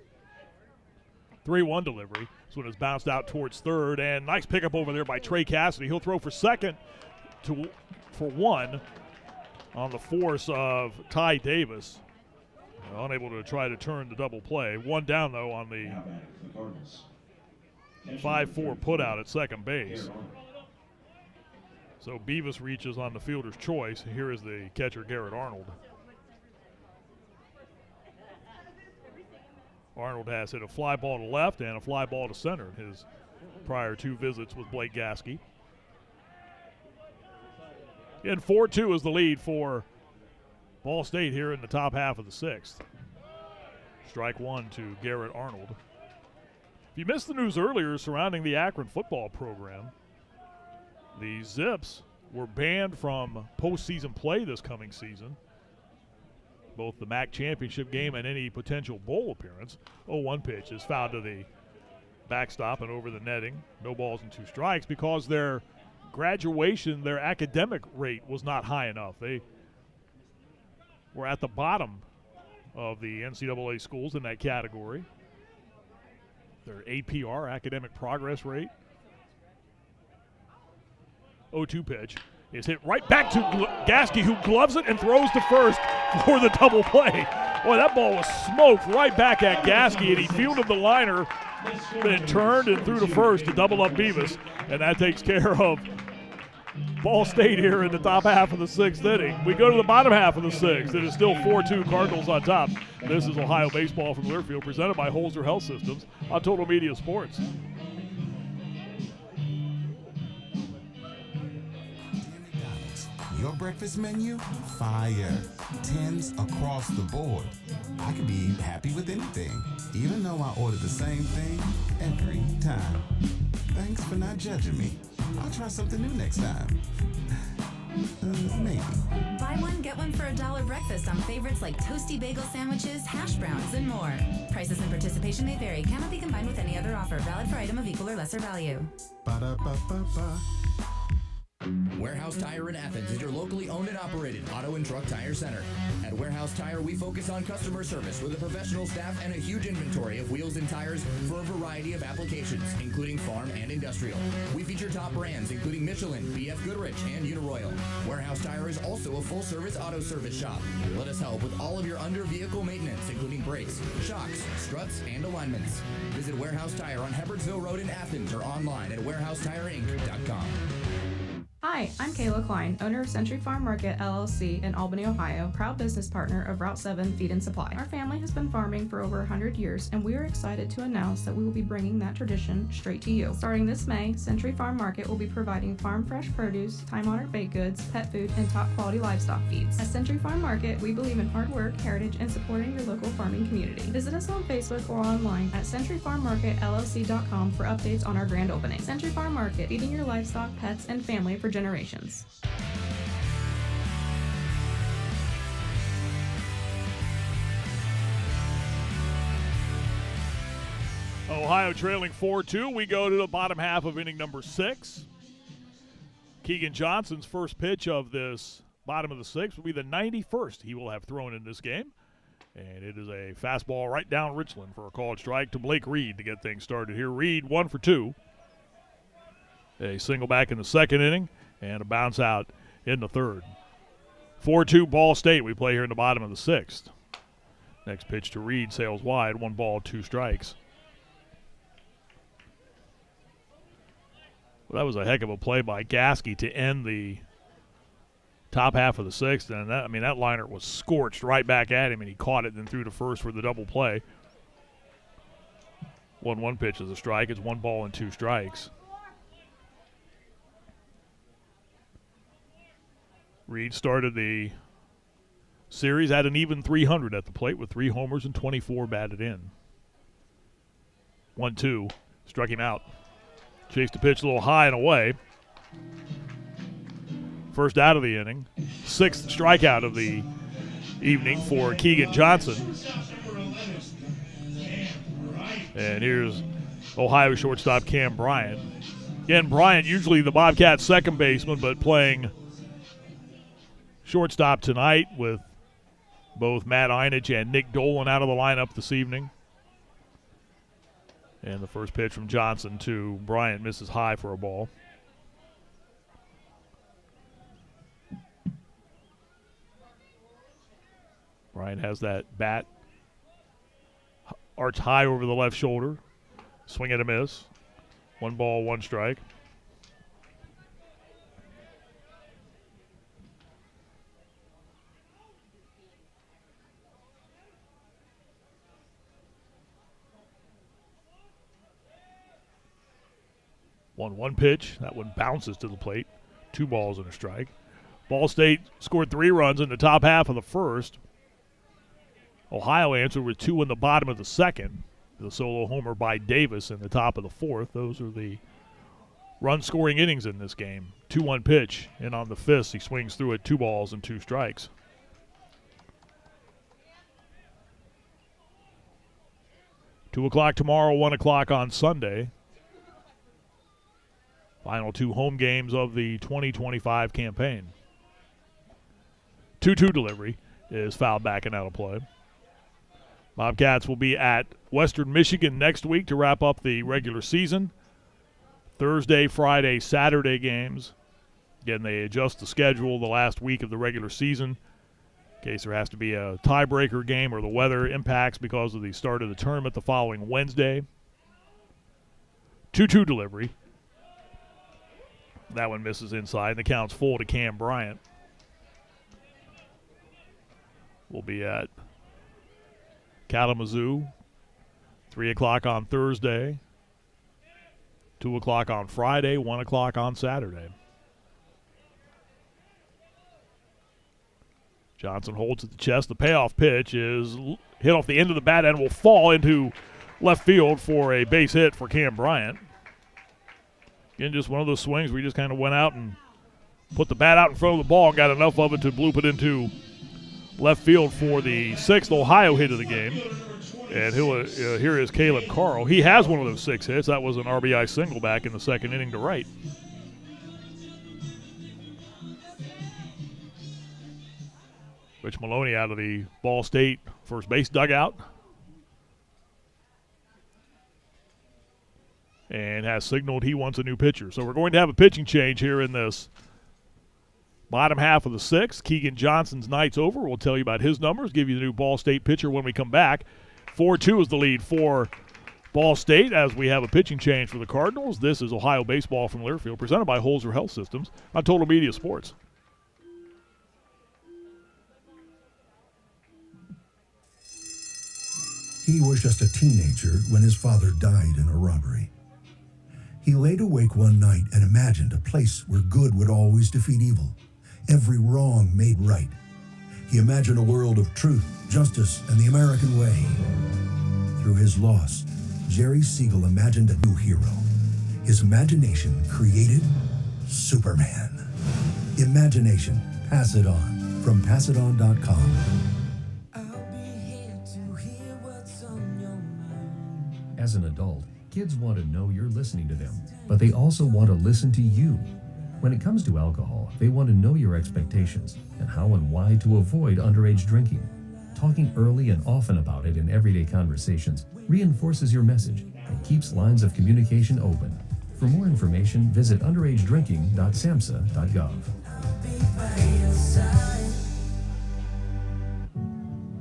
3-1 delivery. This one is bounced out towards third, and nice pickup over there by Trey Cassidy. He'll throw for second for 1 on the force of Ty Davis. Unable to try to turn the double play. 1 down, though, on the 5-4 putout at second base. So Beavis reaches on the fielder's choice. Here is the catcher, Garrett Arnold. Arnold has hit a fly ball to left and a fly ball to center in his prior 2 visits with Blake Gasky. And 4-2 is the lead for Ball State here in the top half of the 6th. Strike 1 to Garrett Arnold. If you missed the news earlier surrounding the Akron football program, the Zips were banned from postseason play this coming season both the MAC championship game and any potential bowl appearance. 0-1 pitch is fouled to the backstop and over the netting. No balls and 2 strikes because their graduation, their academic rate was not high enough. They were at the bottom of the NCAA schools in that category. Their APR, academic progress rate. 0-2 pitch is hit right back to Gasky, who gloves it and throws to first for the double play. Boy, that ball was smoked right back at Gasky, and he fielded the liner, then turned and threw to first to double up Beavis, and that takes care of Ball State here in the top half of the 6th inning. We go to the bottom half of the 6th. It is still 4-2 Cardinals on top. This is Ohio Baseball from Learfield, presented by Holzer Health Systems on Total Media Sports. Your breakfast menu? Fire. 10s across the board. I could be happy with anything, even though I order the same thing every time. Thanks for not judging me. I'll try something new next time. Maybe. Buy one, get one for $1 breakfast on favorites like toasty bagel sandwiches, hash browns, and more. Prices and participation may vary. Cannot be combined with any other offer. Valid for item of equal or lesser value. Ba-da-ba-ba-ba. Warehouse Tire in Athens is your locally owned and operated auto and truck tire center. At Warehouse Tire, we focus on customer service with a professional staff and a huge inventory of wheels and tires for a variety of applications, including farm and industrial. We feature top brands including Michelin, BF Goodrich, and Uniroyal. Warehouse Tire is also a full-service auto service shop. Let us help with all of your under-vehicle maintenance, including brakes, shocks, struts, and alignments. Visit Warehouse Tire on Hepherdsville Road in Athens or online at warehousetireinc.com. Hi, I'm Kayla Klein, owner of Century Farm Market LLC in Albany, Ohio, proud business partner of Route 7 Feed and Supply. Our family has been farming for over 100 years, and we are excited to announce that we will be bringing that tradition straight to you. Starting this May, Century Farm Market will be providing farm fresh produce, time-honored baked goods, pet food, and top-quality livestock feeds. At Century Farm Market, we believe in hard work, heritage, and supporting your local farming community. Visit us on Facebook or online at centuryfarmmarketllc.com for updates on our grand opening. Century Farm Market, feeding your livestock, pets, and family for generations. Ohio trailing 4-2. We go to the bottom half of inning number 6. Keegan Johnson's first pitch of this bottom of the 6th will be the 91st he will have thrown in this game. And it is a fastball right down Richland for a called strike to Blake Reed to get things started here. Reed 1 for 2. A single back in the 2nd inning and a bounce out in the 3rd. 4-2 Ball State. We play here in the bottom of the 6th. Next pitch to Reed sails wide. 1 ball, 2 strikes. Well, that was a heck of a play by Gasky to end the top half of the 6th. And that liner was scorched right back at him, and he caught it and then threw to first for the double play. 1-1 pitch is a strike. It's 1 ball and 2 strikes. Reed started the series at an even 300 at the plate with 3 homers and 24 batted in. 1-2, struck him out. Chased the pitch a little high and away. First out of the inning. 6th strikeout of the evening for Keegan Johnson. And here's Ohio shortstop Cam Bryant. Again, Bryant, usually the Bobcats' second baseman, but playing shortstop tonight with both Matt Einich and Nick Dolan out of the lineup this evening. And the first pitch from Johnson to Bryant misses high for a ball. Bryant has that bat arch high over the left shoulder. Swing and a miss. 1 ball, 1 strike. One pitch. That one bounces to the plate. 2 balls and a strike. Ball State scored 3 runs in the top half of the 1st. Ohio answered with 2 in the bottom of the 2nd. The solo homer by Davis in the top of the 4th. Those are the run-scoring innings in this game. 2-1 pitch, and on the 5th, he swings through it. 2 balls and 2 strikes. 2 o'clock tomorrow, 1 o'clock on Sunday. Final 2 home games of the 2025 campaign. 2-2 delivery is fouled back and out of play. Bobcats will be at Western Michigan next week to wrap up the regular season. Thursday, Friday, Saturday games. Again, they adjust the schedule the last week of the regular season in case there has to be a tiebreaker game or the weather impacts because of the start of the tournament the following Wednesday. 2-2 delivery. That one misses inside. The count's full to Cam Bryant. We'll be at Kalamazoo, 3 o'clock on Thursday, 2 o'clock on Friday, 1 o'clock on Saturday. Johnson holds at the chest. The payoff pitch is hit off the end of the bat and will fall into left field for a base hit for Cam Bryant. Again, just one of those swings where he just kind of went out and put the bat out in front of the ball and got enough of it to bloop it into left field for the 6th Ohio hit of the game. And here is Caleb Carl. He has one of those 6 hits. That was an RBI single back in the 2nd inning to right. Rich Maloney out of the Ball State first base dugout. And has signaled he wants a new pitcher. So we're going to have a pitching change here in this bottom half of the 6th. Keegan Johnson's night's over. We'll tell you about his numbers, give you the new Ball State pitcher when we come back. 4-2 is the lead for Ball State as we have a pitching change for the Cardinals. This is Ohio Baseball from Learfield, presented by Holzer Health Systems on Total Media Sports. He was just a teenager when his father died in a robbery. He laid awake one night and imagined a place where good would always defeat evil, every wrong made right. He imagined a world of truth, justice, and the American way. Through his loss, Jerry Siegel imagined a new hero. His imagination created Superman. Imagination, pass it on. From passiton.com. As an adult, kids want to know you're listening to them, but they also want to listen to you. When it comes to alcohol, they want to know your expectations and how and why to avoid underage drinking. Talking early and often about it in everyday conversations reinforces your message and keeps lines of communication open. For more information, visit underagedrinking.samhsa.gov.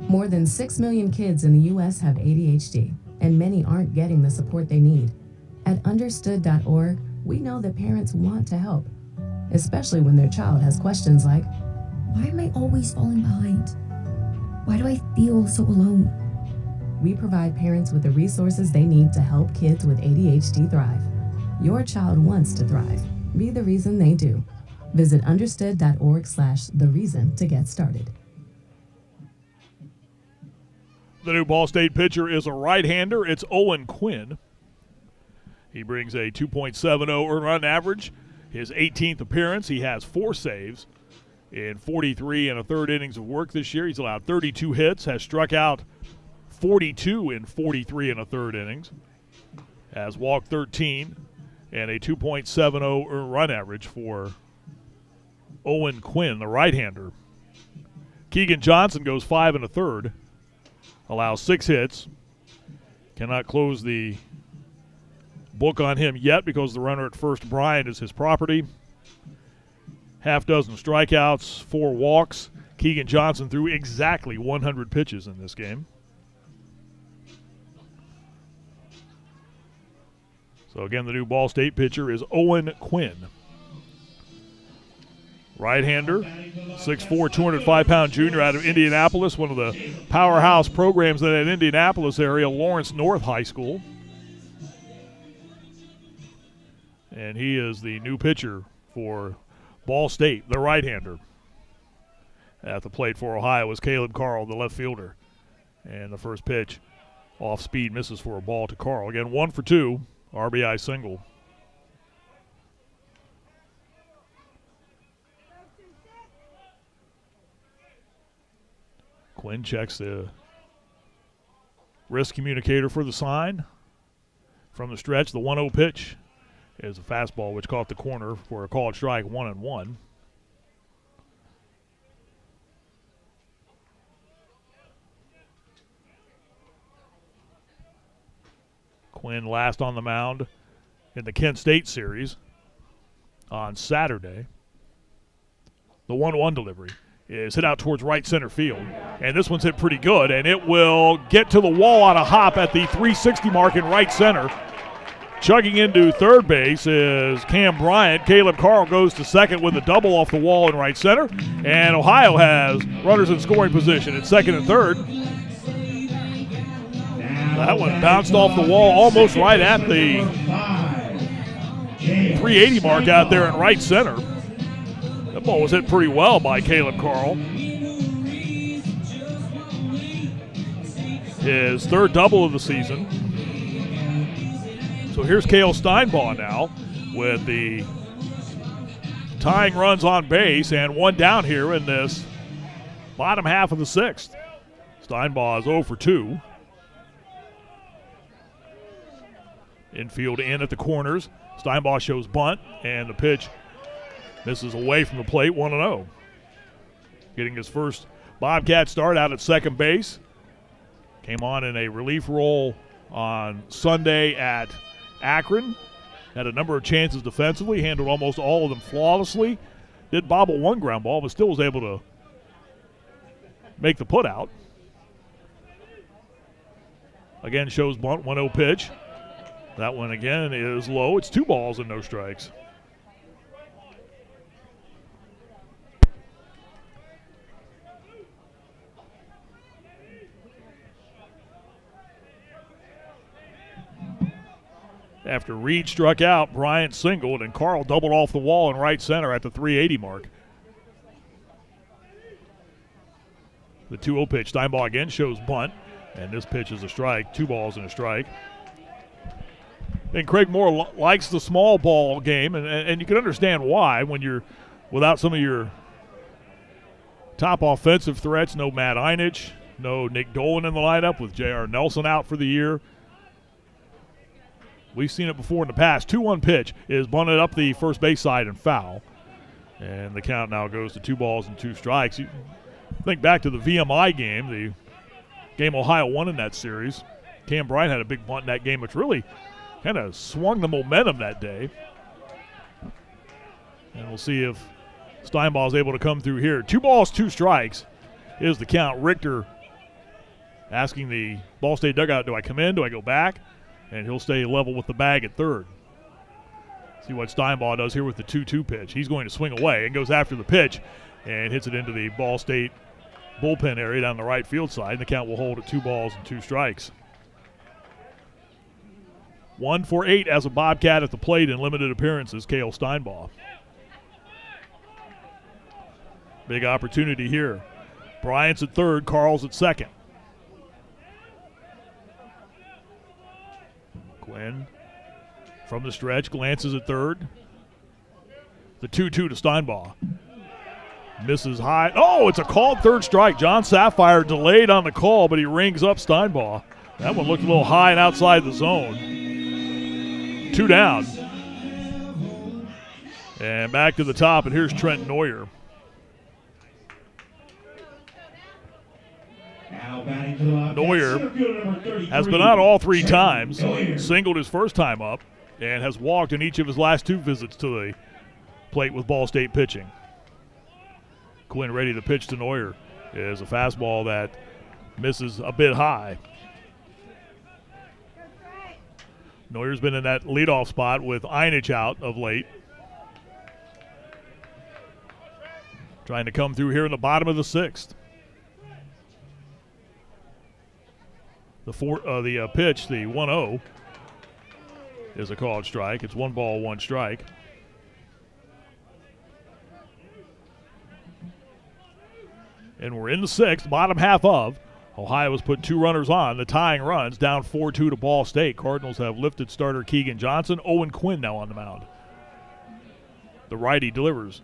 More than 6 million kids in the U.S. have ADHD, and many aren't getting the support they need. At understood.org, we know that parents want to help, especially when their child has questions like, why am I always falling behind? Why do I feel so alone? We provide parents with the resources they need to help kids with ADHD thrive. Your child wants to thrive. Be the reason they do. Visit understood.org/thereason to get started. The new Ball State pitcher is a right-hander. It's Owen Quinn. He brings a 2.70 earned run average. His 18th appearance. He has 4 saves in 43 and a third innings of work this year. He's allowed 32 hits, has struck out 42 in 43 and a third innings, has walked 13, and a 2.70 earned run average for Owen Quinn, the right-hander. Keegan Johnson goes 5 and a third. Allows 6 hits. Cannot close the book on him yet because the runner at first, Bryant, is his property. Half dozen strikeouts, 4 walks. Keegan Johnson threw exactly 100 pitches in this game. So again, the new Ball State pitcher is Owen Quinn. Right-hander, 6'4", 205-pound junior out of Indianapolis, one of the powerhouse programs in that Indianapolis area, Lawrence North High School. And he is the new pitcher for Ball State, the right-hander. At the plate for Ohio is Caleb Carl, the left fielder. And the first pitch off speed misses for a ball to Carl. Again, 1 for 2, RBI single. Quinn checks the Risk communicator for the sign. From the stretch, the 1-0 pitch is a fastball which caught the corner for a called strike, 1-1. Quinn last on the mound in the Kent State series on Saturday. The 1-1 delivery is hit out towards right center field. And this one's hit pretty good, and it will get to the wall on a hop at the 360 mark in right center. Chugging into third base is Cam Bryant. Caleb Carl goes to second with a double off the wall in right center. And Ohio has runners in scoring position at second and third. That one bounced off the wall almost right at the 380 mark out there in right center. That ball was hit pretty well by Caleb Carl. His third double of the season. So here's Cale Steinbaugh now with the tying runs on base and one down here in this bottom half of the sixth. Steinbaugh is 0 for 2. Infield in at the corners. Steinbaugh shows bunt, and the pitch misses away from the plate, 1-0. Getting his first Bobcat start out at second base. Came on in a relief role on Sunday at Akron. Had a number of chances defensively, handled almost all of them flawlessly. Did bobble one ground ball, but still was able to make the put out. Again, shows bunt, 1-0 pitch. That one again is low. It's 2 balls and no strikes. After Reed struck out, Bryant singled, and Carl doubled off the wall in right center at the 380 mark. The 2-0 pitch. Steinbaugh again shows bunt, and this pitch is a strike. 2 balls and a strike. And Craig Moore likes the small ball game, and you can understand why when you're without some of your top offensive threats. No Matt Einich, no Nick Dolan in the lineup with J.R. Nelson out for the year. We've seen it before in the past. 2-1 pitch is bunted up the first base side and foul. And the count now goes to 2 balls and 2 strikes. You think back to the VMI game, the game Ohio won in that series. Cam Bryant had a big bunt in that game, which really kind of swung the momentum that day. And we'll see if Steinbaugh is able to come through here. 2 balls, 2 strikes is the count. Richter asking the Ball State dugout, do I come in, do I go back? And he'll stay level with the bag at third. See what Steinbaugh does here with the 2-2 pitch. He's going to swing away and goes after the pitch and hits it into the Ball State bullpen area down the right field side. And the count will hold at 2 balls and 2 strikes. 1 for 8 as a Bobcat at the plate in limited appearances, Cale Steinbaugh. Big opportunity here. Bryant's at third, Carl's at second. Quinn from the stretch, glances at third. The 2-2 to Steinbaugh. Misses high. Oh, it's a called third strike. John Sapphire delayed on the call, but he rings up Steinbaugh. That one looked a little high and outside the zone. 2 down. And back to the top, and here's Trent Neuer. Neuer has been out all 3 times, singled his first time up, and has walked in each of his last 2 visits to the plate with Ball State pitching. Quinn ready to pitch to Neuer is a fastball that misses a bit high. Neuer's been in that leadoff spot with Einich out of late. Trying to come through here in the bottom of the 6th. The pitch, the 1-0, is a called strike. It's 1 ball, 1 strike. And we're in the 6th, bottom half of. Ohio has put 2 runners on. The tying runs down 4-2 to Ball State. Cardinals have lifted starter Keegan Johnson. Owen Quinn now on the mound. The righty delivers.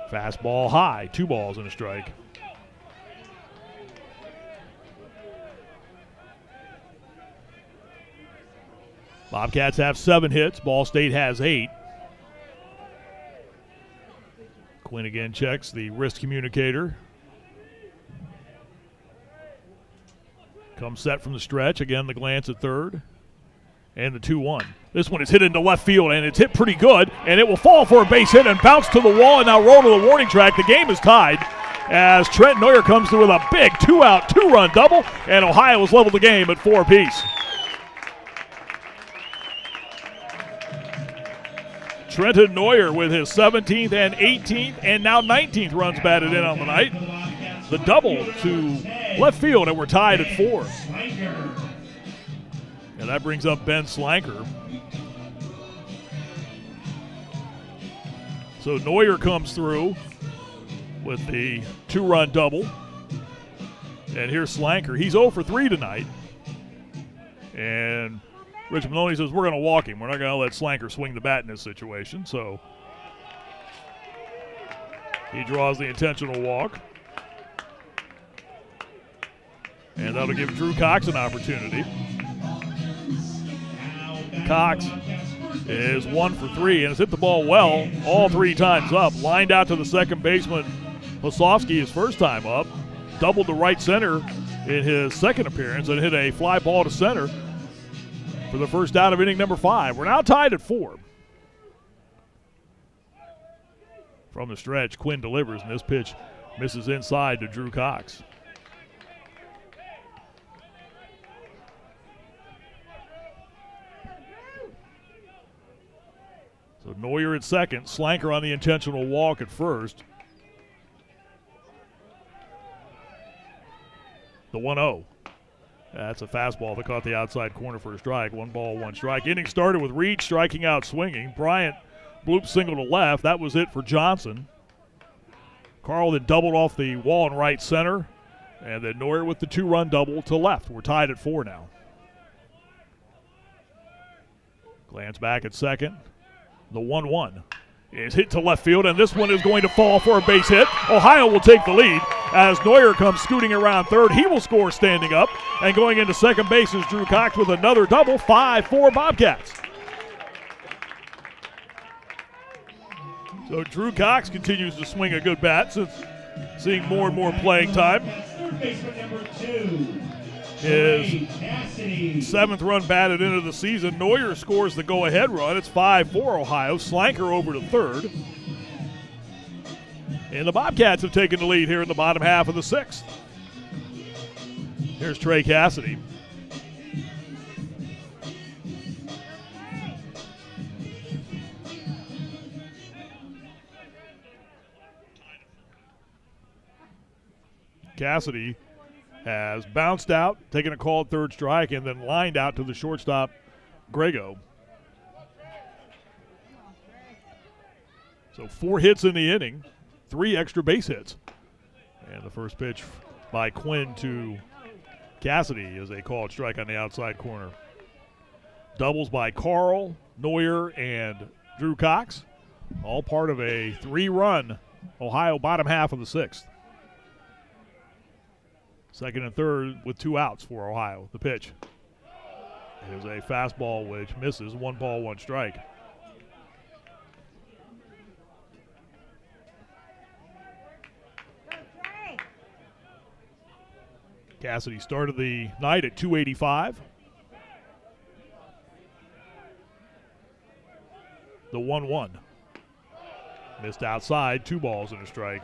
Fastball high, 2 balls and a strike. Bobcats have 7 hits. Ball State has 8. Quinn again checks the wrist communicator. Comes set from the stretch. Again, the glance at third. And the 2-1. This one is hit into left field, and it's hit pretty good, and it will fall for a base hit and bounce to the wall and now roll to the warning track. The game is tied as Trent Neuer comes through with a big 2-out, 2-run double, and Ohio has leveled the game at 4 apiece. Trenton Neuer with his 17th and 18th and now 19th runs batted in on the night. The double to left field, and we're tied at 4. And that brings up Ben Slanker. So Neuer comes through with the 2-run double. And here's Slanker. He's 0 for 3 tonight. And Rich Maloney says, we're going to walk him. We're not going to let Slanker swing the bat in this situation. So he draws the intentional walk. And that'll give Drew Cox an opportunity. Cox is 1 for 3 and has hit the ball well all 3 times up. Lined out to the second baseman, Posofsky, his first time up. Doubled to right center in his second appearance and hit a fly ball to center for the first out of inning number 5. We're now tied at 4. From the stretch, Quinn delivers, and this pitch misses inside to Drew Cox. So Neuer at second, Slanker on the intentional walk at first. The 1-0. That's a fastball that caught the outside corner for a strike. 1 ball, 1 strike. Inning started with Reed striking out swinging. Bryant bloop single to left. That was it for Johnson. Carl then doubled off the wall in right center. And then Neuer with the 2-run double to left. We're tied at 4 now. Glance back at second. The 1-1 is hit to left field, and this one is going to fall for a base hit. Ohio will take the lead as Neuer comes scooting around third. He will score standing up, and going into second base is Drew Cox with another double. 5-4 Bobcats. So Drew Cox continues to swing a good bat since seeing more and more playing time. Third baseman number 2. His 7th run batted into the season. Neuer scores the go-ahead run. It's 5-4 Ohio. Slanker over to third. And the Bobcats have taken the lead here in the bottom half of the 6th. Here's Trey Cassidy. Cassidy has bounced out, taken a called third strike, and then lined out to the shortstop, Grego. So 4 hits in the inning, 3 extra base hits. And the first pitch by Quinn to Cassidy is a called strike on the outside corner. Doubles by Carl, Neuer, and Drew Cox, all part of a 3-run Ohio bottom half of the 6th. Second and third with 2 outs for Ohio. The pitch is a fastball which misses. 1 ball, 1 strike. Cassidy started the night at 285. The 1-1. Missed outside, 2 balls and a strike.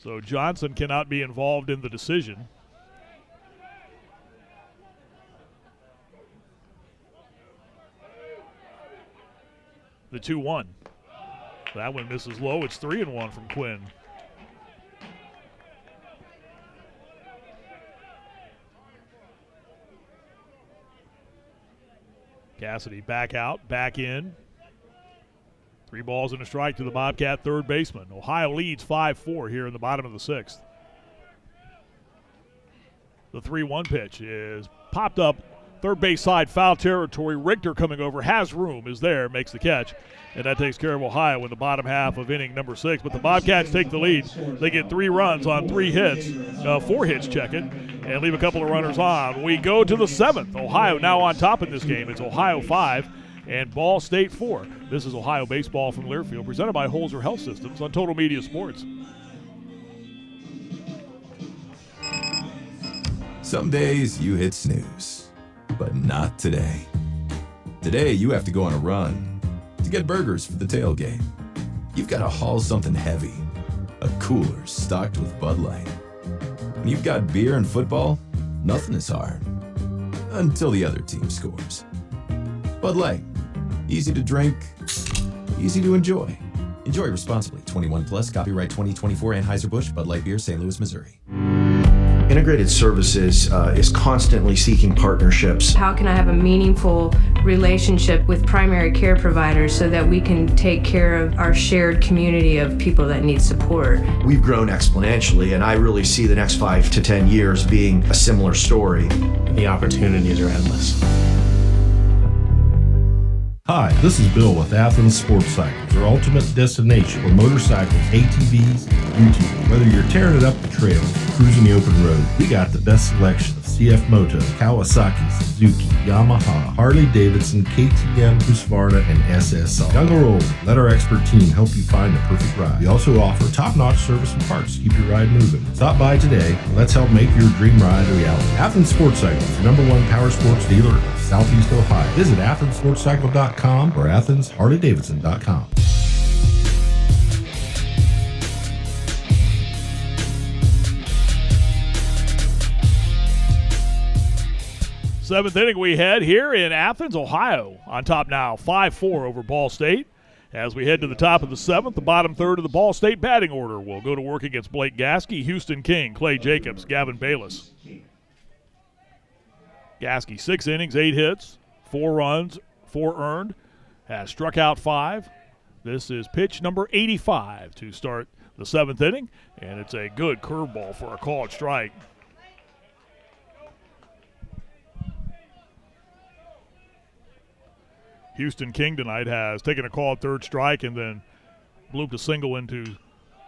So Johnson cannot be involved in the decision. The 2-1. That one misses low. It's 3-1 from Quinn. Cassidy back out, back in. 3 balls and a strike to the Bobcat third baseman. Ohio leads 5-4 here in the bottom of the 6th. The 3-1 pitch is popped up third base side, foul territory. Richter coming over, has room, is there, makes the catch. And that takes care of Ohio in the bottom half of inning number 6. But the Bobcats take the lead. They get 3 runs on 3 hits, 4 hits, check it, and leave a couple of runners on. We go to the 7th. Ohio now on top in this game. It's Ohio 5 and Ball State 4. This is Ohio Baseball from Learfield, presented by Holzer Health Systems on Total Media Sports. Some days you hit snooze, but not today. Today you have to go on a run to get burgers for the tailgate. You've got to haul something heavy, a cooler stocked with Bud Light. When you've got beer and football, nothing is hard, until the other team scores. Bud Light, easy to drink, easy to enjoy. Enjoy responsibly. 21 plus, copyright 2024 Anheuser-Busch, Bud Light Beer, St. Louis, Missouri. Integrated Services is constantly seeking partnerships. How can I have a meaningful relationship with primary care providers so that we can take care of our shared community of people that need support? We've grown exponentially, and I really see the next 5 to 10 years being a similar story. The opportunities are endless. Hi, this is Bill with Athens Sports Cycles, your ultimate destination for motorcycles, ATVs, UTVs. Whether you're tearing it up the trails, cruising the open road, we got the best selection of CF Moto, Kawasaki, Suzuki, Yamaha, Harley-Davidson, KTM, Husqvarna, and SSR. Young or old, let our expert team help you find the perfect ride. We also offer top-notch service and parts to keep your ride moving. Stop by today and let's help make your dream ride a reality. Athens Sports Cycles, the #1 power sports dealer of Southeast Ohio. Visit AthensSportsCycle.com or AthensHarley-Davidson.com. Seventh inning we head here in Athens, Ohio. On top now, 5-4 over Ball State. As we head to the top of the 7th, the bottom third of the Ball State batting order will go to work against Blake Gasky, Houston King, Clay Jacobs, Gavin Bayless. Gasky, 6 innings, 8 hits, 4 runs, 4 earned, has struck out 5. This is pitch number 85 to start the 7th inning, and it's a good curveball for a called strike. Houston King tonight has taken a called third strike and then blooped a single into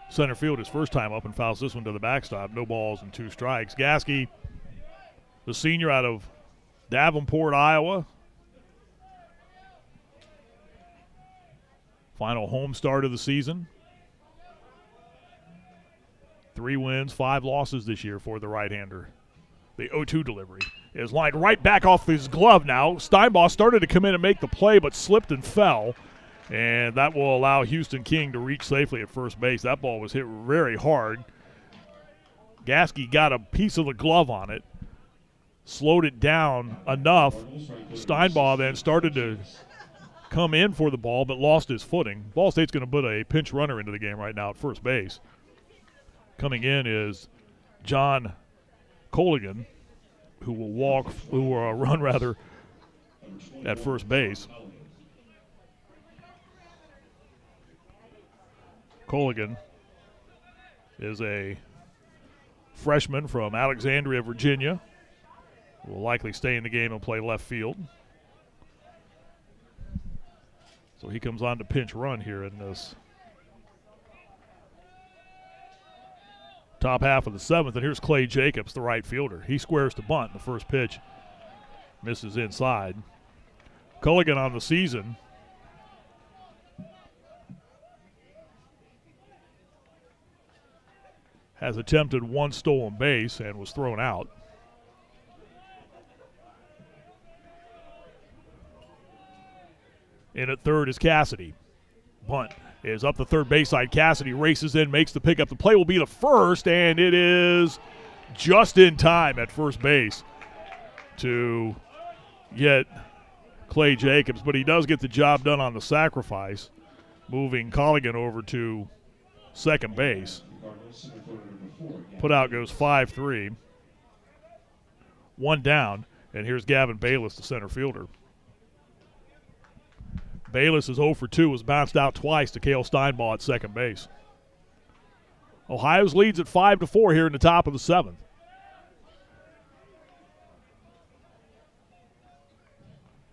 center field his first time up and fouls this one to the backstop. No balls and 2 strikes. Gasky, the senior out of Davenport, Iowa. Final home start of the season. 3 wins, 5 losses this year for the right-hander. The 0-2 delivery is lined right back off his glove now. Steinbaugh started to come in and make the play but slipped and fell. And that will allow Houston King to reach safely at first base. That ball was hit very hard. Gasky got a piece of the glove on it. Slowed it down enough. Steinbaugh then started to come in for the ball but lost his footing. Ball State's going to put a pinch runner into the game right now at first base. Coming in is John Colligan, who will run at first base. Colligan is a freshman from Alexandria, Virginia. Will likely stay in the game and play left field. So he comes on to pinch run here in this top half of the 7th. And here's Clay Jacobs, the right fielder. He squares to bunt. The first pitch misses inside. Colligan on the season has attempted 1 stolen base and was thrown out. In at third is Cassidy. Bunt is up the third base side. Cassidy races in, makes the pickup. The play will be the first, and it is just in time at first base to get Clay Jacobs. But he does get the job done on the sacrifice, moving Colligan over to second base. Put out goes 5-3. 1 down, and here's Gavin Bayless, the center fielder. Bayless is 0 for 2, was bounced out twice to Cale Steinbaugh at second base. Ohio's leads at 5-4 here in the top of the 7th.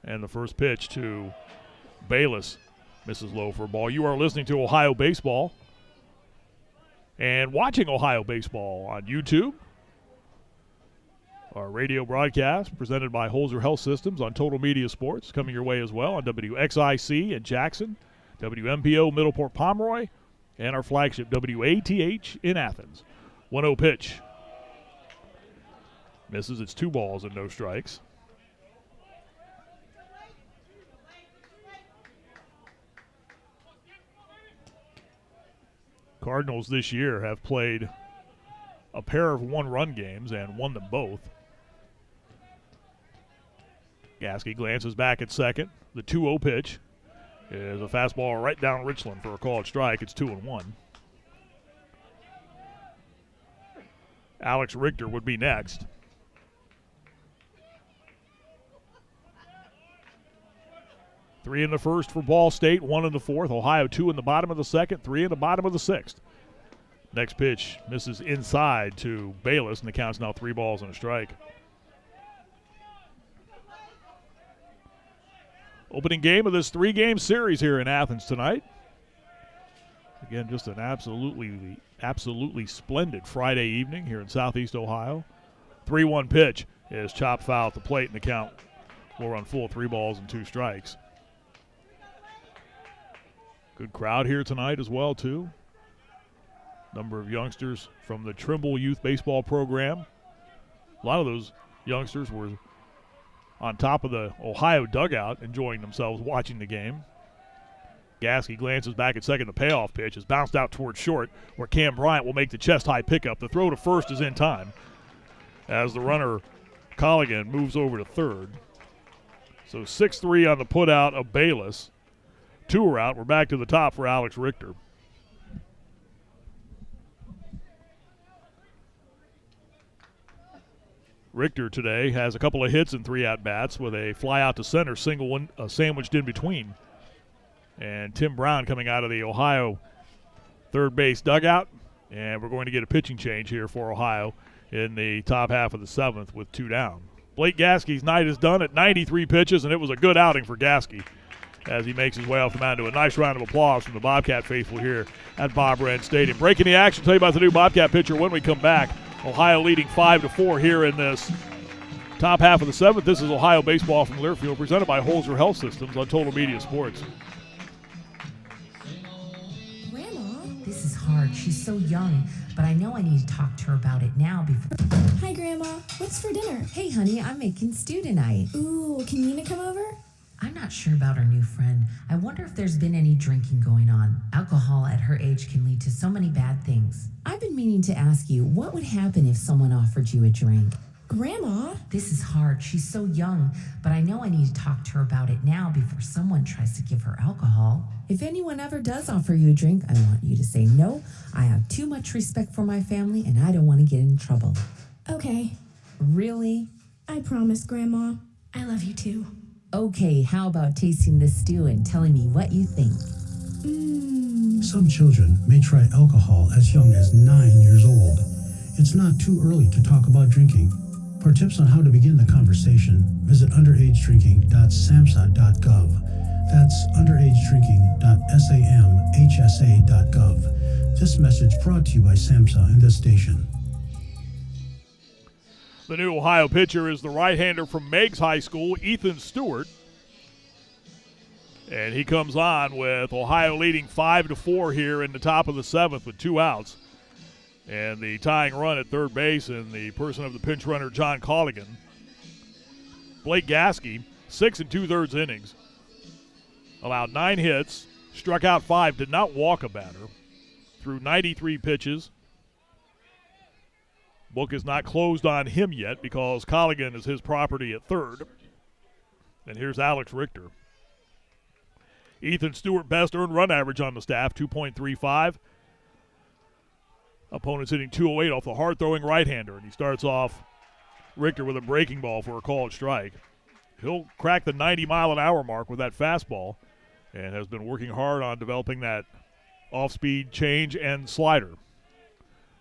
And the first pitch to Bayless misses low for a ball. You are listening to Ohio Baseball and watching Ohio Baseball on YouTube. Our radio broadcast presented by Holzer Health Systems on Total Media Sports coming your way as well on WXIC in Jackson, WMPO Middleport Pomeroy, and our flagship WATH in Athens. 1-0 pitch. Misses. It's 2 balls and no strikes. Cardinals this year have played a pair of one-run games and won them both. Gasky glances back at second. The 2-0 pitch is a fastball right down Richland for a called strike. It's 2-1. Alex Richter would be next. Three in the first for Ball State, 1 in the fourth. Ohio 2 in the bottom of the second, 3 in the bottom of the sixth. Next pitch misses inside to Bayless, and the count's now 3 balls and a strike. Opening game of this 3-game series here in Athens tonight. Again, just an absolutely splendid Friday evening here in Southeast Ohio. 3-1 pitch is chopped foul at the plate, and the count will run full, 3 balls and 2 strikes. Good crowd here tonight as well, too. Number of youngsters from the Trimble Youth Baseball Program. A lot of those youngsters were on top of the Ohio dugout enjoying themselves watching the game. Gasky glances back at second. The payoff pitch is bounced out towards short, where Cam Bryant will make the chest-high pickup. The throw to first is in time as the runner Colligan moves over to third. So 6-3 on the putout of Bayless. 2 are out. We're back to the top for Alex Richter. Richter today has a couple of hits and 3 at-bats with a fly out to center, single one sandwiched in between. And Tim Brown coming out of the Ohio third base dugout. And we're going to get a pitching change here for Ohio in the top half of the 7th with 2 down. Blake Gasky's night is done at 93 pitches, and it was a good outing for Gasky as he makes his way off the mound to a nice round of applause from the Bobcat faithful here at Bob Wrenn Stadium. Breaking the action, tell you about the new Bobcat pitcher when we come back. Ohio leading 5-4 here in this top half of the 7th. This is Ohio Baseball from Learfield, presented by Holzer Health Systems on Total Media Sports. Grandma? This is hard. She's so young, but I know I need to talk to her about it now before. Hi, Grandma. What's for dinner? Hey, honey, I'm making stew tonight. Ooh, can Nina come over? I'm not sure about our new friend. I wonder if there's been any drinking going on. Alcohol at her age can lead to so many bad things. I've been meaning to ask you, what would happen if someone offered you a drink? Grandma? This is hard. She's so young, but I know I need to talk to her about it now before someone tries to give her alcohol. If anyone ever does offer you a drink, I want you to say no. I have too much respect for my family, and I don't want to get in trouble. Okay. Really? I promise, Grandma. I love you too. Okay, how about tasting this stew and telling me what you think? Some children may try alcohol as young as 9 years old. It's not too early to talk about drinking. For tips on how to begin the conversation, visit underagedrinking.samhsa.gov. That's underagedrinking.samhsa.gov. This message brought to you by SAMHSA and this station. The new Ohio pitcher is the right-hander from Meigs High School, Ethan Stewart. And he comes on with Ohio leading 5-4 here in the top of the 7th with 2 outs. And the tying run at third base in the person of the pinch runner, John Colligan. Blake Gasky, 6 2/3 innings. Allowed 9 hits, struck out 5, did not walk a batter. Threw 93 pitches. Book is not closed on him yet because Colligan is his property at third. And here's Alex Richter. Ethan Stewart, best earned run average on the staff, 2.35. Opponent's hitting 208 off the hard-throwing right-hander, and he starts off Richter with a breaking ball for a called strike. He'll crack the 90-mile-an-hour mark with that fastball and has been working hard on developing that off-speed change and slider.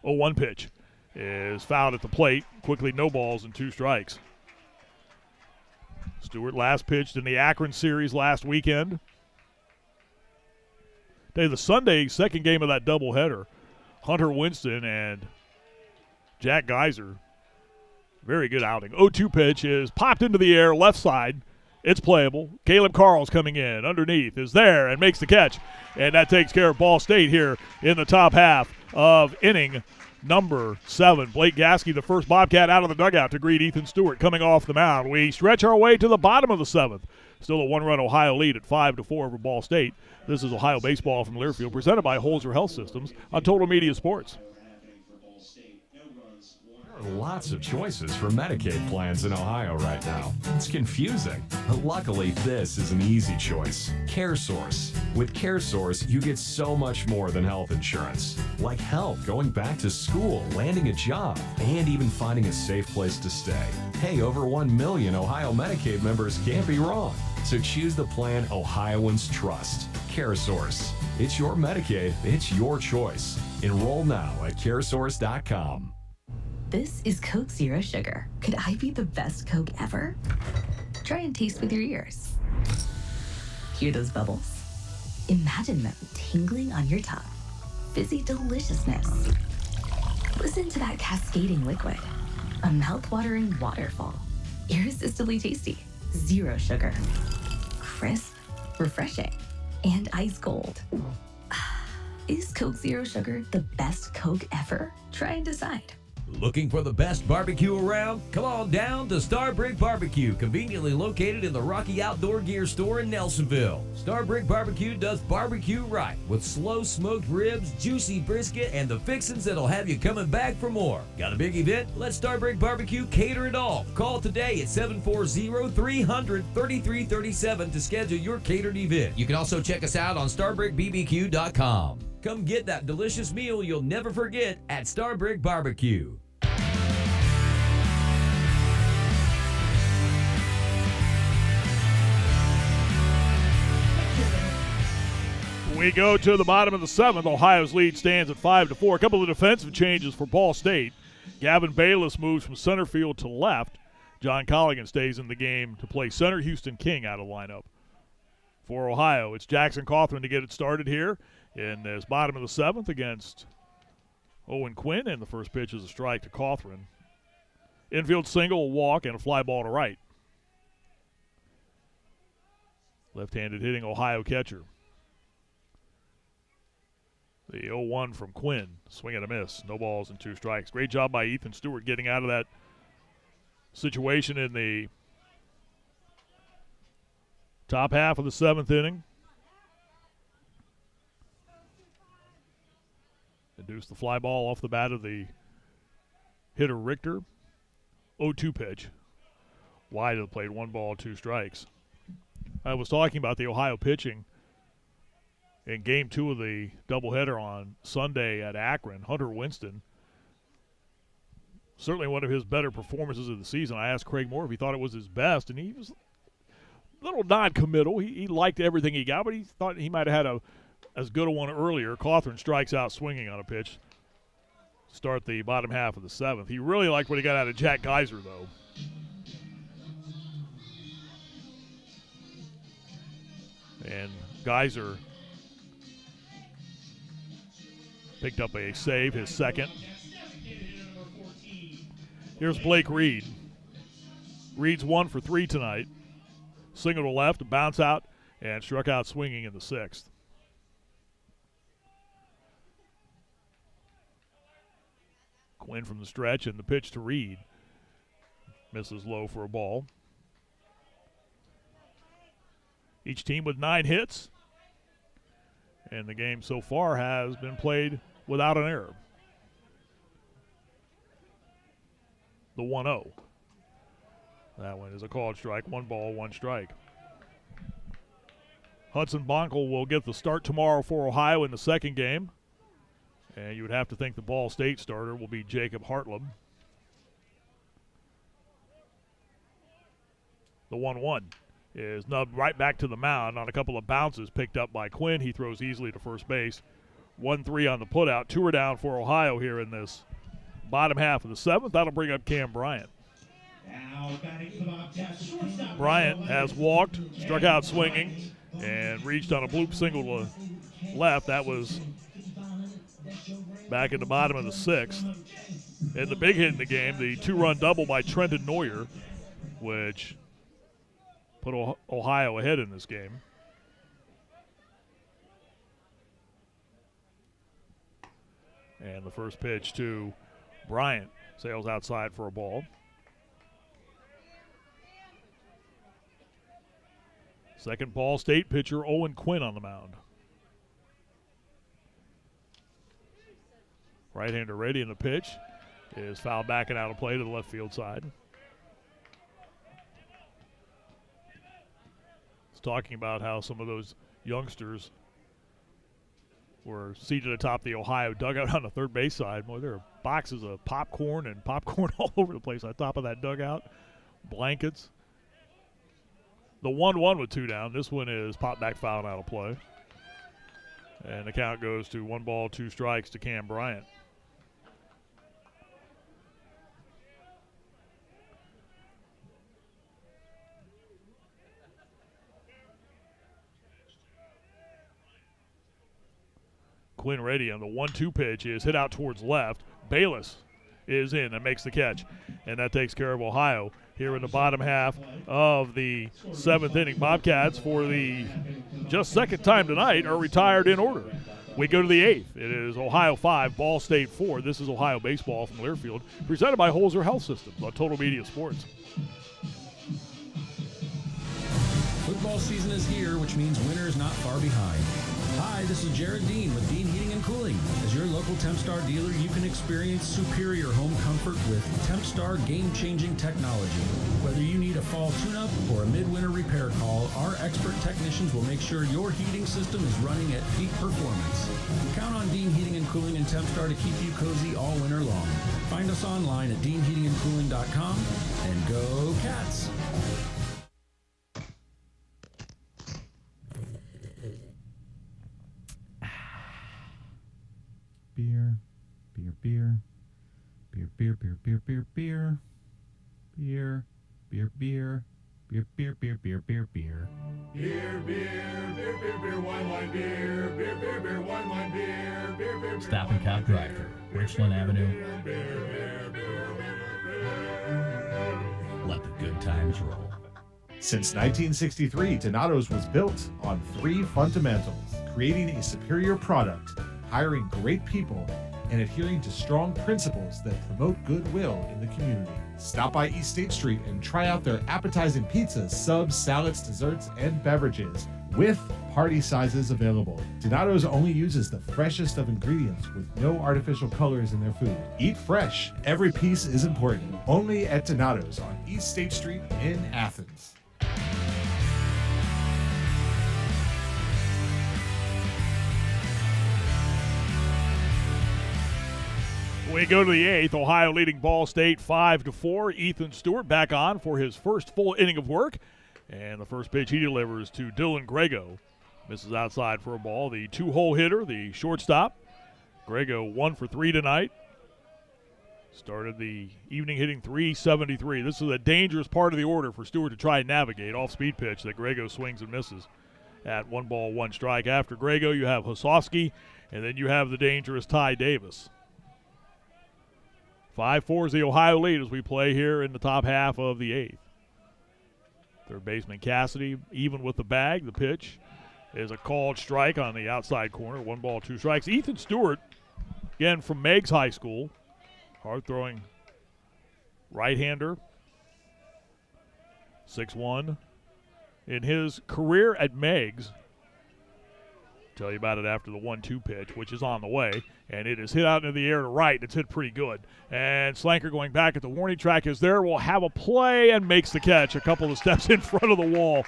0-1 pitch is fouled at the plate. Quickly, no balls and 2 strikes. Stewart last pitched in the Akron series last weekend. The Sunday second game of that doubleheader, Hunter Winston and Jack Geyser. Very good outing. 0-2 pitch is popped into the air, left side. It's playable. Caleb Carl's coming in. Underneath is there and makes the catch. And that takes care of Ball State here in the top half of inning number 7. Blake Gasky, the first Bobcat out of the dugout to greet Ethan Stewart coming off the mound. We stretch our way to the bottom of the 7th. Still a one-run Ohio lead at 5-4 over Ball State. This is Ohio Baseball from Learfield, presented by Holzer Health Systems on Total Media Sports. There are lots of choices for Medicaid plans in Ohio right now. It's confusing, but luckily this is an easy choice. CareSource. With CareSource, you get so much more than health insurance, like health, going back to school, landing a job, and even finding a safe place to stay. Hey, over 1 million Ohio Medicaid members can't be wrong. So choose the plan Ohioans trust. CareSource. It's your Medicaid. It's your choice. Enroll now at caresource.com. This is Coke Zero Sugar. Could I be the best Coke ever? Try and taste with your ears. Hear those bubbles? Imagine them tingling on your tongue. Fizzy deliciousness. Listen to that cascading liquid. A mouth-watering waterfall. Irresistibly tasty. Zero sugar. Crisp, refreshing, and ice cold. Is Coke Zero Sugar the best Coke ever? Try and decide. Looking for the best barbecue around? Come on down to Starbrick Barbecue, conveniently located in the Rocky Outdoor Gear Store in Nelsonville. Starbrick Barbecue does barbecue right, with slow smoked ribs, juicy brisket, and the fixins that'll have you coming back for more. Got a big event? Let Starbrick Barbecue cater it all. Call today at 740-300-3337 to schedule your catered event. You can also check us out on StarbrickBBQ.com. Come get that delicious meal you'll never forget at Starbrick Barbecue. We go to the bottom of the 7th. Ohio's lead stands at 5-4. A couple of defensive changes for Ball State. Gavin Bayless moves from center field to left. John Colligan stays in the game to play center. Houston King out of lineup. For Ohio, it's Jackson Cawthron to get it started here in this bottom of the 7th against Owen Quinn, and the first pitch is a strike to Cawthron. Infield single, a walk, and a fly ball to right. Left-handed hitting Ohio catcher. The 0-1 from Quinn, swing and a miss, no balls and 2 strikes. Great job by Ethan Stewart getting out of that situation in the top half of the 7th inning. Induced the fly ball off the bat of the hitter Richter. 0-2 pitch. Wide of the plate, 1 ball, 2 strikes. I was talking about the Ohio pitching in Game 2 of the doubleheader on Sunday at Akron. Hunter Winston, certainly one of his better performances of the season. I asked Craig Moore if he thought it was his best, and he was a little non-committal. He liked everything he got, but he thought he might have had as good a one earlier. Cawthron strikes out swinging on a pitch. Start the bottom half of the 7th. He really liked what he got out of Jack Geyser, though. And Geyser picked up a save, his second. Here's Blake Reed. Reed's 1 for 3 tonight. Single to left, a bounce out, and struck out swinging in the 6th. Quinn from the stretch, and the pitch to Reed. Misses low for a ball. Each team with 9 hits. And the game so far has been played without an error. The 1-0. That one is a called strike. 1 ball, 1 strike. Hudson Bonkel will get the start tomorrow for Ohio in the second game. And you would have to think the Ball State starter will be Jacob Hartleb. The 1-1 is nubbed right back to the mound on a couple of bounces picked up by Quinn. He throws easily to first base. 1-3 on the putout. 2 are down for Ohio here in this bottom half of the 7th. That'll bring up Cam Bryant. Now Now batting for the Bobcats, shortstop. Bryant has walked, struck out swinging, and reached on a bloop single to left. That was back in the bottom of the sixth. And the big hit in the game, the two-run double by Trenton Neuer, which put Ohio ahead in this game. And the first pitch to Bryant sails outside for a ball. Second Ball State pitcher Owen Quinn on the mound. Right-hander ready, and the pitch is fouled back and out of play to the left field side. It's talking about how some of those youngsters were seated atop the Ohio dugout on the third base side. Boy, there are boxes of popcorn and popcorn all over the place on top of that dugout. Blankets. The 1-1 with two down. This one is popped back, foul, and out of play. And the count goes to 1 ball, 2 strikes to Cam Bryant. Quinn ready on the 1-2 pitch is hit out towards left. Bayless is in and makes the catch. And that takes care of Ohio here in the bottom half of the 7th inning. Bobcats, for the just second time tonight, are retired in order. We go to the 8th. It is Ohio 5, Ball State 4. This is Ohio baseball from Learfield, presented by Holzer Health Systems on Total Media Sports. Football season is here, which means winter is not far behind. Hi, this is Jared Dean with Dean Heating and Cooling. As your local Tempstar dealer, you can experience superior home comfort with Tempstar game-changing technology. Whether you need a fall tune-up or a midwinter repair call, our expert technicians will make sure your heating system is running at peak performance. Count on Dean Heating and Cooling and Tempstar to keep you cozy all winter long. Find us online at deanheatingandcooling.com and go Cats! Beer, beer, beer, beer, beer, beer, beer, beer, beer, beer, beer, beer, beer, beer, beer, beer, beer, beer. Beer, beer, beer, beer, beer, wine, beer, beer, beer, beer, wine, beer, beer, beer, Stop and Cop Drive-Thru, Richland Avenue. Let the good times roll. Since 1963, Donato's was built on 3 fundamentals: creating a superior product, hiring great people, and adhering to strong principles that promote goodwill in the community. Stop by East State Street and try out their appetizing pizzas, subs, salads, desserts, and beverages with party sizes available. Donato's only uses the freshest of ingredients with no artificial colors in their food. Eat fresh. Every piece is important. Only at Donato's on East State Street in Athens. We go to the 8th. Ohio leading Ball State 5-4. Ethan Stewart back on for his first full inning of work. And the first pitch he delivers to Dylan Grego. Misses outside for a ball. The 2-hole hitter, the shortstop. Grego 1 for 3 tonight. Started the evening hitting .373. This is a dangerous part of the order for Stewart to try and navigate. Off-speed pitch that Grego swings and misses at 1 ball, 1 strike. After Grego, you have Hosofsky, and then you have the dangerous Ty Davis. 5-4 is the Ohio lead as we play here in the top half of the 8th. Third baseman Cassidy even with the bag. The pitch is a called strike on the outside corner. 1 ball, 2 strikes. Ethan Stewart, again from Meigs High School. Hard-throwing right-hander. 6'1". In his career at Meigs, tell you about it after the 1-2 pitch, which is on the way. And it is hit out into the air to right. It's hit pretty good. And Slanker going back at the warning track is there. Will have a play and makes the catch. A couple of steps in front of the wall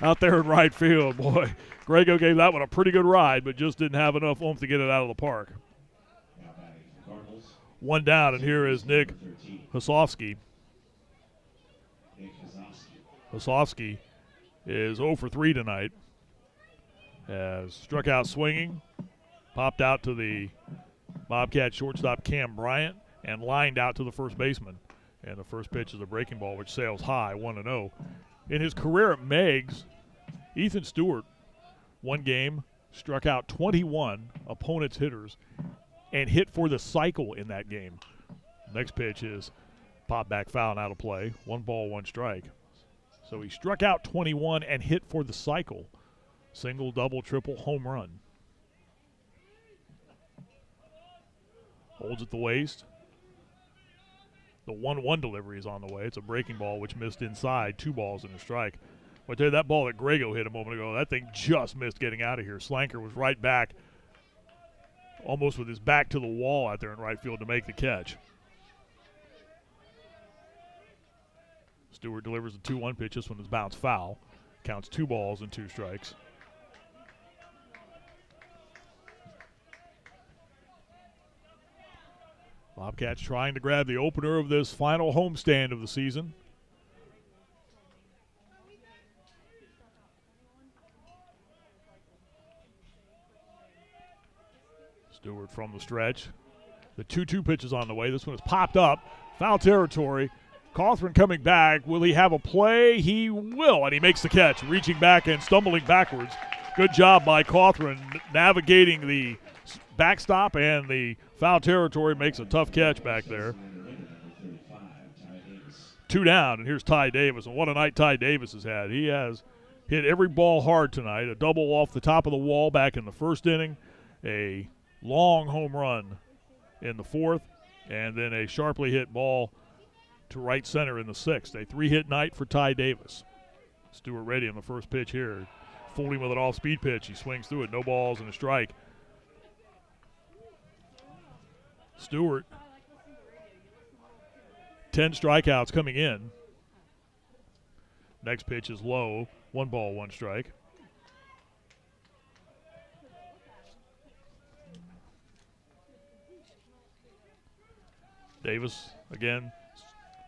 out there in right field. Boy, Grego gave that one a pretty good ride, but just didn't have enough oomph to get it out of the park. 1 down, and here is Nick Hosofsky. Hosofsky is 0 for 3 tonight. Has struck out swinging, popped out to the Bobcat shortstop Cam Bryant, and lined out to the first baseman. And the first pitch is a breaking ball, which sails high, 1-0. In his career at Meigs, Ethan Stewart, one game, struck out 21 opponents' hitters and hit for the cycle in that game. Next pitch is pop back foul and out of play. 1 ball, 1 strike. So he struck out 21 and hit for the cycle. Single, double, triple, home run. Holds at the waist. The 1-1 delivery is on the way. It's a breaking ball, which missed inside. 2 balls and a strike. But I tell you, that ball that Grego hit a moment ago, that thing just missed getting out of here. Slanker was right back, almost with his back to the wall out there in right field to make the catch. Stewart delivers a 2-1 pitch. This one is bounced foul. Counts 2 balls and 2 strikes. Bobcats trying to grab the opener of this final homestand of the season. Stewart from the stretch. The 2-2 pitch is on the way. This one is popped up. Foul territory. Cawthron coming back. Will he have a play? He will, and he makes the catch, reaching back and stumbling backwards. Good job by Cawthron navigating the backstop and the foul territory. Makes a tough catch back there. 2 down, and here's Ty Davis. And what a night Ty Davis has had. He has hit every ball hard tonight. A double off the top of the wall back in the first inning. A long home run in the 4th. And then a sharply hit ball to right center in the 6th. A 3-hit night for Ty Davis. Stewart ready on the first pitch here. Fooled him with an off-speed pitch. He swings through it. No balls and a strike. Stewart, 10 strikeouts coming in. Next pitch is low. 1 ball, 1 strike. Davis, again,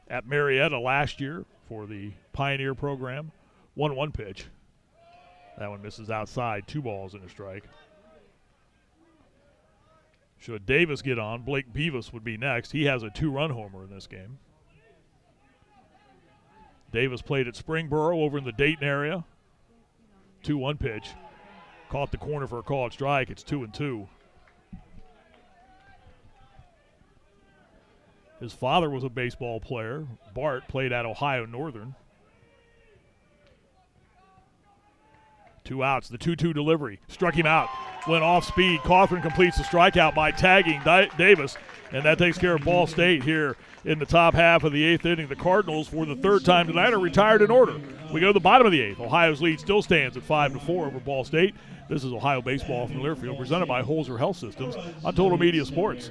at Marietta last year for the Pioneer program. 1-1 pitch. That one misses outside. 2 balls and a strike. Should Davis get on, Blake Beavis would be next. He has a 2-run homer in this game. Davis played at Springboro over in the Dayton area. 2-1 pitch. Caught the corner for a called strike. It's 2-2. His father was a baseball player. Bart played at Ohio Northern. 2 outs. The 2-2 delivery. Struck him out. Went off speed. Cawthron completes the strikeout by tagging Davis. And that takes care of Ball State here in the top half of the 8th inning. The Cardinals, for the 3rd time tonight, are retired in order. We go to the bottom of the 8th. Ohio's lead still stands at 5-4 over Ball State. This is Ohio Baseball from Learfield, presented by Holzer Health Systems on Total Media Sports.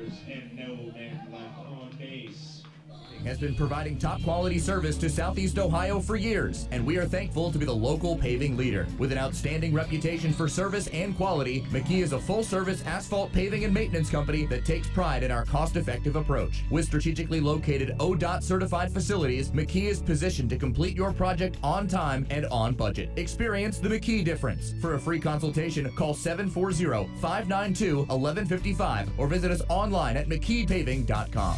Has been providing top quality service to Southeast Ohio for years, and we are thankful to be the local paving leader. With an outstanding reputation for service and quality, McKee is a full-service asphalt paving and maintenance company that takes pride in our cost-effective approach. With strategically located ODOT certified facilities, McKee is positioned to complete your project on time and on budget. Experience the McKee difference. For a free consultation, call 740-592-1155 or visit us online at mckeepaving.com.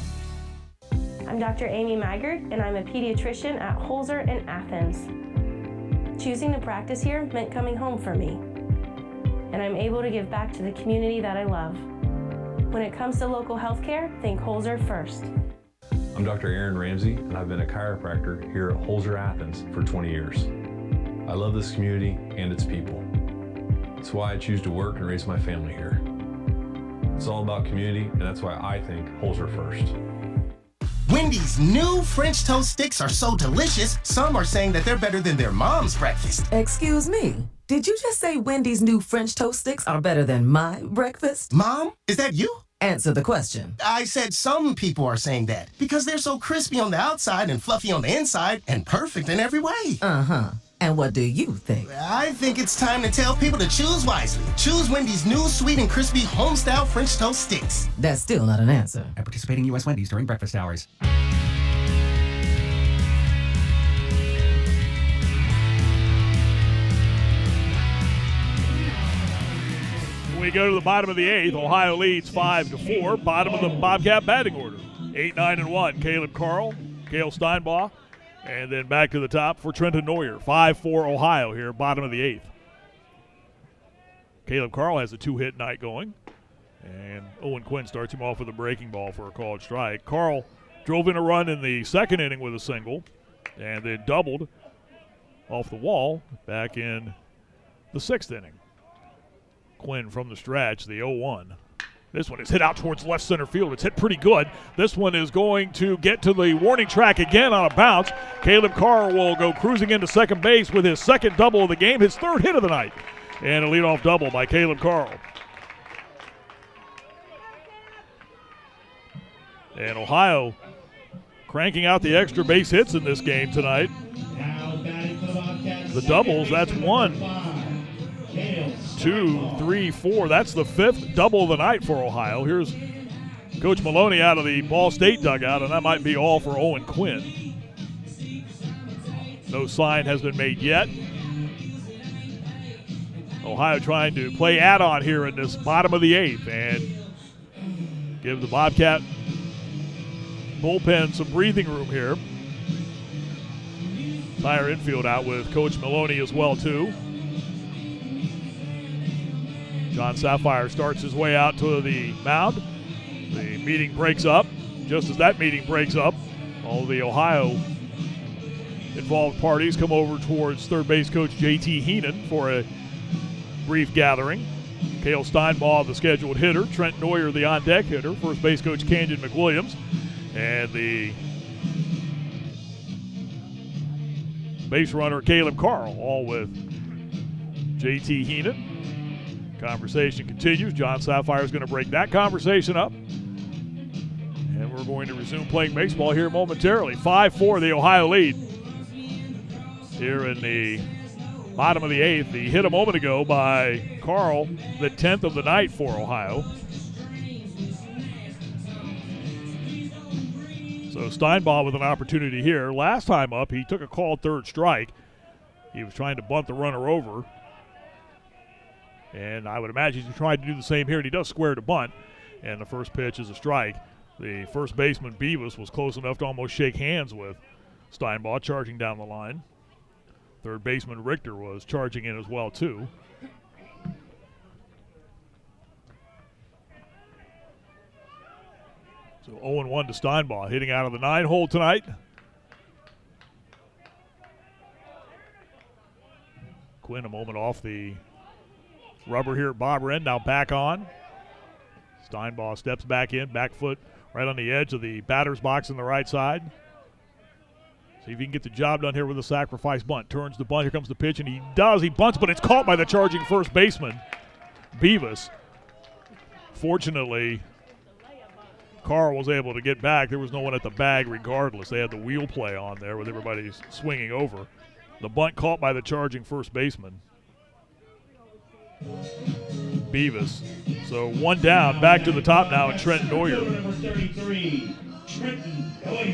I'm Dr. Amy Maggard, and I'm a pediatrician at Holzer in Athens. Choosing to practice here meant coming home for me, and I'm able to give back to the community that I love. When it comes to local healthcare, think Holzer first. I'm Dr. Aaron Ramsey, and I've been a chiropractor here at Holzer Athens for 20 years. I love this community and its people. It's why I choose to work and raise my family here. It's all about community, and that's why I think Holzer first. Wendy's new French toast sticks are so delicious, some are saying that they're better than their mom's breakfast. Excuse me, did you just say Wendy's new French toast sticks are better than my breakfast? Mom, is that you? Answer the question. I said some people are saying that because they're so crispy on the outside and fluffy on the inside and perfect in every way. Uh-huh. And what do you think? I think it's time to tell people to choose wisely. Choose Wendy's new sweet and crispy home-style French toast sticks. That's still not an answer. At participating U.S. Wendy's during breakfast hours. We go to the bottom of the 8th. Ohio leads 5-4. Bottom of the Bobcat batting order. 8-9-1. Caleb Carl, Cale Steinbaugh. And then back to the top for Trenton Neuer. 5-4 Ohio here, bottom of the 8th. Caleb Carl has a 2-hit night going. And Owen Quinn starts him off with a breaking ball for a called strike. Carl drove in a run in the second inning with a single and then doubled off the wall back in the 6th inning. Quinn from the stretch, the 0-1. This one is hit out towards left center field. It's hit pretty good. This one is going to get to the warning track again on a bounce. Caleb Carr will go cruising into second base with his second double of the game, his 3rd hit of the night. And a leadoff double by Caleb Carl. And Ohio cranking out the extra base hits in this game tonight. The doubles, that's 1, 2, 3, 4. That's the 5th double of the night for Ohio. Here's Coach Maloney out of the Ball State dugout, and that might be all for Owen Quinn. No sign has been made yet. Ohio trying to play add-on here in this bottom of the 8th and give the Bobcat bullpen some breathing room here. Entire infield out with Coach Maloney as well, too. John Sapphire starts his way out to the mound. The meeting breaks up. Just as that meeting breaks up, all the Ohio involved parties come over towards third base coach J.T. Heenan for a brief gathering. Cale Steinbaugh, the scheduled hitter. Trent Neuer, the on-deck hitter. First base coach Canyon McWilliams. And the base runner Caleb Carl, all with J.T. Heenan. Conversation continues. John Sapphire is going to break that conversation up. And we're going to resume playing baseball here momentarily. 5-4 the Ohio lead. Here in the bottom of the 8th. The hit a moment ago by Carl, the 10th of the night for Ohio. So Steinbaugh with an opportunity here. Last time up, he took a called third strike. He was trying to bunt the runner over. And I would imagine he's trying to do the same here, and he does square to bunt. And the first pitch is a strike. The first baseman, Beavis, was close enough to almost shake hands with Steinbaugh, charging down the line. Third baseman Richter was charging in as well, too. So 0-1 to Steinbaugh, hitting out of the 9-hole tonight. Quinn a moment off the rubber here at Bob Wren, now back on. Steinbaugh steps back in, back foot right on the edge of the batter's box on the right side. See if he can get the job done here with a sacrifice bunt. Turns the bunt, here comes the pitch, and he does. He bunts, but it's caught by the charging first baseman, Beavis. Fortunately, Carl was able to get back. There was no one at the bag regardless. They had the wheel play on there with everybody swinging over. The bunt caught by the charging first baseman, Beavis. So one down, back to the top now, and Trent Neuer.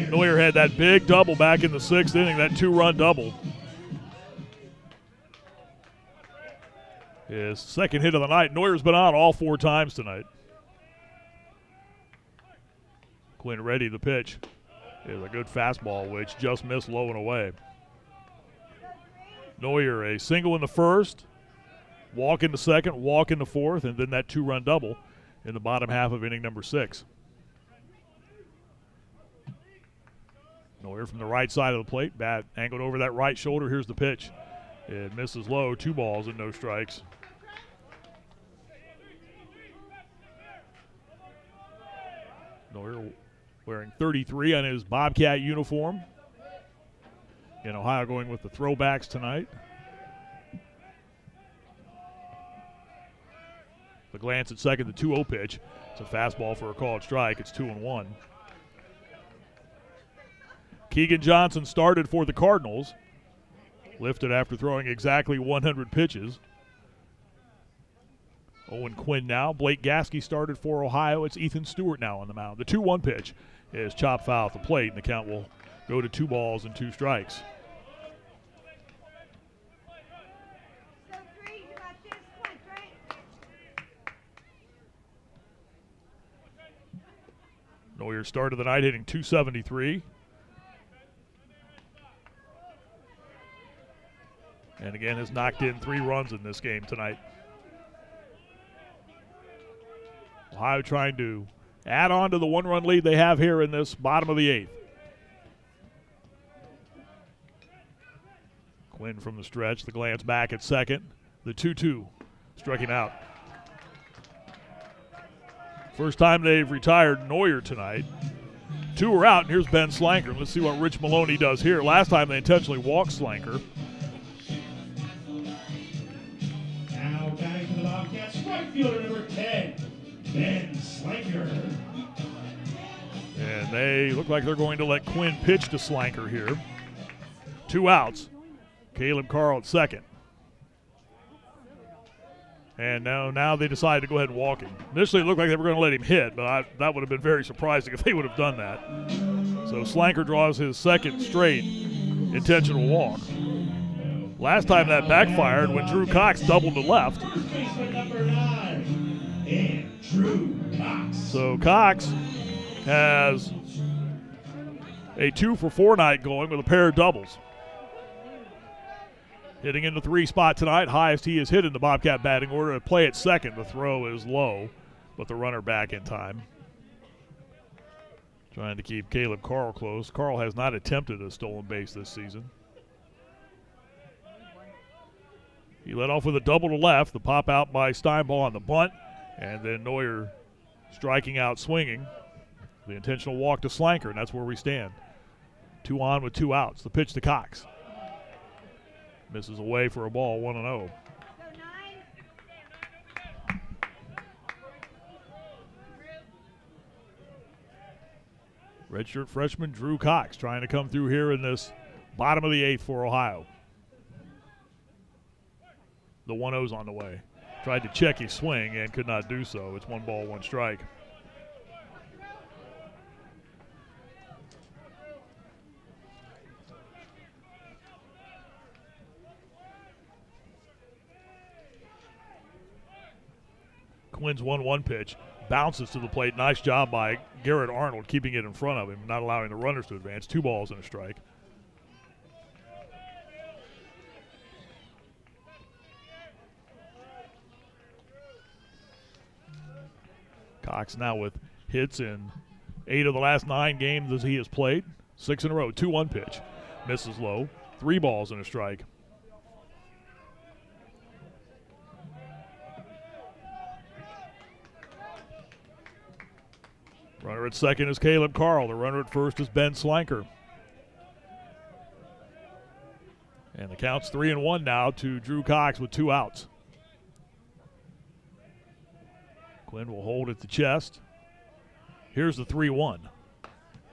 Neuer had that big double back in the 6th inning, that 2-run double. His second hit of the night. Neuer's been on all 4 times tonight. Quinn ready, the pitch is a good fastball, which just missed low and away. Neuer, a single in the 1st, walk in the 2nd, walk in the 4th, and then that 2-run double in the bottom half of inning number 6. Neuer from the right side of the plate, bat angled over that right shoulder. Here's the pitch. It misses low, 2 balls and no strikes. Neuer wearing 33 on his Bobcat uniform. And Ohio going with the throwbacks tonight. The glance at second, the 2-0 pitch. It's a fastball for a called strike. It's 2-1. Keegan Johnson started for the Cardinals. Lifted after throwing exactly 100 pitches. Owen Quinn now. Blake Gasky started for Ohio. It's Ethan Stewart now on the mound. The 2-1 pitch is chopped foul at the plate, and the count will go to 2 balls and 2 strikes. Neuer started the night hitting .273. And again, has knocked in 3 runs in this game tonight. Ohio trying to add on to the 1-run lead they have here in this bottom of the 8th. Quinn from the stretch, the glance back at second. The 2-2, striking out. First time they've retired Neuer tonight. 2 are out, and here's Ben Slanker. Let's see what Rich Maloney does here. Last time they intentionally walked Slanker. Now batting for the Bobcats, right fielder number 10, Ben Slanker. And they look like they're going to let Quinn pitch to Slanker here. 2 outs. Caleb Carl at second. And now they decide to go ahead and walk him. Initially, it looked like they were going to let him hit, but that would have been very surprising if they would have done that. So Slanker draws his second straight intentional walk. Last time that backfired when Drew Cox doubled to left. So Cox has a 2-for-4 night going with a pair of doubles. Hitting in the 3 spot tonight, highest he has hit in the Bobcat batting order. A play at second, the throw is low, but the runner back in time. Trying to keep Caleb Carl close. Carl has not attempted a stolen base this season. He led off with a double to left, the pop out by Steinball on the bunt, and then Neuer striking out swinging. The intentional walk to Slanker, and that's where we stand. 2 on with 2 outs. The pitch to Cox. Misses away for a ball, 1-0. Redshirt freshman Drew Cox trying to come through here in this bottom of the 8th for Ohio. The 1-0's on the way. Tried to check his swing and could not do so. It's 1 ball, 1 strike. Quinn's 1-1 pitch, bounces to the plate. Nice job by Garrett Arnold keeping it in front of him, not allowing the runners to advance. 2 balls and a strike. Cox now with hits in 8 of the last 9 games as he has played. 6 in a row. 2-1 pitch. Misses low. 3 balls and a strike. Runner at second is Caleb Carl. The runner at first is Ben Slanker. And the count's 3-1 now to Drew Cox with 2 outs. Quinn will hold at the chest. Here's the 3-1.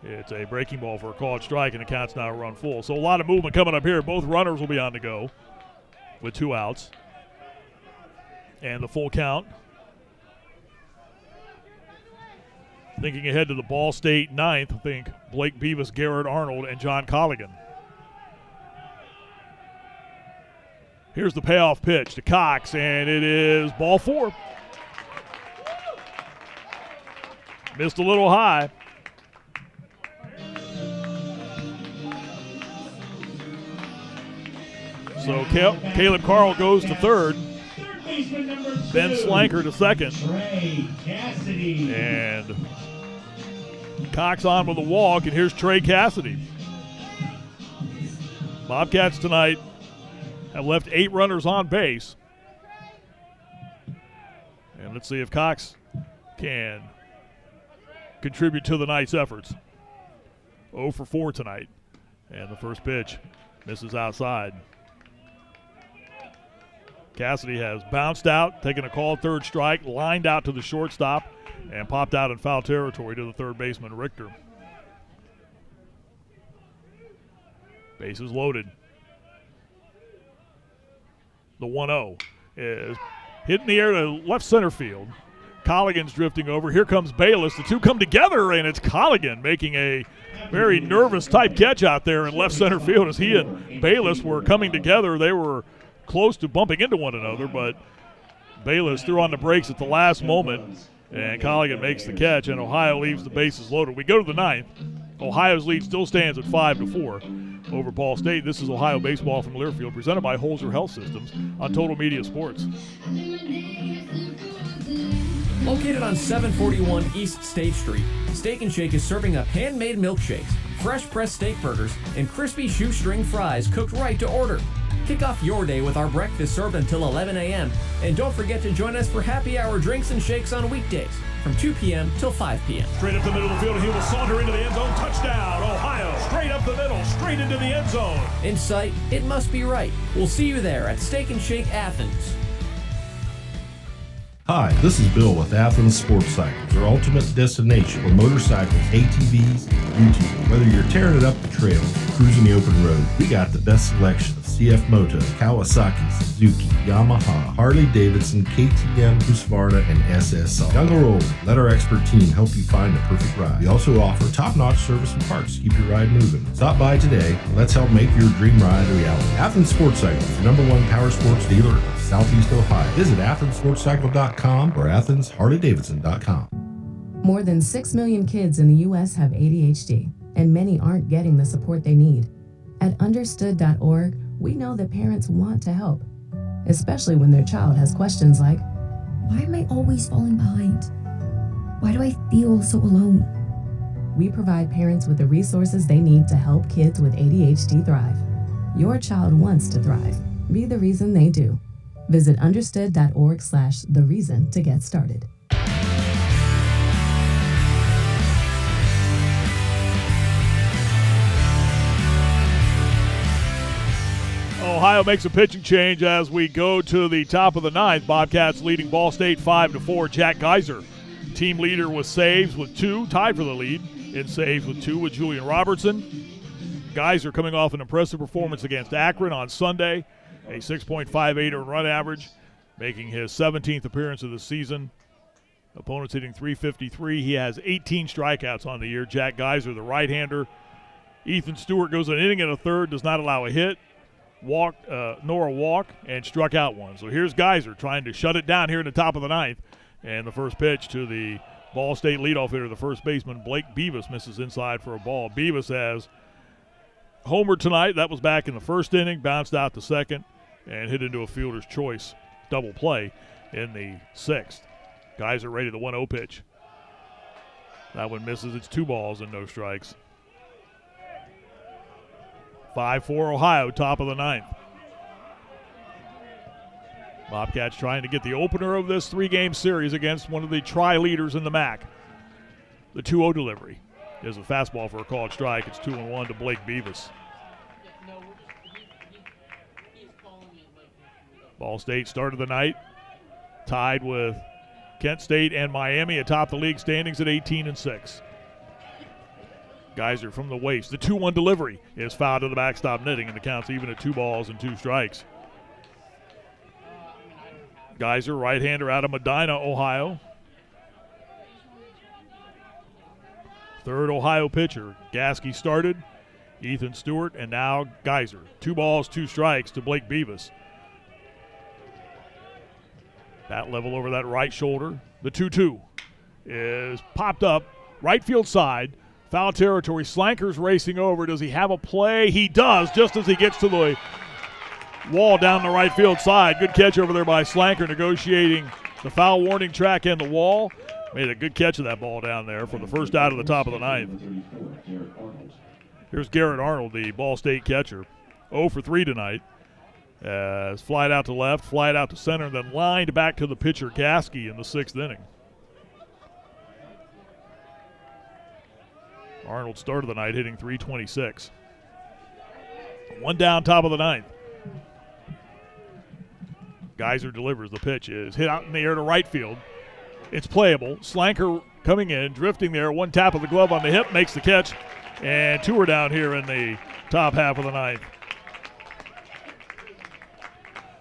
It's a breaking ball for a called strike, and the count's now run full. So a lot of movement coming up here. Both runners will be on the go with 2 outs. And the full count. Thinking ahead to the Ball State 9th, I think Blake Beavis, Garrett Arnold, and John Colligan. Here's the payoff pitch to Cox, and it is ball 4. Missed a little high. So Caleb Carl goes to third. Ben Slanker to second. And Cox on with a walk, and here's Trey Cassidy. Bobcats tonight have left 8 runners on base. And let's see if Cox can contribute to the night's efforts. 0 for 4 tonight. And the first pitch misses outside. Cassidy has bounced out, taken a called third strike, lined out to the shortstop, and popped out in foul territory to the third baseman, Richter. Bases loaded. The 1-0 is hit in the air to left center field. Colligan's drifting over. Here comes Bayless. The two come together, and it's Colligan making a very nervous type catch out there in left center field as he and Bayless were coming together. They were close to bumping into one another, but Bayless threw on the brakes at the last moment, and Colligan makes the catch, and Ohio leaves the bases loaded. We go to the 9th. Ohio's lead still stands at 5-4 over Ball State. This is Ohio baseball from Learfield, presented by Holzer Health Systems on Total Media Sports. Located on 741 East State Street, Steak and Shake is serving up handmade milkshakes, fresh pressed steak burgers, and crispy shoestring fries cooked right to order. Kick off your day with our breakfast served until 11 a.m. And don't forget to join us for happy hour drinks and shakes on weekdays from 2 p.m. till 5 p.m. Straight up the middle of the field, he will saunter into the end zone. Touchdown, Ohio. Straight up the middle, straight into the end zone. In sight, it must be right. We'll see you there at Steak and Shake Athens. Hi, this is Bill with Athens Sports Cycles, your ultimate destination for motorcycles, ATVs, UTVs. Whether you're tearing it up the trails, cruising the open road, we got the best selection of CF Moto, Kawasaki, Suzuki, Yamaha, Harley Davidson, KTM, Husqvarna, and SSR. Young or old, let our expert team help you find the perfect ride. We also offer top-notch service and parts to keep your ride moving. Stop by today and let's help make your dream ride a reality. Athens Sports Cycles, the #1 power sports dealer in Southeast Ohio. Visit AthensSportsCycle.com or AthensHarley-Davidson.com. More than 6 million kids in the U.S. have ADHD, and many aren't getting the support they need. At understood.org, we know that parents want to help, especially when their child has questions like, Why am I always falling behind? Why do I feel so alone? We provide parents with the resources they need to help kids with ADHD thrive. Your child wants to thrive. Be the reason they do. Visit understood.org/thereason to get started. Ohio makes a pitching change as we go to the top of the ninth. Bobcats leading Ball State 5-4. Jack Geiser, team leader with saves with 2, tied for the lead in saves with 2 with Julian Robertson. Geiser coming off an impressive performance against Akron on Sunday, a 6.58 earned run average, making his 17th appearance of the season. Opponents hitting .353. He has 18 strikeouts on the year. Jack Geiser, the right-hander. Ethan Stewart goes an inning and a third, does not allow a hit, nor a walk, and struck out one. So here's Geiser trying to shut it down here in the top of the ninth. And the first pitch to the Ball State leadoff hitter, the first baseman, Blake Beavis, misses inside for a ball. Beavis has homered tonight. That was back in the first inning, bounced out to second, and hit into a fielder's choice double play in the 6th. Geiser ready, the 1-0 pitch. That one misses. It's 2 balls and no strikes. 5-4 Ohio, top of the ninth. Bobcats trying to get the opener of this 3-game series against one of the tri-leaders in the MAC. The 2-0 delivery is a fastball for a called strike. It's 2-1 to Blake Beavis. Ball State started the night tied with Kent State and Miami atop the league standings at 18-6. Geiser from the waist. The 2-1 delivery is fouled to the backstop netting, and the count's even at 2 balls and 2 strikes. Geiser, right-hander out of Medina, Ohio. Third Ohio pitcher. Gasky started, Ethan Stewart, and now Geiser. 2 balls, 2 strikes to Blake Beavis. Bat level over that right shoulder. The 2-2 is popped up, right field side. Foul territory. Slanker's racing over. Does he have a play? He does, just as he gets to the wall down the right field side. Good catch over there by Slanker, negotiating the foul warning track and the wall. Made a good catch of that ball down there for the first out of the top of the ninth. Here's Garrett Arnold, the Ball State catcher. 0 for 3 tonight. Flied out to left, flied out to center, then lined back to the pitcher Gasky in the 6th inning. Arnold started the night hitting .326. 1 down, top of the ninth. Geiser delivers. The pitch is hit out in the air to right field. It's playable. Slanker coming in, drifting there. 1 tap of the glove on the hip, makes the catch. And 2 are down here in the top half of the ninth.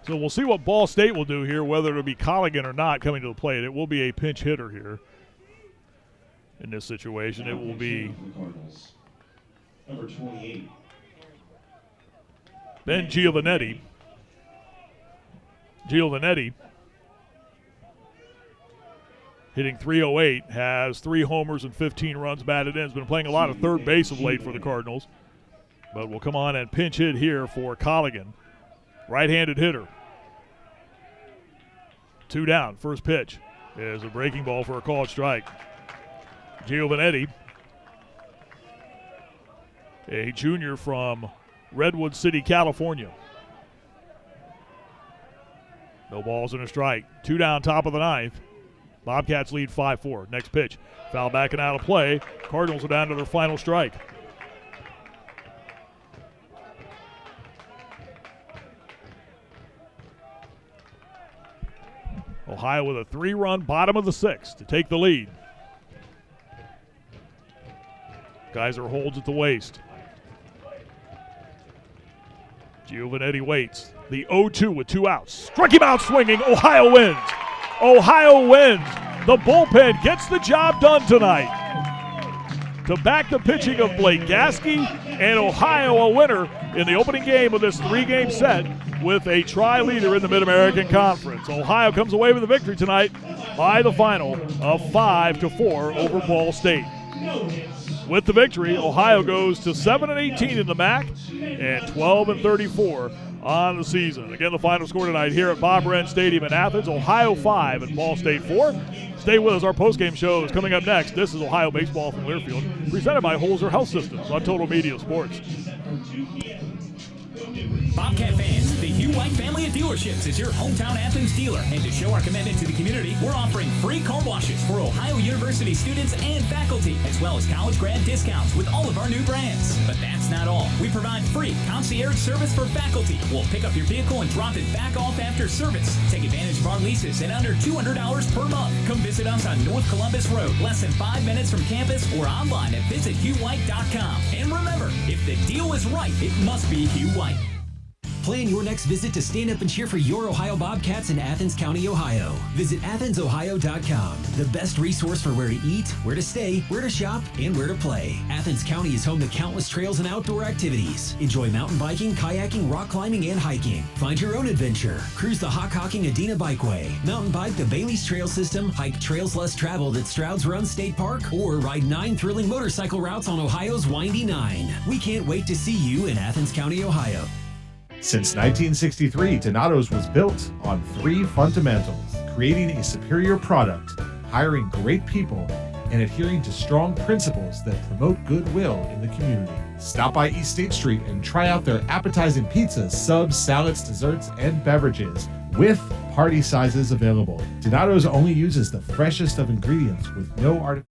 So we'll see what Ball State will do here, whether it'll be Colligan or not coming to the plate. It will be a pinch hitter here. In this situation, it will be number 28. Ben Giovanetti. hitting .308, has 3 homers and 15 runs batted in. Has been playing a lot of third base of late for the Cardinals, but will come on and pinch hit here for Colligan. Right-handed hitter. 2 down. First pitch is a breaking ball for a called strike. Giovanetti, a junior from Redwood City, California. No balls and a strike. 2 down, top of the 9th. Bobcats lead 5-4. Next pitch. Foul back and out of play. Cardinals are down to their final strike. Ohio with a 3-run bottom of the 6th to take the lead. Geyser holds at the waist. Giovanetti waits. The 0-2 with 2 outs. Struck him out swinging. Ohio wins. Ohio wins. The bullpen gets the job done tonight. To back the pitching of Blake Gasky, and Ohio a winner in the opening game of this 3-game set with a tri-leader in the Mid-American Conference. Ohio comes away with the victory tonight by the final of 5-4 over Ball State. With the victory, Ohio goes to 7-18 in the MAC and 12-34 on the season. Again, the final score tonight here at Bob Wrenn Stadium in Athens, Ohio 5 and Ball State 4. Stay with us. Our postgame show is coming up next. This is Ohio Baseball from Learfield, presented by Holzer Health Systems on Total Media Sports. Bobcat fans, the Hugh White family of dealerships is your hometown Athens dealer. And to show our commitment to the community, we're offering free car washes for Ohio University students and faculty, as well as college grad discounts with all of our new brands. But that's not all. We provide free concierge service for faculty. We'll pick up your vehicle and drop it back off after service. Take advantage of our leases at under $200 per month. Come visit us on North Columbus Road, less than 5 minutes from campus, or online at visithughwhite.com. And remember, if the deal is right, it must be Hugh White. Plan your next visit to stand up and cheer for your Ohio Bobcats in Athens County, Ohio. Visit AthensOhio.com, the best resource for where to eat, where to stay, where to shop, and where to play. Athens County is home to countless trails and outdoor activities. Enjoy mountain biking, kayaking, rock climbing, and hiking. Find your own adventure. Cruise the Hockhocking Adena Bikeway. Mountain bike the Bailey's Trail System. Hike trails less traveled at Stroud's Run State Park. Or ride 9 thrilling motorcycle routes on Ohio's Windy 9. We can't wait to see you in Athens County, Ohio. Since 1963, Donato's was built on 3 fundamentals: creating a superior product, hiring great people, and adhering to strong principles that promote goodwill in the community. Stop by East State Street and try out their appetizing pizzas, subs, salads, desserts, and beverages with party sizes available. Donato's only uses the freshest of ingredients with no artificial